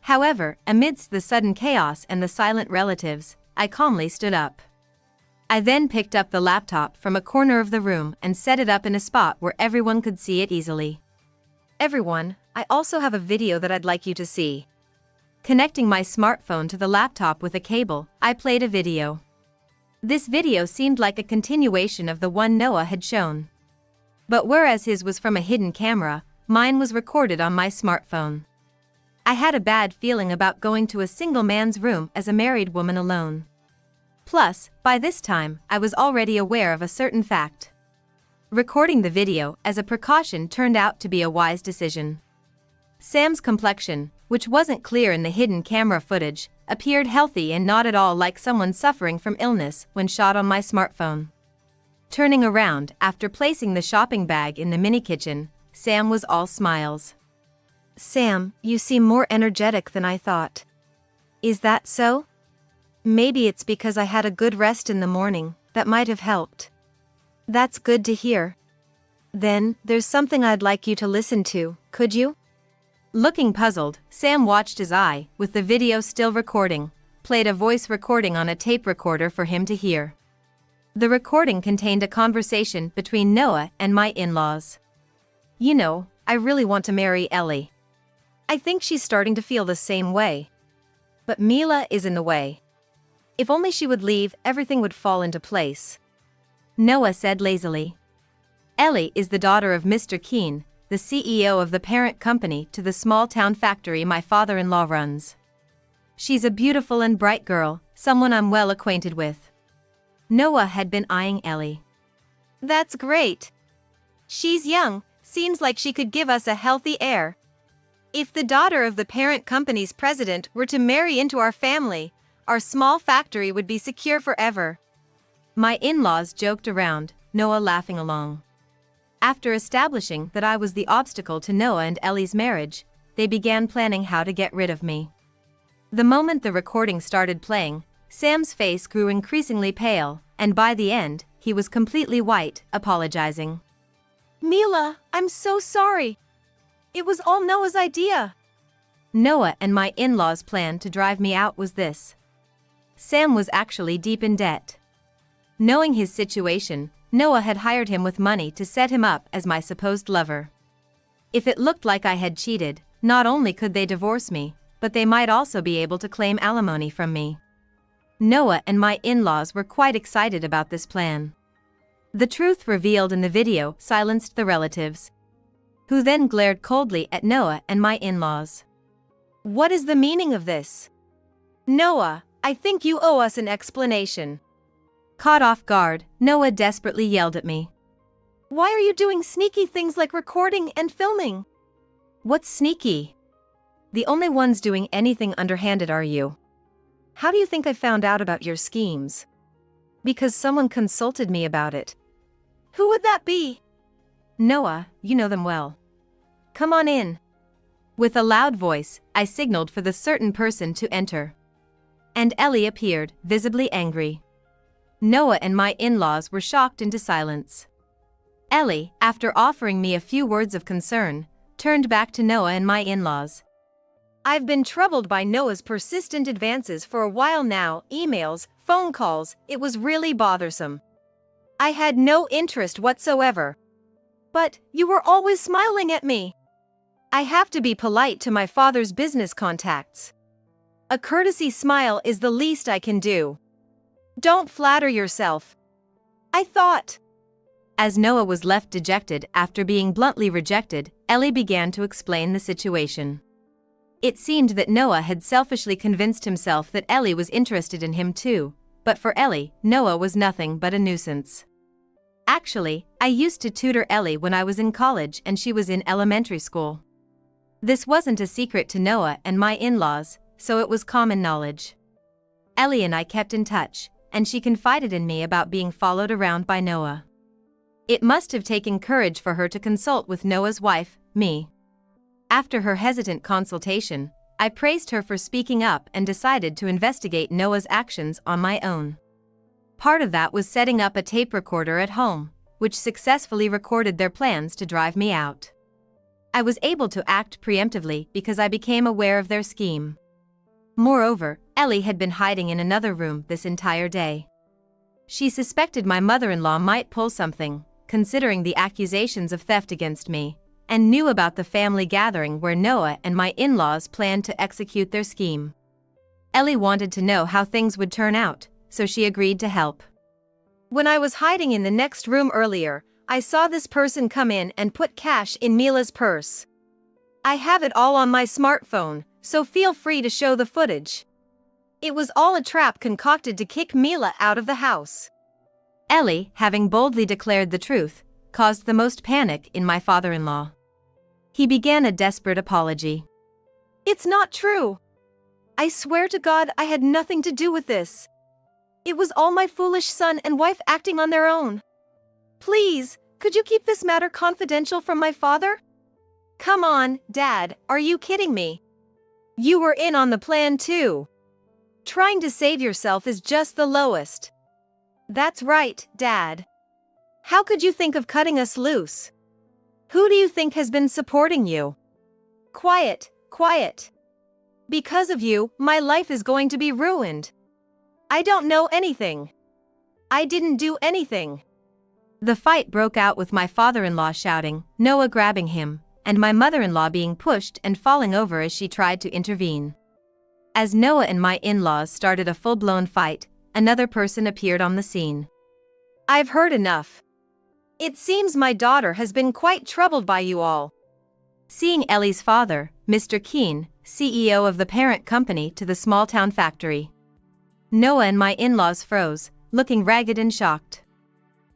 However, amidst the sudden chaos and the silent relatives, I calmly stood up. I then picked up the laptop from a corner of the room and set it up in a spot where everyone could see it easily. Everyone, I also have a video that I'd like you to see. Connecting my smartphone to the laptop with a cable, I played a video. This video seemed like a continuation of the one Noah had shown. But whereas his was from a hidden camera, mine was recorded on my smartphone. I had a bad feeling about going to a single man's room as a married woman alone. Plus, by this time, I was already aware of a certain fact. Recording the video as a precaution turned out to be a wise decision. Sam's complexion, which wasn't clear in the hidden camera footage, appeared healthy and not at all like someone suffering from illness when shot on my smartphone. Turning around after placing the shopping bag in the mini kitchen, Sam was all smiles. Sam, you seem more energetic than I thought. Is that so? Maybe it's because I had a good rest in the morning, that might have helped. That's good to hear. Then, there's something I'd like you to listen to, could you? Looking puzzled, Sam watched his eye, with the video still recording, played a voice recording on a tape recorder for him to hear. The recording contained a conversation between Noah and my in-laws. You know, I really want to marry Ellie. I think she's starting to feel the same way. But Mila is in the way. If only she would leave, everything would fall into place. Noah said lazily. Ellie is the daughter of Mr. Keene, the CEO of the parent company to the small-town factory my father-in-law runs. She's a beautiful and bright girl, someone I'm well acquainted with. Noah had been eyeing Ellie. That's great. She's young, seems like she could give us a healthy heir. If the daughter of the parent company's president were to marry into our family, our small factory would be secure forever. My in-laws joked around, Noah laughing along. After establishing that I was the obstacle to Noah and Ellie's marriage, they began planning how to get rid of me. The moment the recording started playing, Sam's face grew increasingly pale, and by the end, he was completely white, apologizing. Mila, I'm so sorry. It was all Noah's idea. Noah and my in-laws' plan to drive me out was this. Sam was actually deep in debt. Knowing his situation, Noah had hired him with money to set him up as my supposed lover. If it looked like I had cheated, not only could they divorce me, but they might also be able to claim alimony from me. Noah and my in-laws were quite excited about this plan. The truth revealed in the video silenced the relatives, who then glared coldly at Noah and my in-laws. What is the meaning of this? Noah, I think you owe us an explanation. Caught off guard, Noah desperately yelled at me. Why are you doing sneaky things like recording and filming? What's sneaky? The only ones doing anything underhanded are you. How do you think I found out about your schemes? Because someone consulted me about it. Who would that be? Noah, you know them well. Come on in. With a loud voice, I signaled for the certain person to enter. And Ellie appeared, visibly angry. Noah and my in-laws were shocked into silence. Ellie, after offering me a few words of concern, turned back to Noah and my in-laws. I've been troubled by Noah's persistent advances for a while now, emails, phone calls, it was really bothersome. I had no interest whatsoever. But, you were always smiling at me. I have to be polite to my father's business contacts. A courtesy smile is the least I can do. Don't flatter yourself. I thought. As Noah was left dejected after being bluntly rejected, Ellie began to explain the situation. It seemed that Noah had selfishly convinced himself that Ellie was interested in him too, but for Ellie, Noah was nothing but a nuisance. Actually, I used to tutor Ellie when I was in college and she was in elementary school. This wasn't a secret to Noah and my in-laws, so it was common knowledge. Ellie and I kept in touch, and she confided in me about being followed around by Noah. It must have taken courage for her to consult with Noah's wife, me. After her hesitant consultation, I praised her for speaking up and decided to investigate Noah's actions on my own. Part of that was setting up a tape recorder at home, which successfully recorded their plans to drive me out. I was able to act preemptively because I became aware of their scheme. Moreover, Ellie had been hiding in another room this entire day. She suspected my mother-in-law might pull something, considering the accusations of theft against me, and knew about the family gathering where Noah and my in-laws planned to execute their scheme. Ellie wanted to know how things would turn out, so she agreed to help. When I was hiding in the next room earlier, I saw this person come in and put cash in Mila's purse. I have it all on my smartphone, so feel free to show the footage. It was all a trap concocted to kick Mila out of the house. Ellie, having boldly declared the truth, caused the most panic in my father-in-law. He began a desperate apology. It's not true. I swear to God I had nothing to do with this. It was all my foolish son and wife acting on their own. Please, could you keep this matter confidential from my father? Come on, Dad, are you kidding me? You were in on the plan too. Trying to save yourself is just the lowest. That's right, Dad. How could you think of cutting us loose? Who do you think has been supporting you? Quiet, quiet. Because of you, my life is going to be ruined. I don't know anything. I didn't do anything. The fight broke out with my father-in-law shouting, Noah grabbing him, and my mother-in-law being pushed and falling over as she tried to intervene. As Noah and my in-laws started a full-blown fight, another person appeared on the scene. I've heard enough. It seems my daughter has been quite troubled by you all. Seeing Ellie's father, Mr. Keene, CEO of the parent company to the small-town factory. Noah and my in-laws froze, looking ragged and shocked.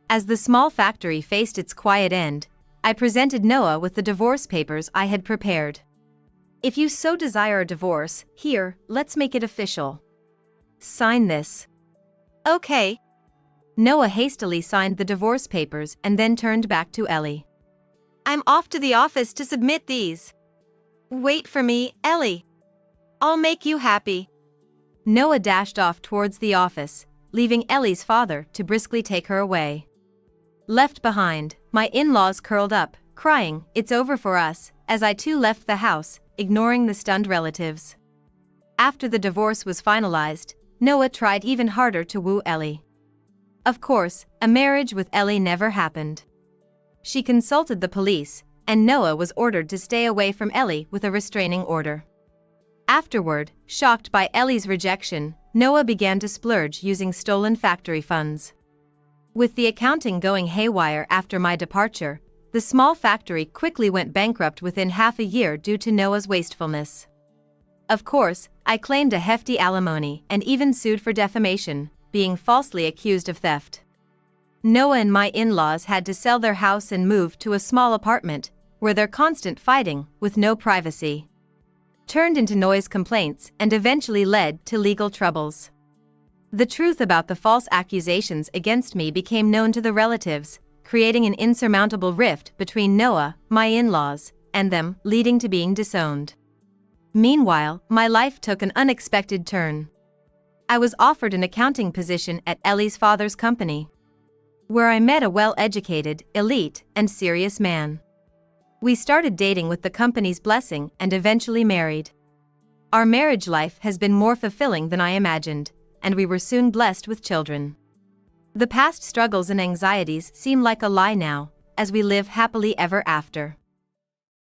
As the small factory faced its quiet end, I presented Noah with the divorce papers I had prepared. If you so desire a divorce, here, let's make it official. Sign this. Okay. Noah hastily signed the divorce papers and then turned back to Ellie. I'm off to the office to submit these. Wait for me, Ellie. I'll make you happy. Noah dashed off towards the office, leaving Ellie's father to briskly take her away. Left behind, my in-laws curled up, crying, "It's over for us," as I too left the house, ignoring the stunned relatives. After the divorce was finalized, Noah tried even harder to woo Ellie. Of course, a marriage with Ellie never happened. She consulted the police, and Noah was ordered to stay away from Ellie with a restraining order. Afterward, shocked by Ellie's rejection, Noah began to splurge using stolen factory funds. With the accounting going haywire after my departure, the small factory quickly went bankrupt within half a year due to Noah's wastefulness. Of course, I claimed a hefty alimony and even sued for defamation, being falsely accused of theft. Noah and my in-laws had to sell their house and move to a small apartment, where their constant fighting, with no privacy, turned into noise complaints and eventually led to legal troubles. The truth about the false accusations against me became known to the relatives, creating an insurmountable rift between Noah, my in-laws, and them, leading to being disowned. Meanwhile, my life took an unexpected turn. I was offered an accounting position at Ellie's father's company, where I met a well-educated, elite, and serious man. We started dating with the company's blessing and eventually married. Our marriage life has been more fulfilling than I imagined, and we were soon blessed with children. The past struggles and anxieties seem like a lie now, as we live happily ever after.